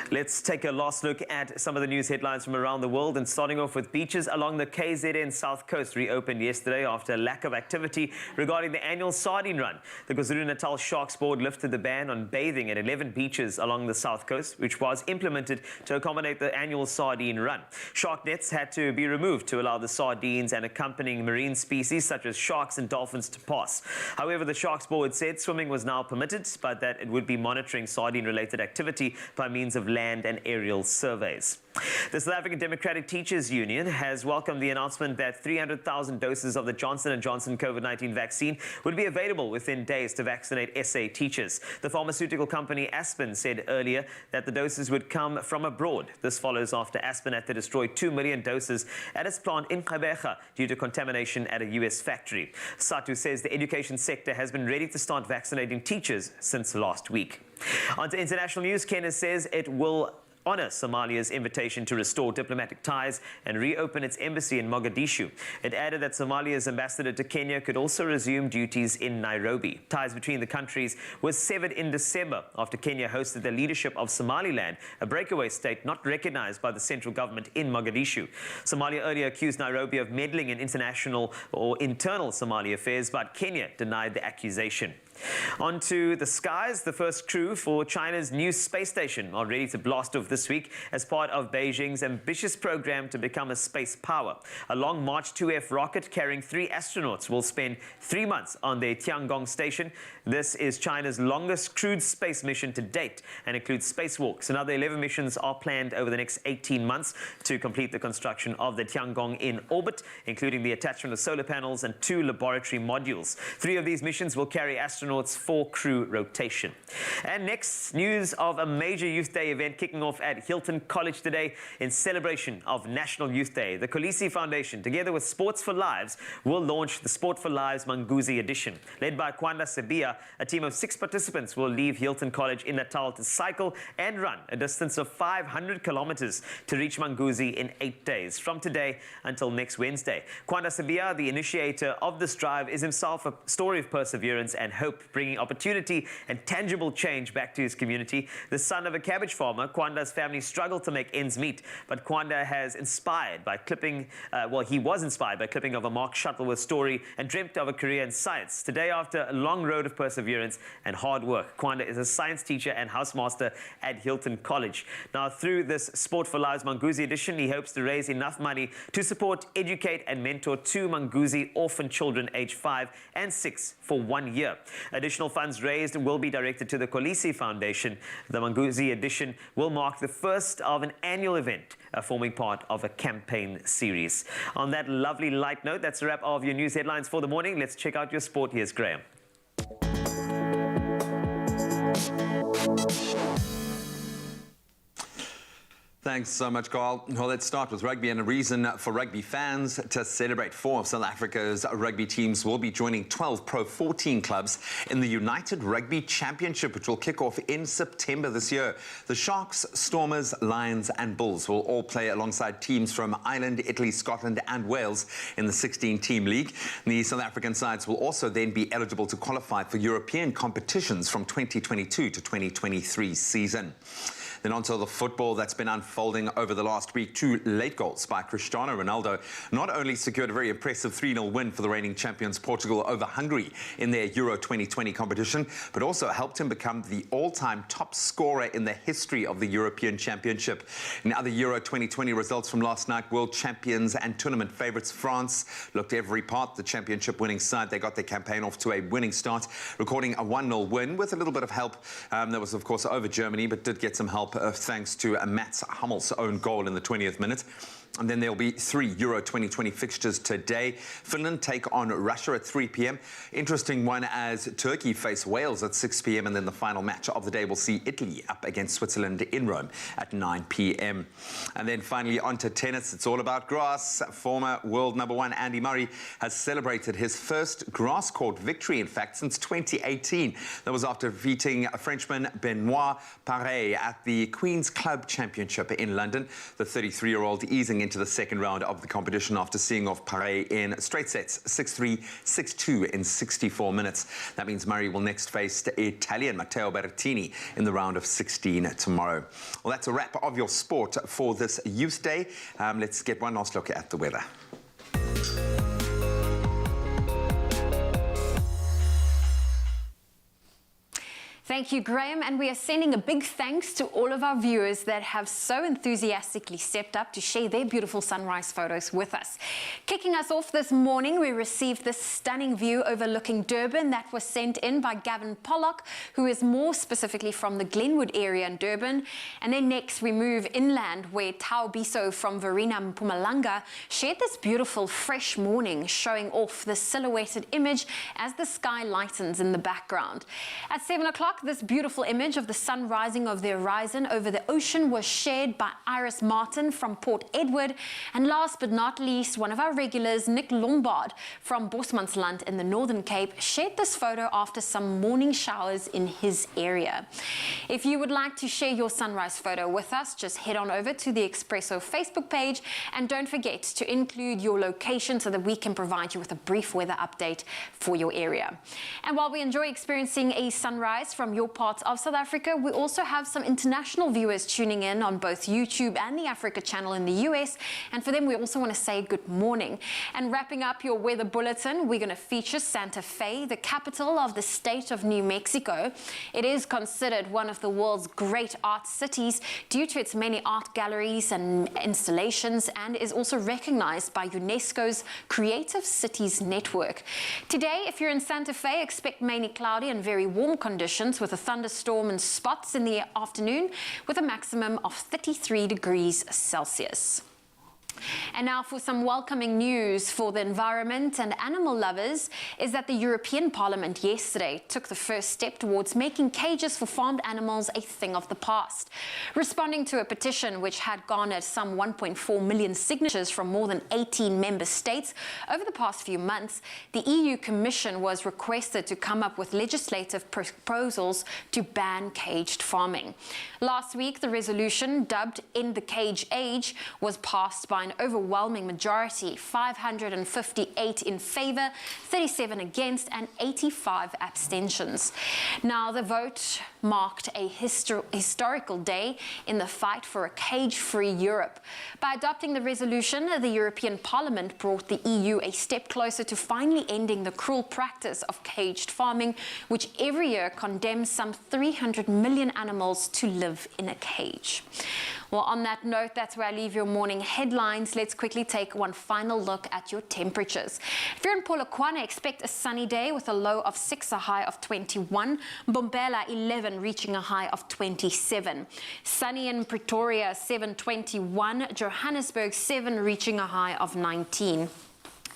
Let's take a last look at some of the news headlines from around the world, and starting off with beaches along the KZN South Coast reopened yesterday after a lack of activity regarding the annual sardine run. The KwaZulu-Natal Sharks Board lifted the ban on bathing at 11 beaches along the South Coast, which was implemented to accommodate the annual sardine run. Shark nets had to be removed to allow the sardines and accompanying marine species such as sharks and dolphins to pass. However, the Sharks Board said swimming was now permitted, but that it would be monitoring sardine-related activity by means of land and aerial surveys. The South African Democratic Teachers Union has welcomed the announcement that 300,000 doses of the Johnson & Johnson COVID-19 vaccine would be available within days to vaccinate SA teachers. The pharmaceutical company Aspen said earlier that the doses would come from abroad. This follows after Aspen had to destroy 2 million doses at its plant in Gqeberha due to contamination at a US factory. SATU says the education sector has been ready to start vaccinating teachers since last week. On to international news, Kenya says it will honor Somalia's invitation to restore diplomatic ties and reopen its embassy in Mogadishu. It added that Somalia's ambassador to Kenya could also resume duties in Nairobi. Ties between the countries were severed in December after Kenya hosted the leadership of Somaliland, a breakaway state not recognized by the central government in Mogadishu. Somalia earlier accused Nairobi of meddling in international or internal Somali affairs, but Kenya denied the accusation. On to the skies. The first crew for China's new space station are ready to blast off this week as part of Beijing's ambitious program to become a space power. A Long March 2F rocket carrying 3 astronauts will spend 3 months on their Tiangong station. This is China's longest crewed space mission to date and includes spacewalks. Another 11 missions are planned over the next 18 months to complete the construction of the Tiangong in orbit, including the attachment of solar panels and 2 laboratory modules. 3 of these missions will carry astronauts for crew rotation. And next, news of a major Youth Day event kicking off at Hilton College today in celebration of National Youth Day. The Kolisi Foundation, together with Sports for Lives, will launch the Sport for Lives Manguzi edition. Led by Kwanda Sebia, a team of 6 participants will leave Hilton College in Natal to cycle and run a distance of 500 kilometers to reach Manguzi in 8 days, from today until next Wednesday. Kwanda Sebia, the initiator of this drive, is himself a story of perseverance and hope, bringing opportunity and tangible change back to his community. The son of a cabbage farmer, Kwanda's family struggled to make ends meet, but Kwanda has inspired by he was inspired by clipping of a Mark Shuttleworth story and dreamt of a career in science. Today, after a long road of perseverance and hard work, Kwanda is a science teacher and housemaster at Hilton College. Now, through this Sport for Lives Manguzi edition, he hopes to raise enough money to support, educate and mentor 2 Manguzi orphan children aged 5 and 6 for 1 year. Additional funds raised will be directed to the Kolisi Foundation. The Manguzi edition will mark the first of an annual event, forming part of a campaign series. On that lovely light note, that's a wrap of your news headlines for the morning. Let's check out your sport. Here's Graham. Thanks so much, Carl. Well, let's start with rugby, and a reason for rugby fans to celebrate. 4 of South Africa's rugby teams will be joining 12 Pro 14 clubs in the United Rugby Championship, which will kick off in September this year. The Sharks, Stormers, Lions and Bulls will all play alongside teams from Ireland, Italy, Scotland and Wales in the 16-team league. The South African sides will also then be eligible to qualify for European competitions from 2022 to 2023 season. Then on to the football that's been unfolding over the last week. 2 late goals by Cristiano Ronaldo not only secured a very impressive 3-0 win for the reigning champions Portugal over Hungary in their Euro 2020 competition, but also helped him become the all-time top scorer in the history of the European Championship. In other Euro 2020 results from last night, world champions and tournament favourites France looked every part. The championship winning side, they got their campaign off to a winning start, recording a 1-0 win with a little bit of help. That was, of course, over Germany, but did get some help thanks to Mats Hummels' own goal in the 20th minute. And then there'll be 3 Euro 2020 fixtures today. Finland take on Russia at 3 p.m. Interesting one as Turkey face Wales at 6 p.m. And then the final match of the day will see Italy up against Switzerland in Rome at 9 p.m. And then finally on to tennis. It's all about grass. Former world #1 Andy Murray has celebrated his first grass court victory, in fact, since 2018. That was after defeating Frenchman Benoit Paire at the the Queen's Club Championship in London. The 33-year-old easing into the second round of the competition after seeing off Paré in straight sets, 6-3, 6-2 in 64 minutes. That means Murray will next face the Italian Matteo Berrettini in the round of 16 tomorrow. Well, that's a wrap of your sport for this Youth Day. Let's get one last look at the weather. Thank you, Graham, and we are sending a big thanks to all of our viewers that have so enthusiastically stepped up to share their beautiful sunrise photos with us. Kicking us off this morning, we received this stunning view overlooking Durban that was sent in by Gavin Pollock, who is more specifically from the Glenwood area in Durban. And then next we move inland, where Tau Biso from Verena, Mpumalanga, shared this beautiful fresh morning, showing off the silhouetted image as the sky lightens in the background. At 7 o'clock, this beautiful image of the sun rising over the horizon over the ocean was shared by Iris Martin from Port Edward. And last but not least, one of our regulars, Nick Lombard from Bosmansland in the Northern Cape, shared this photo after some morning showers in his area. If you would like to share your sunrise photo with us, just head on over to the Expresso Facebook page and don't forget to include your location so that we can provide you with a brief weather update for your area. And while we enjoy experiencing a sunrise from your parts of South Africa, we also have some international viewers tuning in on both YouTube and the Africa channel in the US, and for them we also want to say good morning. And wrapping up your weather bulletin, we're going to feature Santa Fe, the capital of the state of New Mexico. It is considered one of the world's great art cities due to its many art galleries and installations, and is also recognized by UNESCO's Creative Cities Network. Today, if you're in Santa Fe, expect mainly cloudy and very warm conditions with a thunderstorm in spots in the afternoon with a maximum of 33 degrees Celsius. And now for some welcoming news for the environment and animal lovers is that the European Parliament yesterday took the first step towards making cages for farmed animals a thing of the past. Responding to a petition which had garnered some 1.4 million signatures from more than 18 member states over the past few months, the EU Commission was requested to come up with legislative proposals to ban caged farming. Last week, the resolution, dubbed End the Cage Age, was passed by an overwhelming majority, 558 in favour, 37 against and 85 abstentions. Now, the vote marked a historical day in the fight for a cage-free Europe. By adopting the resolution, the European Parliament brought the EU a step closer to finally ending the cruel practice of caged farming, which every year condemns some 300 million animals to live in a cage. Well, on that note, that's where I leave your morning headlines. Let's quickly take one final look at your temperatures. If you're in Polokwane, expect a sunny day with a low of 6, a high of 21. Mbombela, 11, reaching a high of 27. Sunny in Pretoria, 7, 21. Johannesburg, 7, reaching a high of 19.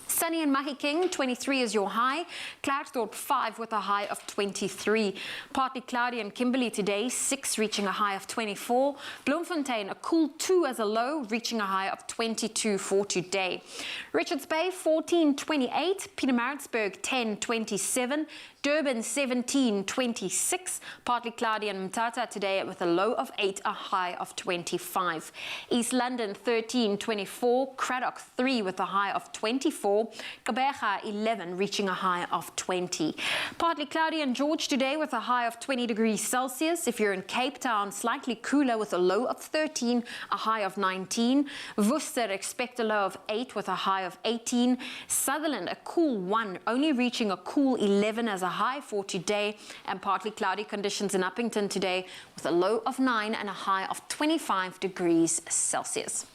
Sunny in Mahikeng, 23 is your high. Klerksdorp, 5 with a high of 23. Partly cloudy in Kimberley today, 6 reaching a high of 24. Bloemfontein, a cool 2 as a low, reaching a high of 22 for today. Richards Bay, 14, 28. Pietermaritzburg, 10, 27. Durban, 17, 26. Partly cloudy in Mthatha today with a low of 8, a high of 25. East London, 13, 24. Craddock, 3 with a high of 24. Gqeberha, 11, reaching a high of 20. Partly cloudy in George today with a high of 20 degrees Celsius. If you're in Cape Town, slightly cooler with a low of 13, a high of 19. Worcester, expect a low of 8 with a high of 18. Sutherland, a cool 1, only reaching a cool 11 as a high for today. And partly cloudy conditions in Uppington today with a low of 9 and a high of 25 degrees Celsius.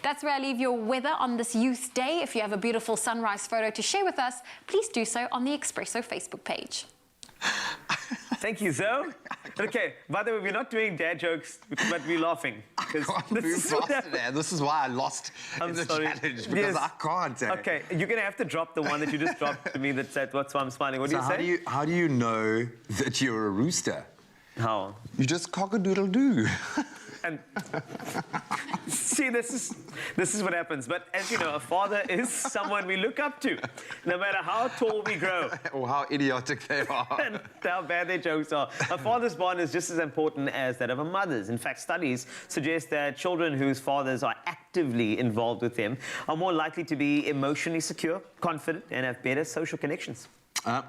That's where I leave your weather on this Youth Day. If you have a beautiful sunrise photo to share with us, please do so on the Expresso Facebook page. Thank you, Zoe. Okay, by the way, we're not doing dad jokes, but we're laughing. I can't move faster, man. This is why I lost in the challenge, because I can't. Okay, you're going to have to drop the one that you just dropped to me that said, "What's why I'm smiling." What do you say? How do you know that you're a rooster? How? You just cock-a-doodle-doo. And see, this is what happens. But as you know, a father is someone we look up to, no matter how tall we grow. Or how idiotic they are. And how bad their jokes are. A father's bond is just as important as that of a mother's. In fact, studies suggest that children whose fathers are actively involved with them are more likely to be emotionally secure, confident, and have better social connections.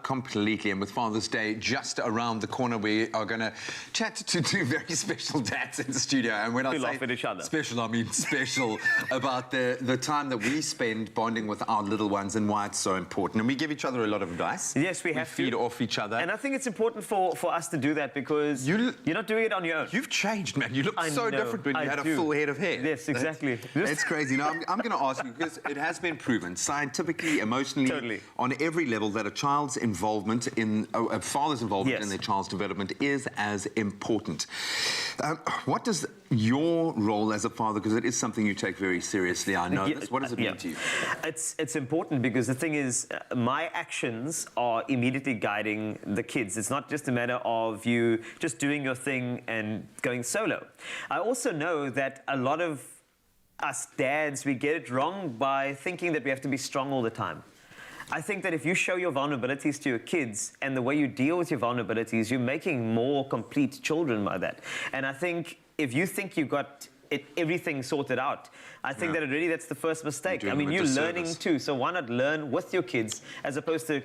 Completely. And with Father's Day just around the corner, we are going to chat to two very special dads in the studio. And when I say laugh at each other. Special, I mean special about the time that we spend bonding with our little ones and why it's so important. And we give each other a lot of advice. Yes, we have to. Feed off each other. And I think it's important for us to do that because you're not doing it on your own. You've changed, man. You look so different when you had a full head of hair. Yes, exactly. It's crazy. Now, I'm going to ask you, because it has been proven scientifically, emotionally, on every level, that a child's involvement a father's involvement in their child's development is as important. What does your role as a father, because it is something you take very seriously, I know this, what does it mean to you? It's important because the thing is, my actions are immediately guiding the kids. It's not just a matter of you just doing your thing and going solo. I also know that a lot of us dads, we get it wrong by thinking that we have to be strong all the time. I think that if you show your vulnerabilities to your kids and the way you deal with your vulnerabilities, you're making more complete children by that. And I think if you think you've got everything sorted out, I think that already that's the first mistake. I mean, you're learning too, so why not learn with your kids as opposed to,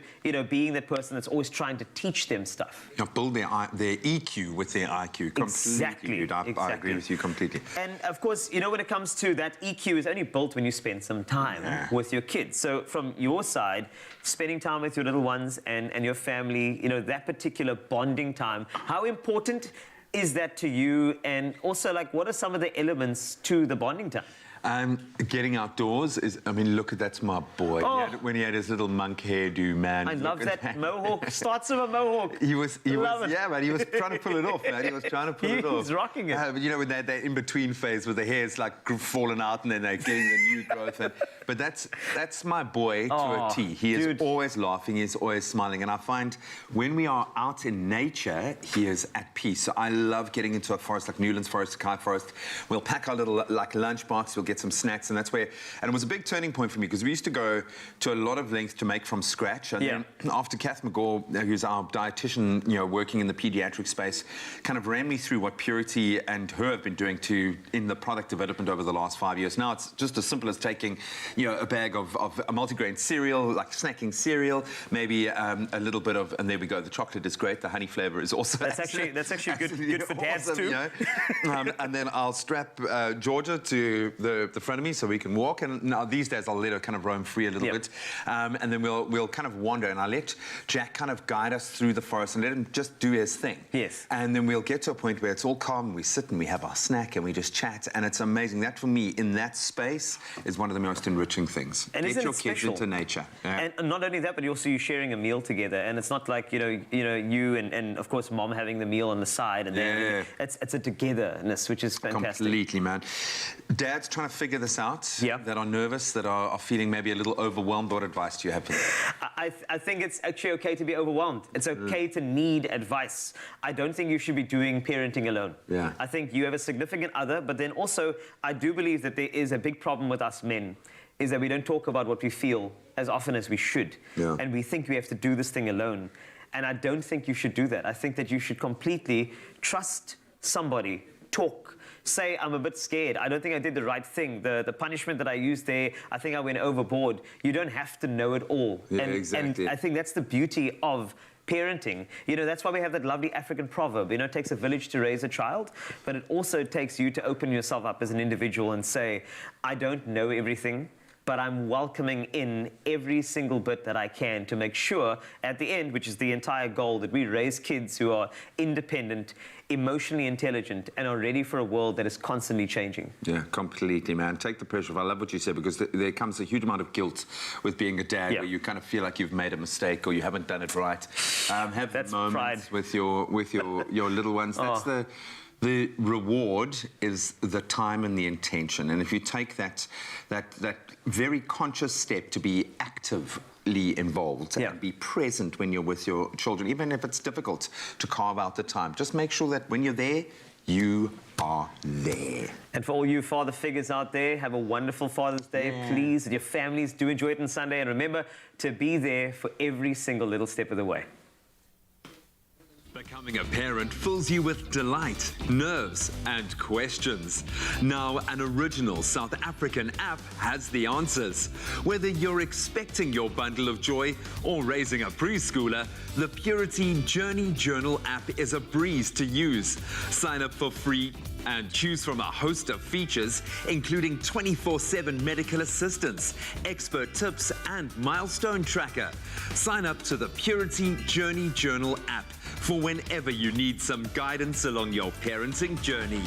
being that person that's always trying to teach them stuff. Build their EQ with their IQ. Exactly. I agree with you completely. And of course, when it comes to that, EQ is only built when you spend some time with your kids. So from your side, spending time with your little ones and your family, that particular bonding time, how important is that to you? And also, what are some of the elements to the bonding time? Getting outdoors is, that's my boy. Oh. When he had his little monk hairdo, man. I love that mohawk. Starts with a mohawk. He was man, he was trying to pull it off, man. He was trying to pull it off. He's rocking it. But when they had that in-between phase where the hair's fallen out and then they're getting the new growth. But that's my boy to a T. He is always laughing, he's always smiling. And I find when we are out in nature, he is at peace. So I love getting into a forest like Newlands Forest, Kai Forest. We'll pack our little lunch box, we'll get some snacks, and that's where. And it was a big turning point for me because we used to go to a lot of lengths to make from scratch. And then after Kath McGaw, who's our dietitian, working in the pediatric space, kind of ran me through what Purity and her have been doing in the product development over the last 5 years. Now it's just as simple as taking, a bag of a multigrain cereal, like snacking cereal, maybe a little bit of, and there we go. The chocolate is great. The honey flavor is also that's actually good for dads awesome, too. And then I'll strap Georgia to the front of me so we can walk. And now these days I'll let her kind of roam free a little bit, and then we'll kind of wander. And I let Jack kind of guide us through the forest and let him just do his thing. Yes. And then we'll get to a point where it's all calm. And we sit and we have our snack and we just chat, and it's amazing. That for me, in that space, is one of the most enriching things. And get your kids into nature. And not only that, but also you're sharing a meal together, and it's not like you and of course mom having the meal on the side, and then it's a togetherness, which is fantastic. Completely, man. Dads trying to figure this out, that are nervous, that are feeling maybe a little overwhelmed. What advice do you have for them? I think it's actually okay to be overwhelmed. It's okay to need advice. I don't think you should be doing parenting alone. Yeah. I think you have a significant other, but then also I do believe that there is a big problem with us men, is that we don't talk about what we feel as often as we should. Yeah. And we think we have to do this thing alone. And I don't think you should do that. I think that you should completely trust somebody, talk, say, I'm a bit scared. I don't think I did the right thing. The punishment that I used there, I think I went overboard. You don't have to know it all. Yeah, exactly. And I think that's the beauty of parenting. That's why we have that lovely African proverb, it takes a village to raise a child, but it also takes you to open yourself up as an individual and say, I don't know everything, but I'm welcoming in every single bit that I can to make sure at the end, which is the entire goal, that we raise kids who are independent, emotionally intelligent, and are ready for a world that is constantly changing. Yeah, completely, man. Take the pressure off. I love what you said, because there comes a huge amount of guilt with being a dad, where you kind of feel like you've made a mistake or you haven't done it right. Have That's moments pride. with your little ones. That's the reward is the time and the intention. And if you take that very conscious step to be actively involved and be present when you're with your children, even if it's difficult to carve out the time, just make sure that when you're there, you are there. And for all you father figures out there, have a wonderful Father's Day. Please, your families, do enjoy it on Sunday. And remember to be there for every single little step of the way. Becoming a parent fills you with delight, nerves, and questions. Now, an original South African app has the answers. Whether you're expecting your bundle of joy or raising a preschooler, the Purity Journey Journal app is a breeze to use. Sign up for free and choose from a host of features, including 24/7 medical assistance, expert tips, and milestone tracker. Sign up to the Purity Journey Journal app for whenever you need some guidance along your parenting journey.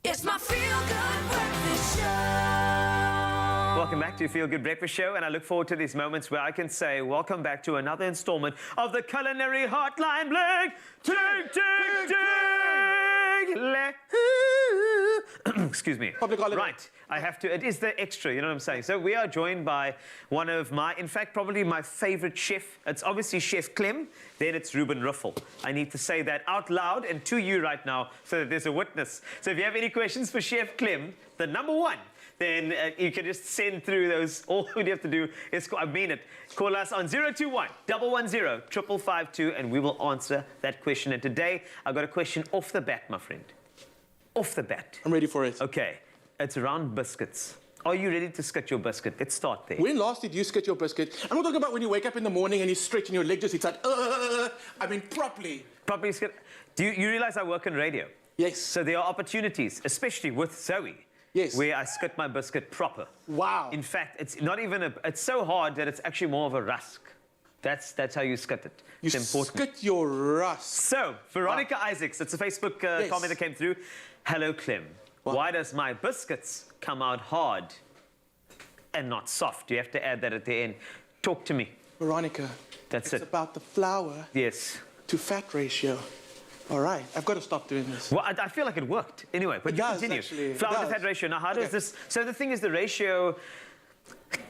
It's my feel-good breakfast show. Welcome back to Feel Good Breakfast Show, and I look forward to these moments where I can say, welcome back to another installment of the Culinary Hotline Bling. Ting, ting, ting. Excuse me. Public holiday. Right, I have to, it is the extra, you know what I'm saying? So we are joined by one of my, in fact, probably my favorite chef. It's obviously Chef Clem, then it's Ruben Ruffel. I need to say that out loud and to you right now so that there's a witness. So if you have any questions for Chef Clem, the number one, then you can just send through those. All you have to do is, I mean it, call us on 021-110-552 and we will answer that question. And today, I've got a question off the bat, my friend. Off the bat. I'm ready for it. Okay, it's around biscuits. Are you ready to skit your biscuit? Let's start there. When last did you skit your biscuit? I'm not talking about when you wake up in the morning and you stretch and your leg just hits out. I mean properly. Properly skit. Do you realize I work in radio? Yes. So there are opportunities, especially with Zoe. Yes. Where I skit my biscuit proper. Wow. In fact, it's not even it's so hard that it's actually more of a rusk. That's how you skit it. You skit your rusk. So, Veronica Isaacs, it's a Facebook comment that came through. Hello, Clem. What? Why does my biscuits come out hard and not soft? You have to add that at the end. Talk to me. Veronica. That's it's about the flour yes. to fat ratio. All right, I've got to stop doing this. Well, I feel like it worked. Anyway, but you continue. Actually, flour to fat ratio. Now, how does this... So the thing is, the ratio...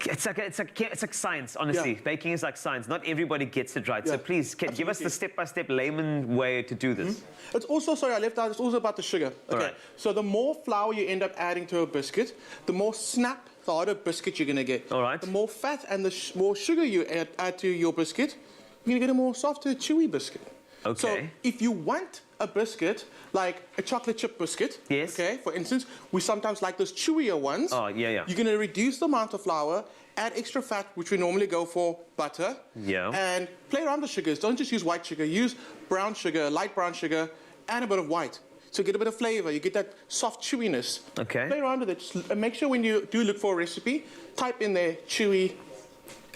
It's like science, honestly. Yeah. Baking is like science. Not everybody gets it right. So please, give us the step-by-step layman way to do this. It's also, sorry, I left out, it's also about the sugar. Okay, right. So the more flour you end up adding to a biscuit, the more snap, the harder biscuit you're going to get. All right. The more fat and the more sugar you add to your biscuit, you're going to get a more softer, chewy biscuit. Okay. So if you want a biscuit, like a chocolate chip biscuit, yes. Okay, for instance, we sometimes like those chewier ones. Oh, yeah, yeah. You're going to reduce the amount of flour, add extra fat, which we normally go for butter. Yeah. And play around the sugars. Don't just use white sugar. Use brown sugar, light brown sugar, and a bit of white. So get a bit of flavor. You get that soft chewiness. Okay. Play around with it. Just make sure when you do look for a recipe, type in there chewy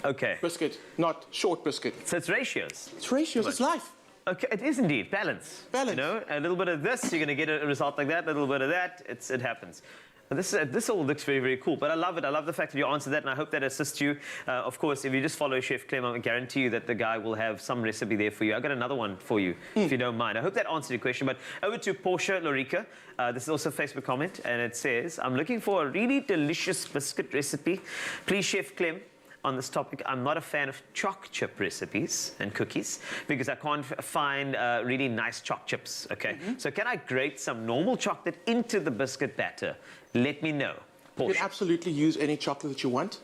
Okay. biscuit, not short biscuit. So it's ratios. It's ratios, it's life. Okay, it is indeed balance. Balance. You know, a little bit of this, you're going to get a result like that. A little bit of that, it happens. This all looks very, very cool, but I love it. I love the fact that you answered that, and I hope that assists you. Of course, if you just follow Chef Clem, I guarantee you that the guy will have some recipe there for you. I've got another one for you, if you don't mind. I hope that answered your question, but over to Portia Lorica. This is also a Facebook comment, and it says, I'm looking for a really delicious biscuit recipe. Please, Chef Clem, on this topic, I'm not a fan of choc chip recipes and cookies because I can't find really nice choc chips, okay? So can I grate some normal chocolate into the biscuit batter? Let me know. You can absolutely use any chocolate that you want.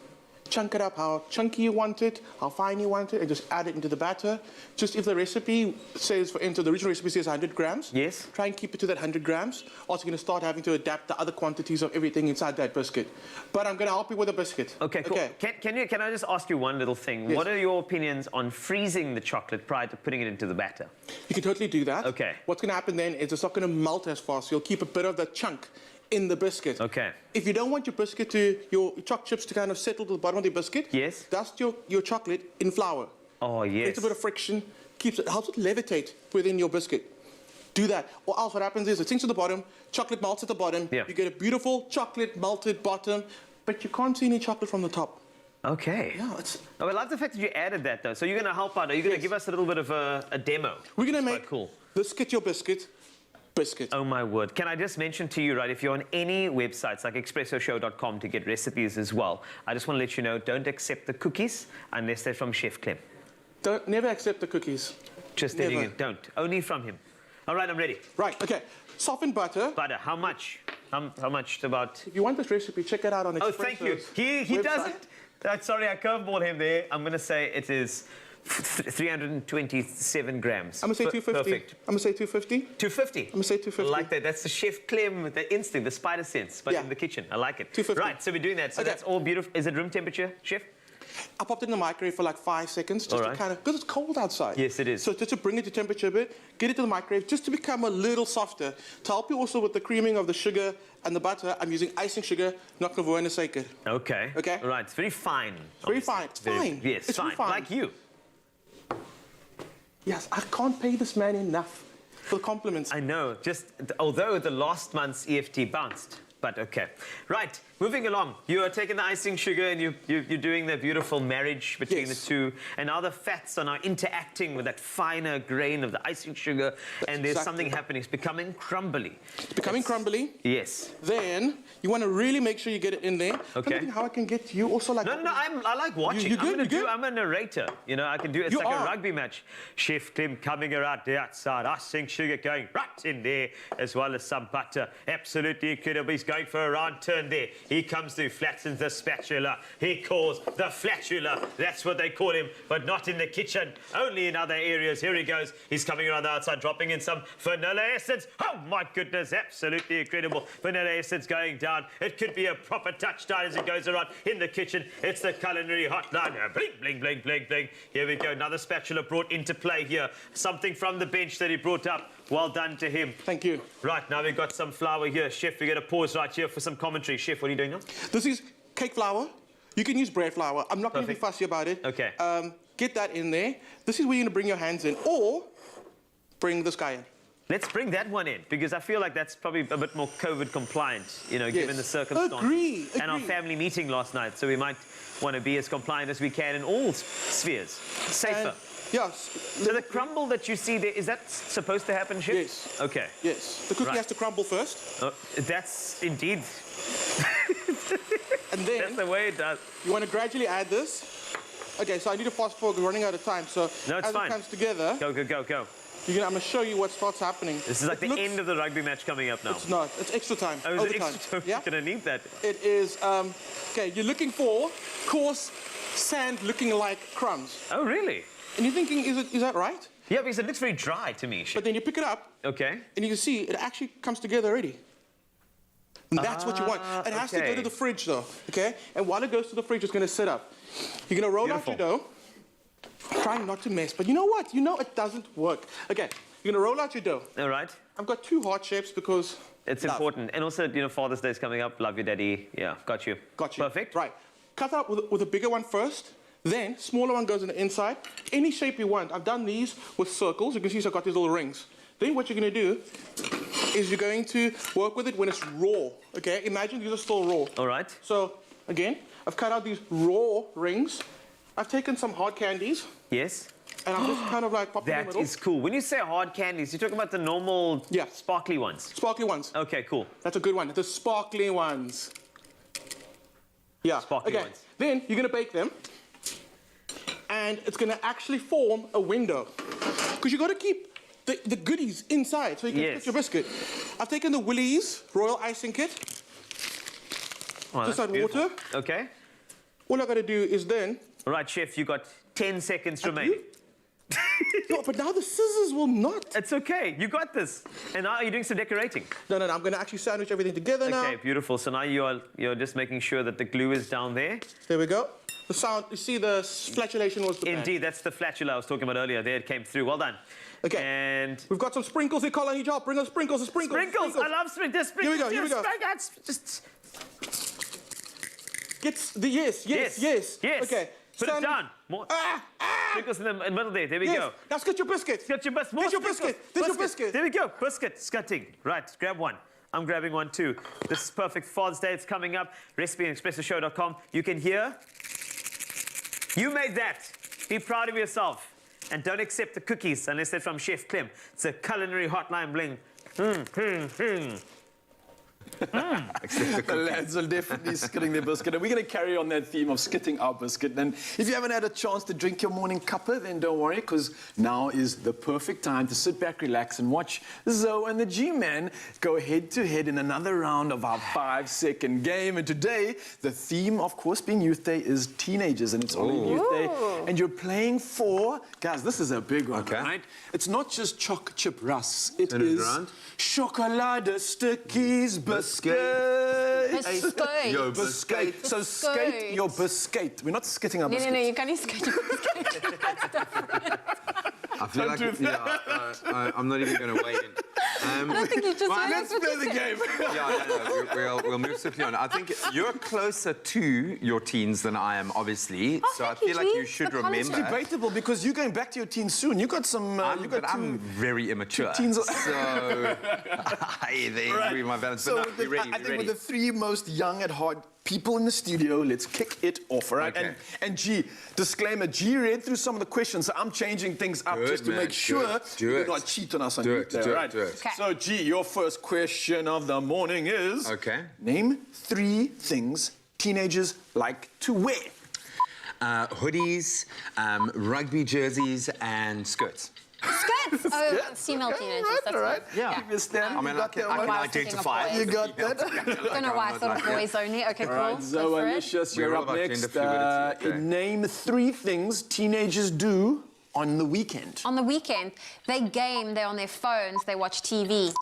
Chunk it up how chunky you want it, how fine you want it, and just add it into the batter. Just if the recipe says, for instance, the original recipe says 100 grams, yes, try and keep it to that 100 grams. Also, you're going to start having to adapt the other quantities of everything inside that biscuit. But I'm going to help you with a biscuit. Okay, cool. Okay. Can I just ask you one little thing? Yes. What are your opinions on freezing the chocolate prior to putting it into the batter? You can totally do that. Okay. What's going to happen then is it's not going to melt as fast. You'll keep a bit of the chunk in the biscuit. Okay. If you don't want your biscuit to, your choc chips to kind of settle to the bottom of the biscuit, yes, dust your chocolate in flour. Oh, yes. It's a bit of friction, helps it levitate within your biscuit. Do that. Or else what happens is it sinks to the bottom, chocolate melts at the bottom, you get a beautiful chocolate melted bottom, but you can't see any chocolate from the top. Okay. Yeah, it's... I love the fact that you added that, though. So you're going to help out. Are you going to give us a little bit of a demo? We're going to make cool. Biscuit your biscuit. Biscuit. Oh my word. Can I just mention to you, right, if you're on any websites like expressoshow.com to get recipes as well, I just want to let you know, don't accept the cookies unless they're from Chef Clem. Never accept the cookies. Just telling you, don't. Only from him. All right, I'm ready. Right, okay. Softened butter. Butter, how much? How much about? If you want this recipe, check it out on Expresso's. Oh, thank you. He doesn't. Sorry, I curveballed him there. I'm going to say it is 327 grams. I'm going to say 250. Perfect. I'm going to say 250. 250? I'm going to say 250. I like that. That's the Chef Clem, the instinct, the spider sense, but in the kitchen. I like it. 250. Right, so we're doing that. So that's all beautiful. Is it room temperature, Chef? I popped it in the microwave for like 5 seconds just to kind of, because it's cold outside. Yes, it is. So just to bring it to temperature a bit, get it to the microwave just to become a little softer. To help you also with the creaming of the sugar and the butter, I'm using icing sugar, not gewone suiker. Okay. Okay. All right, it's very fine. Very fine. It's fine. Yes, it's fine. fine. Like you. Yes, I can't pay this man enough for the compliments. I know. Just although the last month's EFT bounced, but okay. Right, moving along. You are taking the icing sugar and you're doing the beautiful marriage between the two. And now the fats are now interacting with that finer grain of the icing sugar. And there's something happening. It's becoming crumbly. It's becoming crumbly. Yes. Then you want to really make sure you get it in there. Okay. I'm thinking how I can get you also like... No, I like watching. You good? I'm a narrator. You know, I can do it. It's like a rugby match. Chef Clem coming around the outside. Icing sugar going right in there, as well as some butter. Absolutely incredible. He's going for a round turn there. He comes through, flattens the spatula. He calls the flatula. That's what they call him, but not in the kitchen, only in other areas. Here he goes. He's coming around the outside, dropping in some vanilla essence. Oh, my goodness, absolutely incredible. Vanilla essence going down. It could be a proper touchdown as it goes around in the kitchen. It's the culinary hotline. Bling, bling, bling, bling, bling. Here we go. Another spatula brought into play here. Something from the bench that he brought up. Well done to him. Thank you. Right, now we've got some flour here. Chef, we're going to pause right here for some commentary. Chef, what are you doing now? This is cake flour. You can use bread flour. I'm not going to be fussy about it. Okay. Get that in there. This is where you're going to bring your hands in, or bring this guy in. Let's bring that one in, because I feel like that's probably a bit more COVID compliant, you know, given the circumstances. Agree. And our family meeting last night, so we might want to be as compliant as we can in all spheres. Safer. Yes. So the crumble that you see there, is that supposed to happen, Chef? Yes. Okay. Yes. The cookie has to crumble first. That's indeed. And then... That's the way it does. You want to gradually add this. Okay, so I need to fast forward. We're running out of time. So no, it's as fine. It comes together... Go, go, go, go. I'm going to show you what starts happening. This is like the end of the rugby match coming up now. It's not. It's extra time. Oh, is it overtime. extra time? Yeah? You're going to need that. It is... okay, you're looking for coarse sand looking like crumbs. Oh, really? And you're thinking, is that right? Yeah, because it looks very dry to me. But then you pick it up. Okay. And you can see it actually comes together already. And that's what you want. It has to go to the fridge, though, okay? And while it goes to the fridge, it's going to sit up. You're going to roll out your dough. Trying not to mess, but you know what? You know it doesn't work. Okay, you're going to roll out your dough. All right. I've got 2 heart shapes because... It's important. And also, you know, Father's Day is coming up. Love you, Daddy. Yeah, got you. Got you. Perfect. Right. Cut out with a bigger one first, Then, smaller one goes on the inside. Any shape you want. I've done these with circles. You can see so I've got these little rings. Then what you're going to do is you're going to work with it when it's raw. Okay, imagine these are still raw. All right. So, again, I've cut out these raw rings. I've taken some hard candies. Yes. And I'm just kind of like popping in the middle. That is cool. When you say hard candies, you're talking about the normal sparkly ones? Sparkly ones. Okay, cool. That's a good one. The sparkly ones. Yeah. Sparkly ones. Then you're going to bake them. And it's going to actually form a window. Because you've got to keep the goodies inside so you can get your biscuit. I've taken the Woolies Royal Icing Kit. Oh, just add water. Okay. All I've got to do is then... All right, Chef, you got 10 seconds remaining. No, but now the scissors will not. It's okay. You got this. And now you're doing some decorating. No. I'm going to actually sandwich everything together now. Okay, beautiful. So now you're just making sure that the glue is down there. There we go. The sound, you see the flatulation was the bad. Indeed, that's the flatula I was talking about earlier. There it came through. Well done. Okay. And we've got some sprinkles here. Colin, I need your help. Bring us sprinkles. Sprinkles. I love sprinkles. Here we go. Just... Yes. Okay. Put it down. More. Sprinkles in the middle there. There we go. Now get your biscuit. Get your biscuit. There we go. Biscuit. Scutting. Right. Grab one. I'm grabbing one too. This is perfect. Father's Day. It's coming up. Recipe on expressoshow.com. You can hear. You made that. Be proud of yourself. And don't accept the cookies unless they're from Chef Clem. It's a culinary hotline bling. The lads are definitely skitting their biscuit, and we're going to carry on that theme of skitting our biscuit. And if you haven't had a chance to drink your morning cuppa, then don't worry, because now is the perfect time to sit back, relax, and watch Zoe and the G-Man go head-to-head in another round of our 5-second game. And today, the theme, of course, being Youth Day, is teenagers, and it's only Youth Day. And you're playing for... Guys, this is a big one, right? It's not just choc chip rusks. It is chocolade stickies biscuit. Your biscuit. So skate your biscuit. We're not skitting our biscuit. No, you can't skate your biscuit. That's different. I feel like I'm not even going to weigh in. I don't think you just... Let's play the game. We'll move swiftly on. I think you're closer to your teens than I am, obviously. So I feel like you should remember. It's debatable because you're going back to your teens soon. You got some... I'm very immature. Teens. So... Hey, my balance. So but no, ready, I think with the three most young at heart people in the studio, let's kick it off, all right? Okay. And G, disclaimer, G read through some of the questions, so I'm changing things up just to make sure you not cheat on us on Youth Day, right? Okay. So G, your first question of the morning is... Okay. Name 3 things teenagers like to wear. Hoodies, rugby jerseys, and skirts. Skirts? Oh, female teenagers. That's right. Yeah. Keep your stand. I mean, I can identify. You got that? I don't know why I thought of boys only. Okay, cool. All right, Zoe Alicious, you're up next. Name 3 things teenagers do on the weekend. On the weekend, they game, they're on their phones, they watch TV.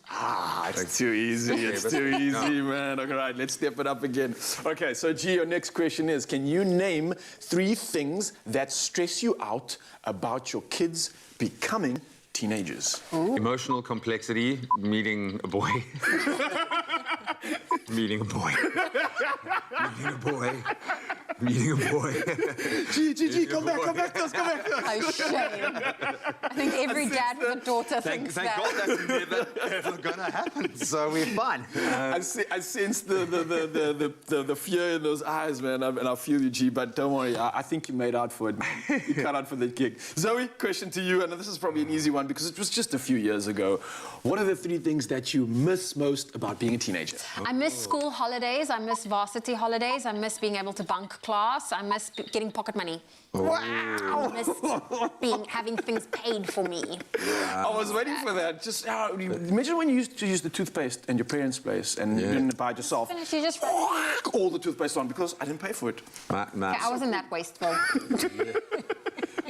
It's too easy. It's too easy, man. Okay, right, let's step it up again. Okay, so G, your next question is, can you name 3 things that stress you out about your kids becoming teenagers? Emotional complexity, meeting a boy. Meeting a boy. Meeting a boy. G, come back to us. Oh, shame. I think every dad with a daughter thinks Thank God that's never ever gonna happen. So we're fine. I sense the fear in those eyes, man, and I feel you, G. But don't worry, I think you made out for it, man. You cut out for the gig. Zoe, question to you, and this is probably an easy one because it was just a few years ago. What are the 3 things that you miss most about being a teenager? I miss school holidays, I miss varsity holidays, I miss being able to bunk class, I miss getting pocket money. Wow! I miss having things paid for me. Yeah. I was waiting for that. Just imagine when you used to use the toothpaste in your parents' place and you didn't buy it yourself. Finish, you just all the toothpaste on because I didn't pay for it. Okay, I wasn't that wasteful.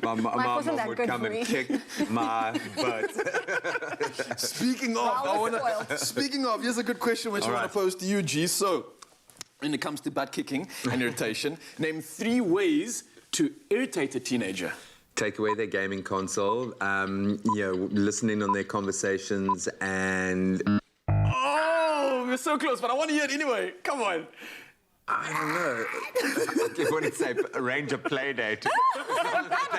My mom would come and kick my butt. Speaking of, here's a good question which I want to pose to you, G. So, when it comes to butt kicking and irritation, name 3 ways to irritate a teenager. Take away their gaming console, listening on their conversations, and... Oh, we're so close, but I want to hear it anyway. Come on. I don't know. You wouldn't say arrange a play date. That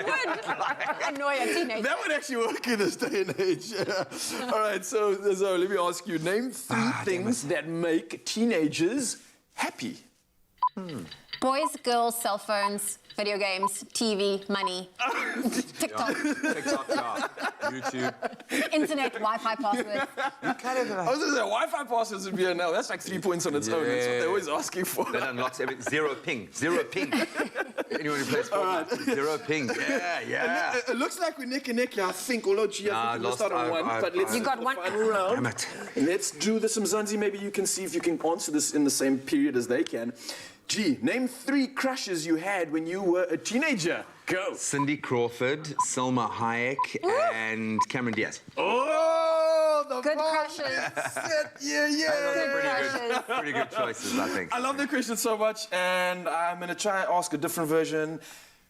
would annoy a teenager. That would actually work in this day and age. All right, so let me ask you, name three things that make teenagers happy. Boys, girls, cell phones, video games, TV, money, TikTok, YouTube. internet, Wi-Fi password. I was going to say, Wi-Fi passwords would be a no. That's like 3 points on its own. That's what they're always asking for. That unlocks everything. Zero ping. Anyone who plays Fortnite, zero ping. Yeah. It looks like we're neck and neck here, I think, although G, I think we missed out on one. But let's You got one. final round. Damn it. Let's do the Mzansi. Maybe you can see if you can answer this in the same period as they can. G, name 3 crushes you had when you were a teenager. Go. Cindy Crawford, Selma Hayek, and Cameron Diaz. Oh, the Good bomb. crushes. Pretty good choices, I think. I love the question so much, and I'm going to try and ask a different version.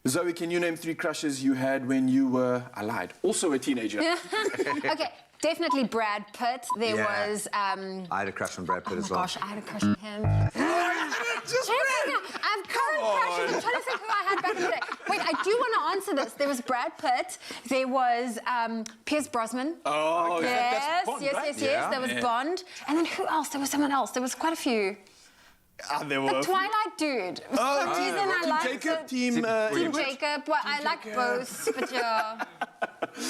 Zoe, can you name 3 crushes you had when you were, I lied, also a teenager? Okay, definitely Brad Pitt. There Yeah. was... I had a crush on Brad Pitt as well. Gosh, I had a crush on him. I've current crushes. I'm trying to think who I had back in the day. Wait, I do want to answer this. There was Brad Pitt. There was Pierce Brosnan. Oh, yes, that's Bond, yes, right? yes, yes. There was Bond. And then who else? There was someone else. There was quite a few. There were The Twilight dude. For some reason, I liked Jacob, it. Team Jacob. Well, I like both, but yeah.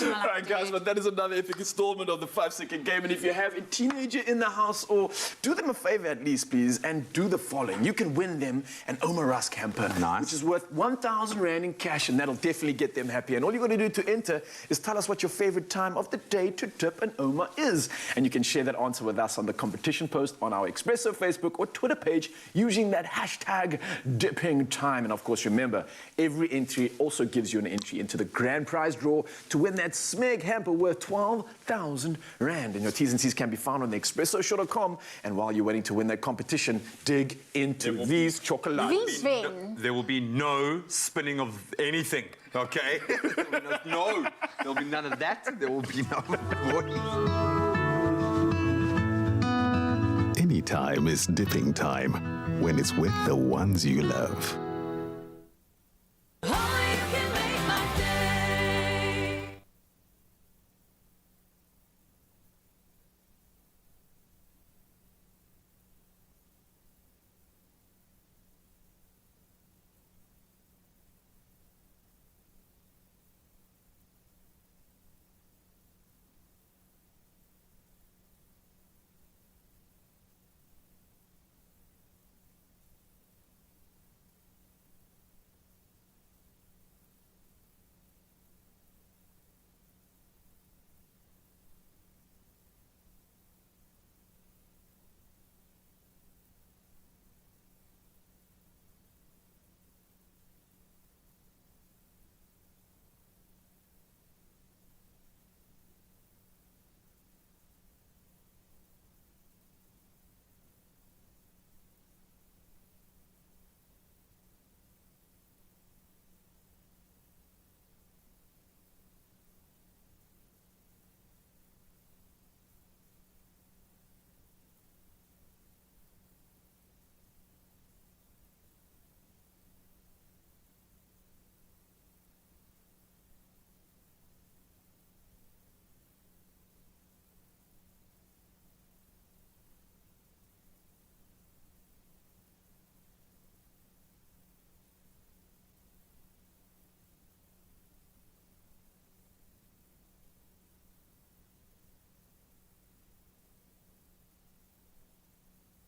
All right, guys, but that is another epic installment of the 5-second game. And if you have a teenager in the house, or do them a favor at least, please, and do the following. You can win them an Omar Rusk hamper, which is worth 1,000 Rand in cash, and that'll definitely get them happy. And all you got to do to enter is tell us what your favorite time of the day to dip an Omar is. And you can share that answer with us on the competition post on our Expresso Facebook or Twitter page using that hashtag dipping time. And of course, remember, every entry also gives you an entry into the grand prize draw to win that Smeg hamper worth 12,000 Rand. And your T's and C's can be found on the expressoshow.com. And while you're waiting to win that competition, dig into these chocolates. There will be no spinning of anything, okay? No, there'll be none of that. There will be no voice. Any time is dipping time when it's with the ones you love.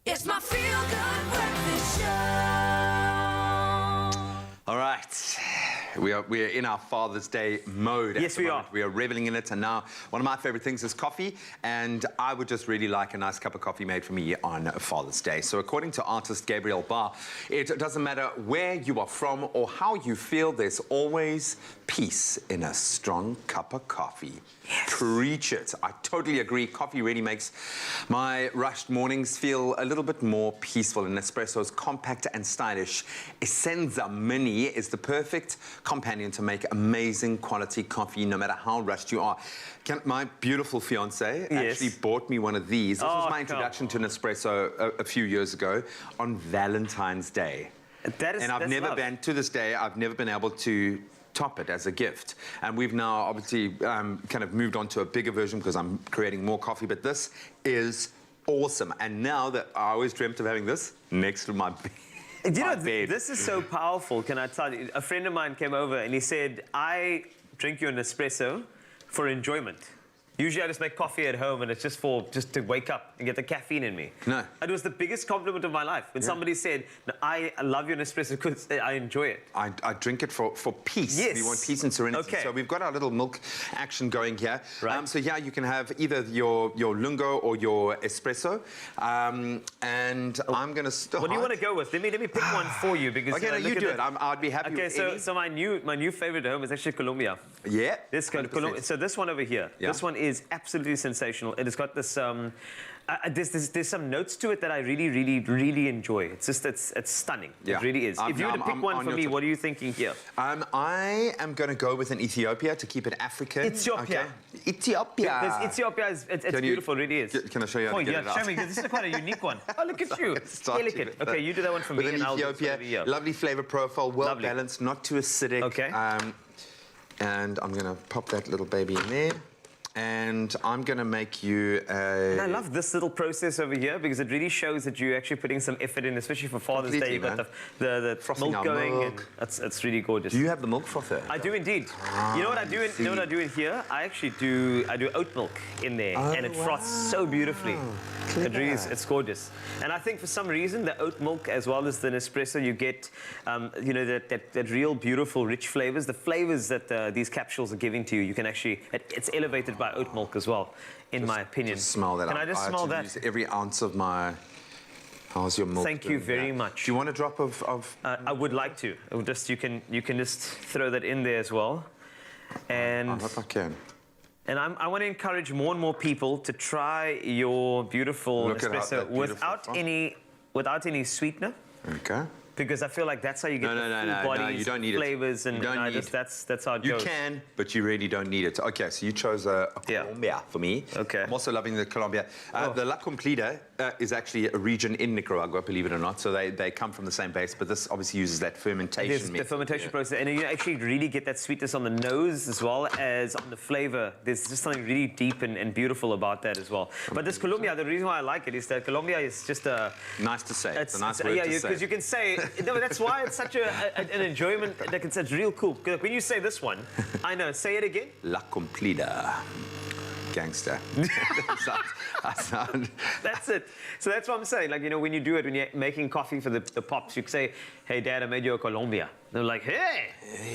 It's my feel-good breakfast show. All right. We are in our Father's Day mode. Yes, we are. We are reveling in it, and now one of my favorite things is coffee, and I would just really like a nice cup of coffee made for me on Father's Day. So according to artist Gabriel Barr, it doesn't matter where you are from or how you feel, there's always peace in a strong cup of coffee. Yes. Preach it. I totally agree. Coffee really makes my rushed mornings feel a little bit more peaceful, and Espresso's compact and stylish Essenza Mini is the perfect companion to make amazing quality coffee, no matter how rushed you are. My beautiful fiance actually bought me one of these. This was my introduction to Nespresso a few years ago on Valentine's Day. And I've never been, to this day, I've never been able to top it as a gift. And we've now obviously kind of moved on to a bigger version because I'm creating more coffee, but this is awesome. And now that I always dreamt of having this next to my bed. You know, this is so powerful, can I tell you? A friend of mine came over and he said, I drink your Nespresso for enjoyment. Usually I just make coffee at home and it's just to wake up and get the caffeine in me. No. It was the biggest compliment of my life when somebody said, no, I love your Nespresso because I enjoy it. I drink it for peace. Yes. We want peace and serenity. Okay. So we've got our little milk action going here. Right. So yeah, you can have either your lungo or your espresso. And I'm going to start. What do you want to go with? Let me pick one for you because okay, no, you do it. I'd be happy with any. So my new favorite at home is actually Colombia. Yeah. So this one over here. Yeah. This one is absolutely sensational. It has got this. There's some notes to it that I really enjoy. It's just it's stunning. Yeah. It really is. If you were to pick one for me, what are you thinking here? I am going to go with an Ethiopia to keep it African. Ethiopia. Okay. Ethiopia. Because Ethiopia is it's beautiful. It really is. Can I show you how to get it out? Show me. This is quite a unique one. Oh, look at you. Delicate. Okay, you do that one for me. With an Ethiopia, lovely flavor profile, well balanced, not too acidic. Okay. And I'm going to pop that little baby in there. And I'm going to make you a... And I love this little process over here because it really shows that you're actually putting some effort in, especially for Father's Day. You've got the milk going, and it's really gorgeous. Do you have the milk frother? I do indeed. You know what I do? You know what I do in here? I do oat milk in there, and it froths so beautifully. It really is. It's gorgeous. And I think for some reason the oat milk as well as the Nespresso, you get you know that real beautiful rich flavors. The flavors that these capsules are giving to you, you can actually it's elevated by oat milk as well, in my opinion. Just smell that. Can I just smell that? Use every ounce of my... How's your milk? Thank you very much. Do you want a drop of... I would like to. You can just throw that in there as well. And I hope I can. And I want to encourage more and more people to try your beautiful espresso without any sweetener. Okay. Because I feel like that's how you get the full bodies, you don't need flavors, and that's how it goes. You can, but you really don't need it. Okay, so you chose a Colombia for me. Okay. I'm also loving the Colombia. The La Cumplida is actually a region in Nicaragua, believe it or not. So they come from the same base, but this obviously uses that fermentation method. The fermentation process, and you actually really get that sweetness on the nose as well as on the flavor. There's just something really deep and beautiful about that as well. But this Colombia, the reason why I like it is that Colombia is just a... Nice to say. It's a nice word to say. Yeah, because you can say... No, that's why it's such an enjoyment. Like it's really cool. Because when you say this one, I know. Say it again. La Cumplida. Gangster. That's it. So that's what I'm saying. Like, you know, when you do it, when you're making coffee for the pops, you can say, hey, Dad, I made you a Colombia. They're like, hey,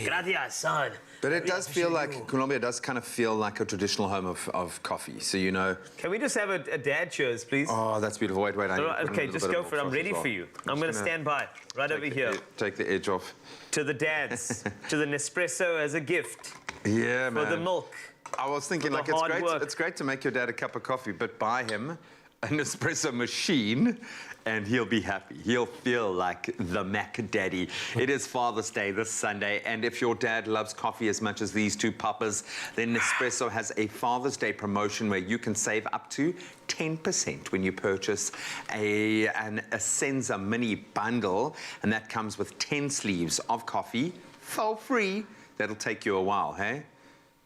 gracias, son. But it does feel like, Colombia does kind of feel like a traditional home of coffee. So, you know... Can we just have a dad cheers, please? Oh, that's beautiful. Wait. Okay, just go for it. I'm ready for you. I'm going to stand by right over here. Take the edge off. To the dads, to the Nespresso as a gift. Yeah, man. For the milk. I was thinking, like, it's great to make your dad a cup of coffee, but buy him an espresso machine and he'll be happy. He'll feel like the Mac Daddy. It is Father's Day this Sunday, and if your dad loves coffee as much as these two papas, then Nespresso has a Father's Day promotion where you can save up to 10% when you purchase an Essenza mini bundle, and that comes with 10 sleeves of coffee for free. That'll take you a while, hey?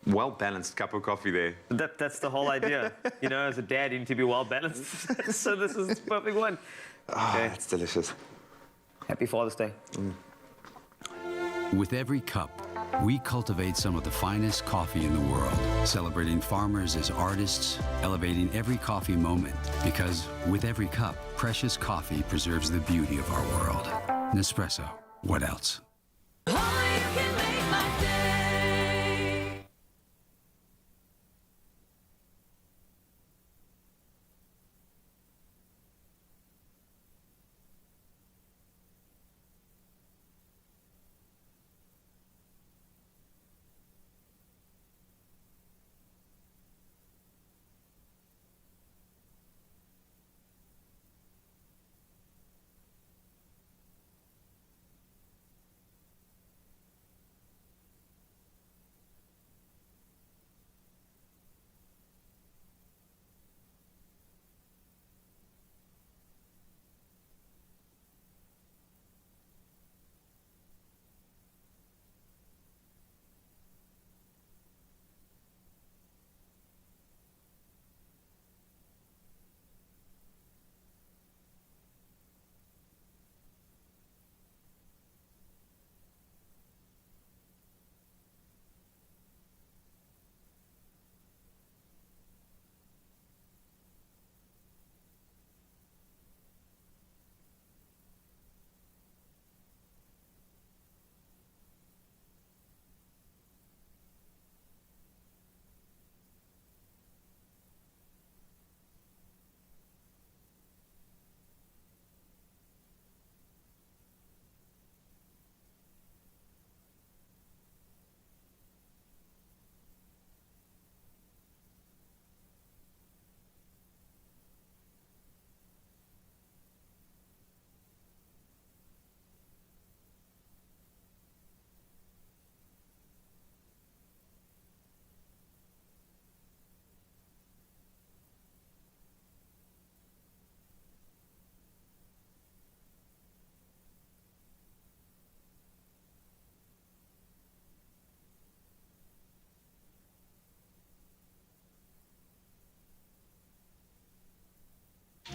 Well-balanced cup of coffee there. That's the whole idea. You know, as a dad, you need to be well-balanced. So this is the perfect one. Okay. It's delicious. Happy Father's Day. With every cup, we cultivate some of the finest coffee in the world, celebrating farmers as artists, elevating every coffee moment. Because with every cup, precious coffee preserves the beauty of our world. Nespresso. What else?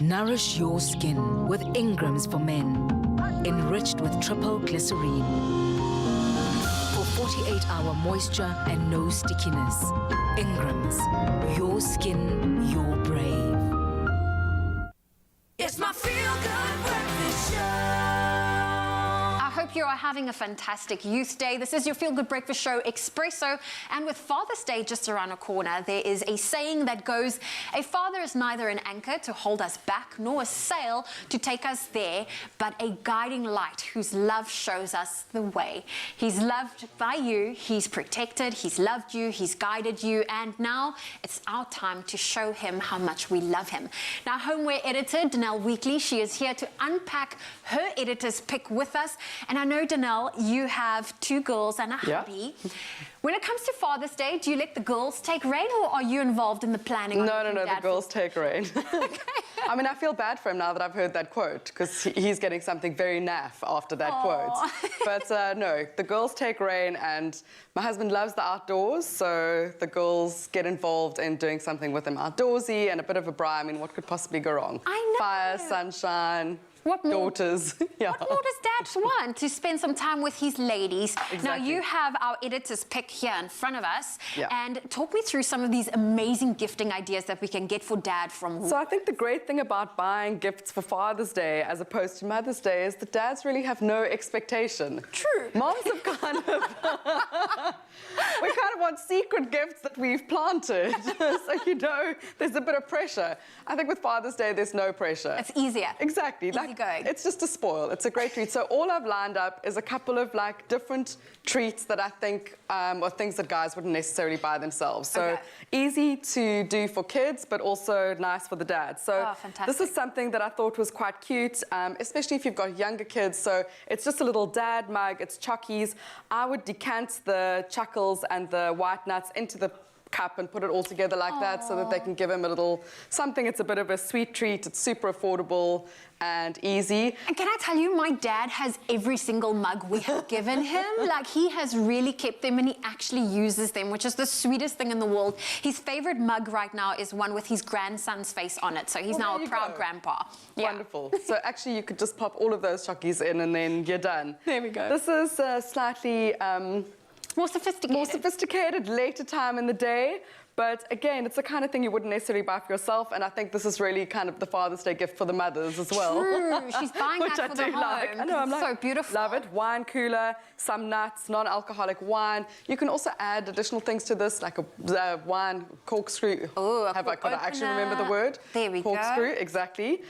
Nourish your skin with Ingram's for Men, enriched with triple glycerine. For 48-hour moisture and no stickiness. Ingram's, your skin, your brave. It's my feel-good breakfast show. I hope you are having a fantastic Youth Day. This is your Feel Good Breakfast Show, Expresso. And with Father's Day just around the corner, there is a saying that goes, a father is neither an anchor to hold us back, nor a sail to take us there, but a guiding light whose love shows us the way. He's loved by you, he's protected, he's loved you, he's guided you, and now it's our time to show him how much we love him. Now, homeware editor Danelle Weekly, she is here to unpack her editor's pick with us. And I know, Danelle, you have 2 girls and a hubby. When it comes to Father's Day, do you let the girls take reign, or are you involved in the planning? No, the girls take reign. I mean, I feel bad for him now that I've heard that quote, because he's getting something very naff after that quote. But no, the girls take reign, and my husband loves the outdoors, so the girls get involved in doing something with him outdoorsy and a bit of a braai. I mean, what could possibly go wrong? I know. Fire, sunshine. What more? Daughters. Yeah. What more does Dad want? To spend some time with his ladies. Exactly. Now, you have our editor's pick here in front of us. Yeah. And talk me through some of these amazing gifting ideas that we can get for Dad from... So I think the great thing about buying gifts for Father's Day as opposed to Mother's Day is that dads really have no expectation. True. Moms have kind of... we kind of want secret gifts that we've planted. So, you know, there's a bit of pressure. I think with Father's Day, there's no pressure. It's easier. Exactly. Easy going. It's just a spoil. It's a great treat. So all I've lined up is a couple of like different treats that I think are things that guys wouldn't necessarily buy themselves. So easy to do for kids, but also nice for the dad. So this is something that I thought was quite cute, especially if you've got younger kids. So it's just a little dad mug. It's chockies. I would decant the chuckles and the white nuts into the cup and put it all together like that so that they can give him a little something. It's a bit of a sweet treat. It's super affordable and easy. And can I tell you, my dad has every single mug we have given him. Like, he has really kept them and he actually uses them, which is the sweetest thing in the world. His favorite mug right now is one with his grandson's face on it. So he's now a proud grandpa. Yeah. Wonderful. So actually you could just pop all of those chockies in and then you're done. There we go. This is slightly... more sophisticated. More sophisticated, later time in the day. But again, it's the kind of thing you wouldn't necessarily buy for yourself, and I think this is really kind of the Father's Day gift for the mothers as well. True, she's buying Which that for the home. Like. I know, I'm like, so beautiful. Love it. Wine cooler, some nuts, non-alcoholic wine. You can also add additional things to this, like a wine corkscrew. Oh, could I actually remember the word? There we go. Corkscrew, exactly.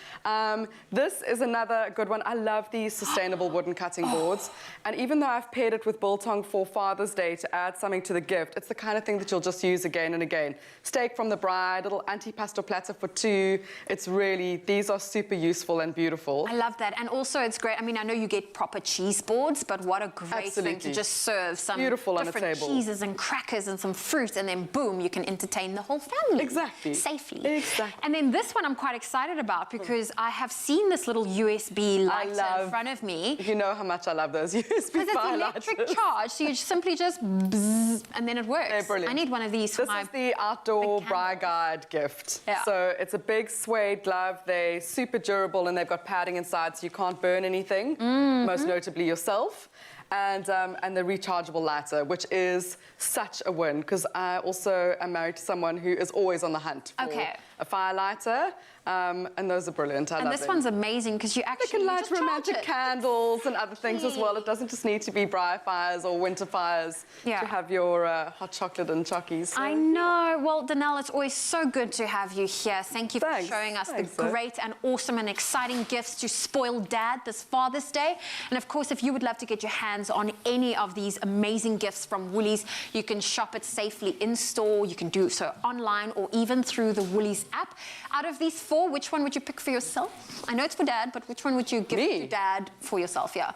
This is another good one. I love these sustainable wooden cutting boards, and even though I've paired it with biltong for Father's Day to add something to the gift, it's the kind of thing that you'll just use again and again. Steak from the bride, little antipasto platter for 2. It's really, these are super useful and beautiful. I love that. And also it's great, I mean, I know you get proper cheese boards, but what a great thing to just serve some beautiful different on a table. cheeses and crackers and some fruit, and then boom, you can entertain the whole family. Exactly. Safely. Exactly. And then this one I'm quite excited about because I have seen this little USB lighter in front of me. You know how much I love those USB fire lighters. Because it's electric charge, so you simply just bzzz, and then it works. They're brilliant. I need one of these for This is the outdoor Braai Guide gift. Yeah. So it's a big suede glove. They're super durable and they've got padding inside so you can't burn anything, most notably yourself. And the rechargeable lighter, which is such a win because I also am married to someone who is always on the hunt for a fire lighter. And those are brilliant. I love And this them. one's amazing because you actually They can light just charge romantic it. candles and other things as well. It doesn't just need to be braai fires or winter fires to have your hot chocolate and chockies. So. I know. Well, Danelle, it's always so good to have you here. Thank you for showing us the great and awesome and exciting gifts to spoil Dad this Father's Day. And of course, if you would love to get your hands on any of these amazing gifts from Woolies, you can shop it safely in store. You can do so online or even through the Woolies app. Out of these 4, which one would you pick for yourself? I know it's for Dad, but which one would you give to Dad for yourself? Yeah.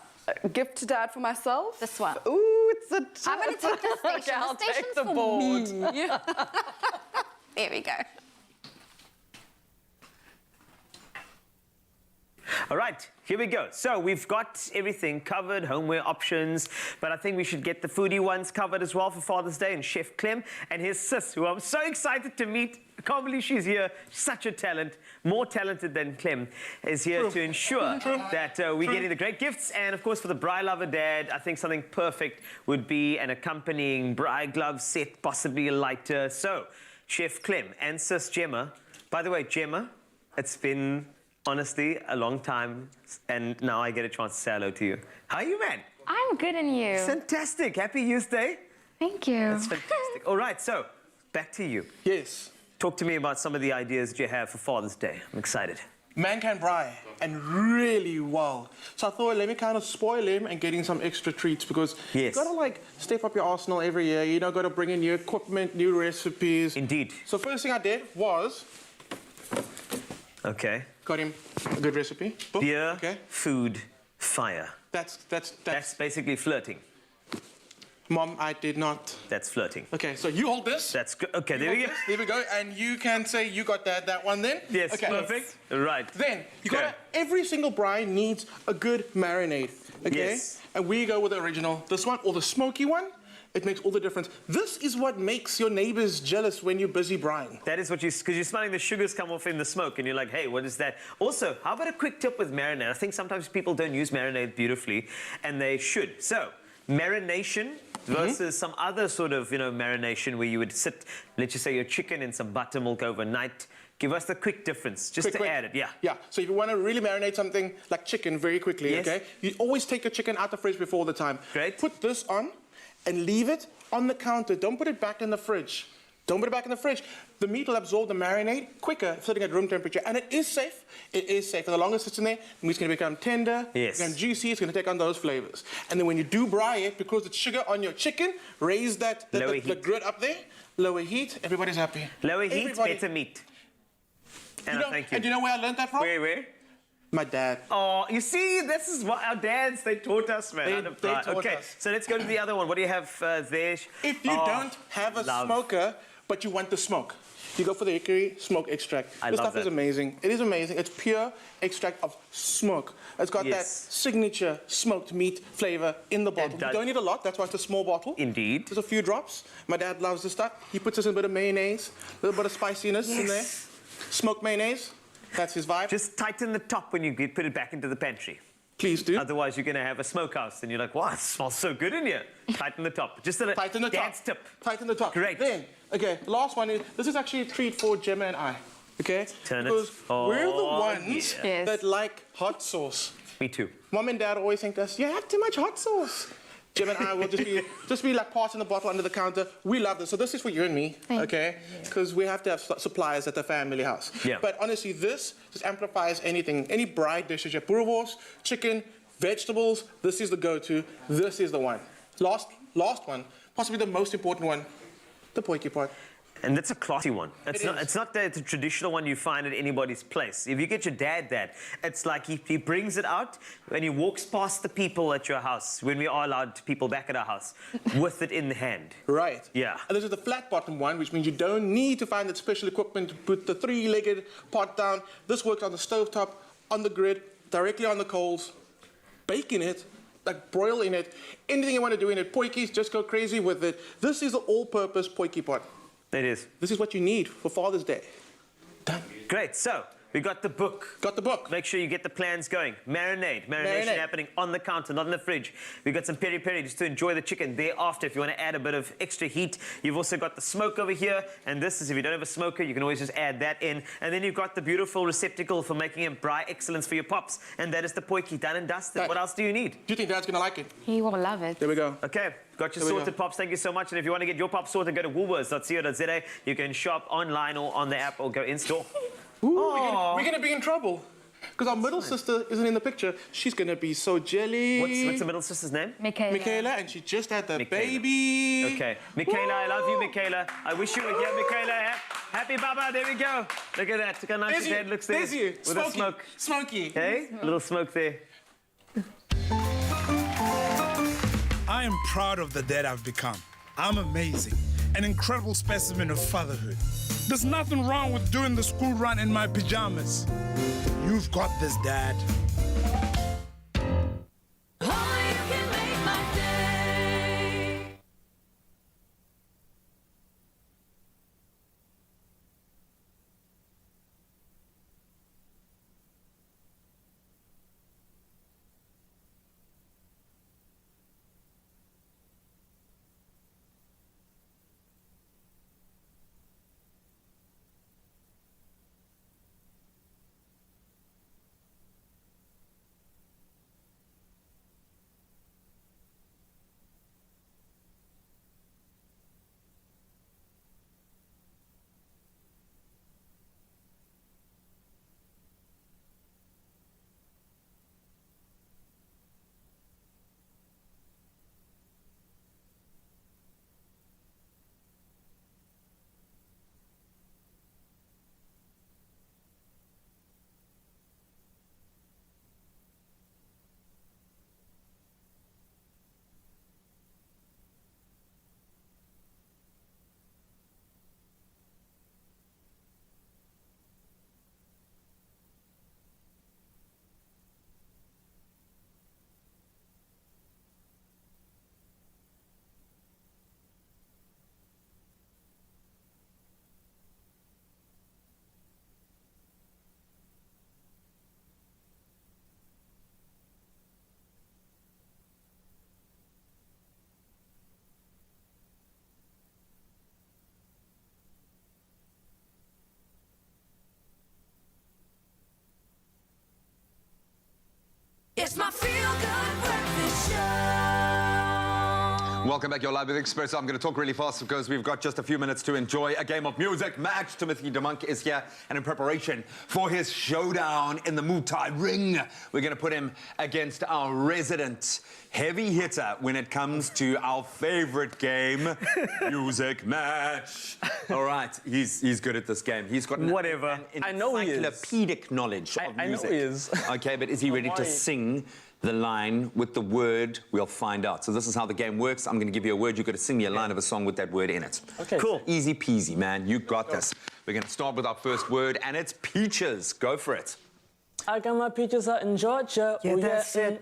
Gift to Dad for myself? This one. Ooh, it's a... I'm going to take the station. Okay, I'll the station's take the for board. me. There we go. All right, here we go. So we've got everything covered, homeware options, but I think we should get the foodie ones covered as well for Father's Day, and Chef Clem and his sis, who I'm so excited to meet. I can't believe she's here. Such a talent, more talented than Clem, is here to ensure that we're getting the great gifts. And of course, for the bride lover dad, I think something perfect would be an accompanying bride glove set, possibly a lighter. So, Chef Clem and sis Gemma. By the way, Gemma, it's been honestly a long time, and now I get a chance to say hello to you. How are you, man? I'm good, and you? Fantastic. Happy Youth Day. Thank you. That's fantastic. All right, so back to you. Yes. Talk to me about some of the ideas that you have for Father's Day. I'm excited. Man can braai, and really well. So I thought, let me kind of spoil him and getting some extra treats, because you gotta like step up your arsenal every year. You know, gotta bring in new equipment, new recipes. Indeed. So first thing I did was got him a good recipe. Book. Beer, food, fire. That's basically flirting. Mom, I did not. That's flirting. Okay, so you hold this. That's good. Okay, there we go. There we go. And you can say you got that one then. Yes, okay. perfect. Right. Then, every single braai needs a good marinade. Okay? Yes. And we go with the original. This one, or the smoky one. It makes all the difference. This is what makes your neighbors jealous when you're busy braaiing. That is what because you're smelling the sugars come off in the smoke, and you're like, hey, what is that? Also, how about a quick tip with marinade? I think sometimes people don't use marinade beautifully, and they should. So, marination versus some other sort of, marination where you would sit, let's just say your chicken in some buttermilk overnight. Give us the quick difference, just to add it, yeah. Yeah, so if you want to really marinate something like chicken very quickly, okay? You always take your chicken out the fridge before the time. Great. Put this on and leave it on the counter. Don't put it back in the fridge. Don't put it back in the fridge. The meat will absorb the marinade quicker sitting at room temperature. And it is safe. It is safe. For the longer it sits in there, the meat's going to become tender, become juicy. It's going to take on those flavors. And then when you do braai it, because it's sugar on your chicken, raise the grit up there. Lower heat. Everybody's happy. Lower heat, better meat. And thank you. And do you know where I learned that from? Where? My dad. Oh, you see, this is what our dads, they taught us, man. They taught us. So let's go to the other one. What do you have there? If you don't have a smoker, but you want the smoke, you go for the hickory smoke extract. This stuff is amazing. It is amazing. It's pure extract of smoke. It's got that signature smoked meat flavor in the bottle. You don't need a lot. That's why it's a small bottle. Indeed. There's a few drops. My dad loves this stuff. He puts us in a bit of mayonnaise, a little bit of spiciness in there. Smoked mayonnaise. That's his vibe. Just tighten the top when you put it back into the pantry. Please do. Otherwise, you're going to have a smokehouse, and you're like, wow, it smells so good in here. Tighten the top. Just a dance tip. Tighten the top. Great. Then, the last one is, this is actually a treat for Gemma and I. Okay? Because we're the ones that like hot sauce. Me too. Mom and Dad always think to us, you have too much hot sauce. Jim and I will just be like passing the bottle under the counter. We love this. So this is for you and me, okay? Because we have to have suppliers at the family house. Yeah. But honestly, this just amplifies anything. Any braai dishes, you have boerewors, chicken, vegetables. This is the go-to. This is the one. Last one, possibly the most important one, the potjie pot. And that's a classy one. It's not the traditional one you find at anybody's place. If you get your dad that, it's like he brings it out and he walks past the people at your house, when we are allowed people back at our house, with it in the hand. Right. Yeah. And this is the flat bottom one, which means you don't need to find that special equipment to put the three-legged pot down. This works on the stovetop, on the grid, directly on the coals. Bake in it, like broil in it. Anything you want to do in it. Potjies, just go crazy with it. This is the all-purpose potjie pot. It is. This is what you need for Father's Day. Done. Great. So, we got the book. Got the book. Make sure you get the plans going. Marination happening on the counter, not in the fridge. We got some peri-peri just to enjoy the chicken thereafter if you want to add a bit of extra heat. You've also got the smoke over here. And this is, if you don't have a smoker, you can always just add that in. And then you've got the beautiful receptacle for making a braai excellence for your pops. And that is the potjie, done and dusted. What else do you need? Do you think Dad's going to like it? He will love it. There we go. Okay. Got your sorted pops. Thank you so much. And if you want to get your pops sorted, go to woolworths.co.za. You can shop online or on the app or go in-store. We're going to be in trouble. Because our middle sister isn't in the picture. She's going to be so jelly. What's the middle sister's name? Michaela, and she just had the baby. Okay. Michaela, I love you, Michaela. I wish you were here, Michaela. Happy Baba, there we go. Look at that. Look how nice your dad looks there. There's you. With Smoky. a smoke. Smoky. Okay? A little smoke there. I am proud of the dad I've become. I'm amazing. An incredible specimen of fatherhood. There's nothing wrong with doing the school run in my pajamas. You've got this, Dad. It's my feel-good breakfast show. Welcome back. You're live with Expresso. I'm going to talk really fast because we've got just a few minutes to enjoy a game of music match. Timothy DeMonk is here, and in preparation for his showdown in the Muay Thai ring, we're going to put him against our resident heavy hitter when it comes to our favorite game, music match. All right, he's good at this game. He's got whatever. I know he is. Encyclopedic knowledge of music. I know he is. Okay, but is he ready to sing the line with the word? We'll find out. So this is how the game works. I'm going to give you a word. You've got to sing me a line of a song with that word in it. Okay. Cool. Easy peasy, man. You got this. We're going to start with our first word, and it's peaches. Go for it. I got my peaches out in Georgia. Yeah, that's it.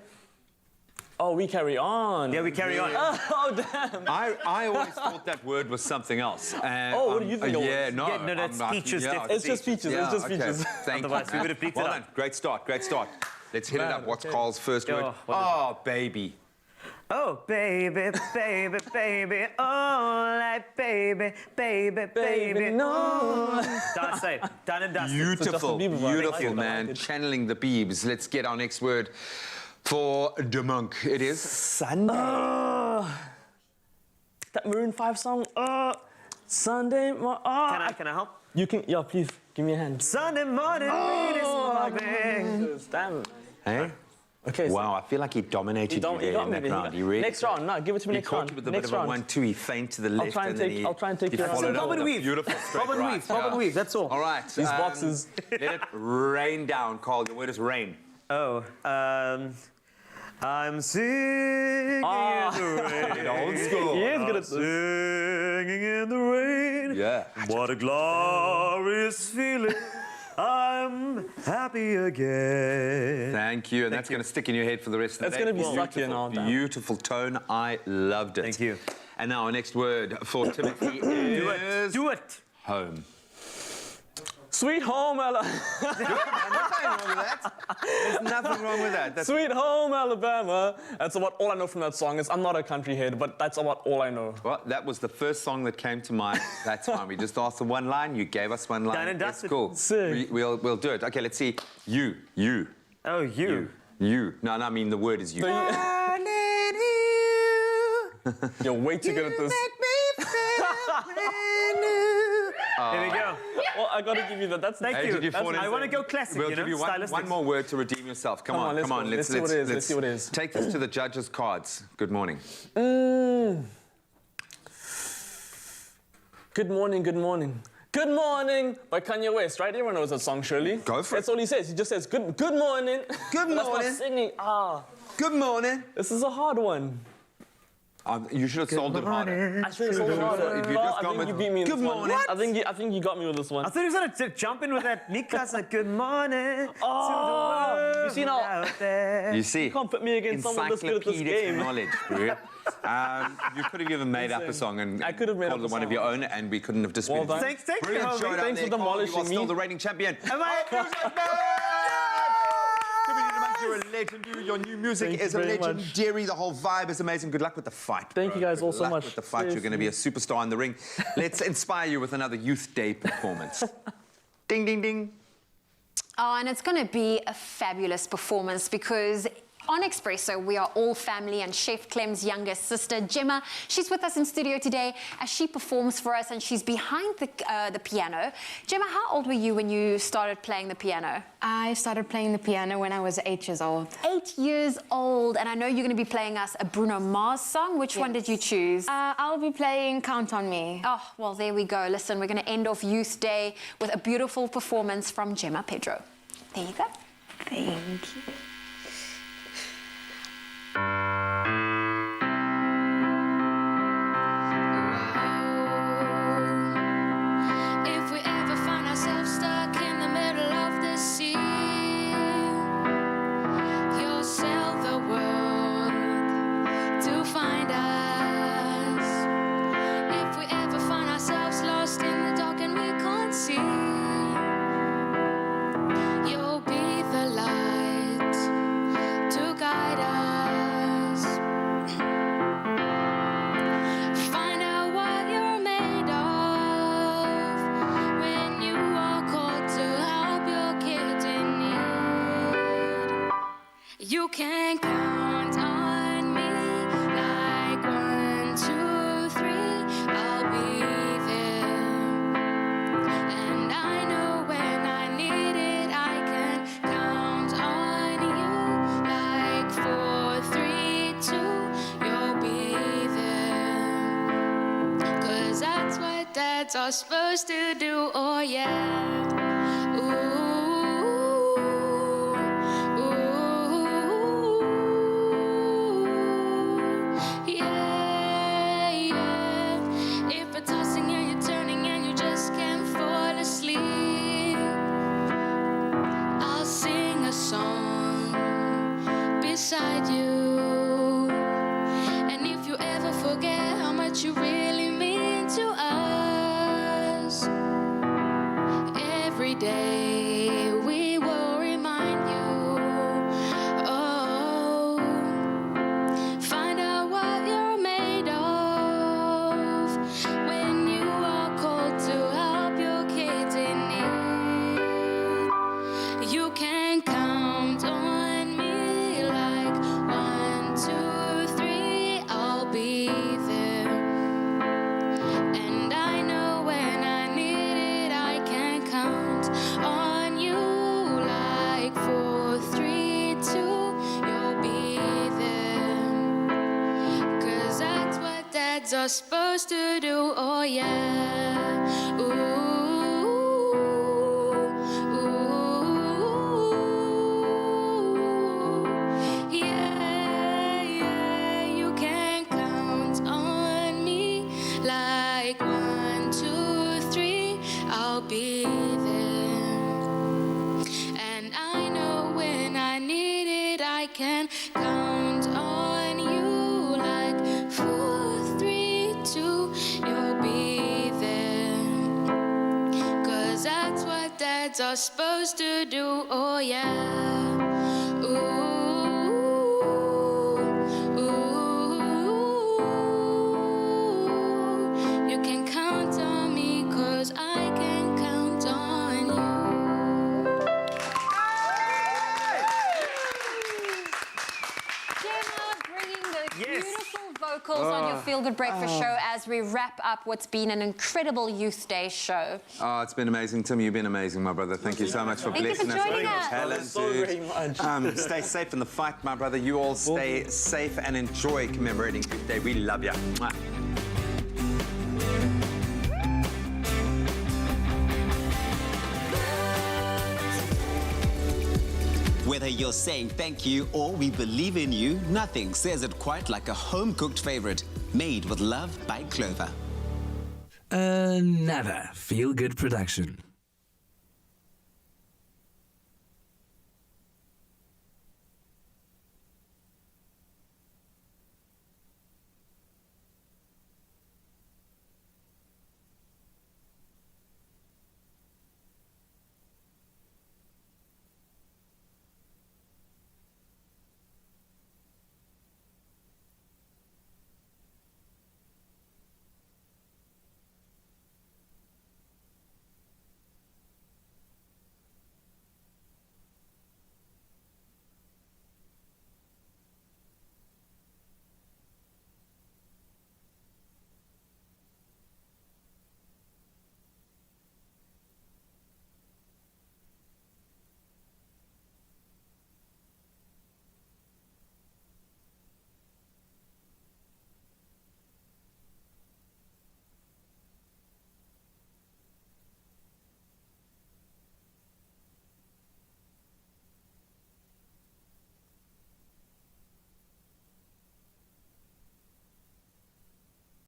Oh, we carry on. Yeah, we carry on. Oh, damn. I always thought that word was something else. Oh, what do you think it was? Yeah, no. Yeah, no, that's peaches. Definitely. It's just peaches. Yeah, It's just okay. peaches. Thank Otherwise, you. we would have picked it Well up. done. Great start. Great start. Let's hit it up. What's okay. Carl's first word? what is Oh, baby. Oh, baby, baby, baby, oh, like baby, baby, baby, no. Done, say, done and dusted. Beautiful, Justin Bieber vibe. beautiful, I like it, I man. like it. Channeling the Biebs. Let's get our next word for DeMonk. It is Sunday. That Maroon 5 song. Sunday. Can I help? You can. Yeah, please give me a hand. Sunday morning, morning. Damn. Hey? Okay. So Wow, I feel like he dominated you there in that round. He really next round, no, give it to me He next caught round. you with a next bit of a round. 1-2. He feigned to the left. try and and then take- I'll try and take he you out. followed it Bob with and a weave. Beautiful straight Bob and right. weave, Bob and weave, that's all. All right. These boxes. Let it rain down, Carl. Your word is rain. Oh, I'm singing in the rain. Old school. He is good at this. Singing in the rain. Yeah. What a glorious feeling. I'm happy again. Thank you. And that's going to stick in your head for the rest of the That's day. gonna be stuck here now, damn. Beautiful tone. I loved it. Thank you. And now our next word for Timothy is... Do it. Home. Sweet home, Alabama. Nothing wrong with that. There's nothing wrong with that. That's Sweet home, Alabama. That's about all I know from that song. I'm not a country head, but that's about all I know. Well, that was the first song that came to mind. That's fine. We just asked for one line. You gave us one line. Done and That's dusted. cool. Sick. We'll do it. Okay, let's see. You. Oh, you. No, I mean the word is you. You're way too good at this. Here we go. Well, I gotta give you that. That's Thank Hey, you. did you fall I into- want to go classic, We'll you give know, you one more word to redeem yourself. Come on. let's go. Let's see what it is. Let's see what it is. Take this to the judges' cards. Good morning. Good morning, good morning. Good morning by Kanye West, right? Everyone knows that song, surely. Go for it. That's all he says. He just says, good morning. Good That's morning. not singing. Good morning. This is a hard one. You should have sold it harder. I should have sold it harder. If you Well, just I gone think with you beat me in good this morning. one. I think you got me with this one. I thought he was going to jump in with that Mikasa, good morning to the Oh, world you see now- out there. You see, You can't put me against someone that's good at this encyclopedic game. knowledge, bro. You could have even made up a song and I could have made called up it a one of song. your own, and we couldn't have disputed. Well done. Thanks, thank you, Brilliant homie. showdown Thanks there, for Carl. You are demolishing still me. the reigning champion. Am I? You're a legend. Your new music Thank you is a very much. legendary. The whole vibe is amazing. Good luck with the fight. Thank bro. you guys all Good so luck much. with the fight. You're going to be a superstar in the ring. Let's inspire you with another Youth Day performance. Ding, ding, ding. Oh, and it's going to be a fabulous performance because on Expresso, we are all family, and Chef Clem's younger sister, Gemma, she's with us in studio today as she performs for us, and she's behind the piano. Gemma, how old were you when you started playing the piano? I started playing the piano when I was 8 years old. 8 years old, and I know you're going to be playing us a Bruno Mars song. Which one did you choose? I'll be playing Count on Me. Oh, well, there we go. Listen, we're going to end off Youth Day with a beautiful performance from Gemma Pedro. There you go. Thank you. If we ever find ourselves stuck in the middle of the sea, you'll sail the world to find us. If we ever find ourselves lost in the dark and we can't see, you'll be the light. You can count on me like 1, 2, 3. I'll be there. And I know when I need it, I can count on you like 4, 3, 2. You'll be there. 'Cause that's what dads are supposed to do. Oh yeah. Beside you, and if you ever forget how much you really mean to us, every day we will remind you. Oh, find out what you're made of when you are called to help your kids in need. You can count on are supposed to do. Oh yeah. Ooh, ooh, yeah, yeah. You can count on me like 1, 2, 3. I'll be there. And I know when I need it, I can count on you like 4, 3, 2. You'll be there. 'Cause that's what dads are supposed to do. Oh yeah. You can count on me 'cause I can count on you. Gemma bringing the beautiful vocals on your Feel Good Breakfast show as we wrap up what's been an incredible Youth Day show. Oh, it's been amazing. Tim, you've been amazing, my brother. Thank you so much for blessing us with your talent, dude. Stay safe in the fight, my brother. You all stay safe and enjoy commemorating Youth Day. We love you. Mwah. Whether you're saying thank you or we believe in you, nothing says it quite like a home-cooked favorite, made with love by Clover. Another feel-good production.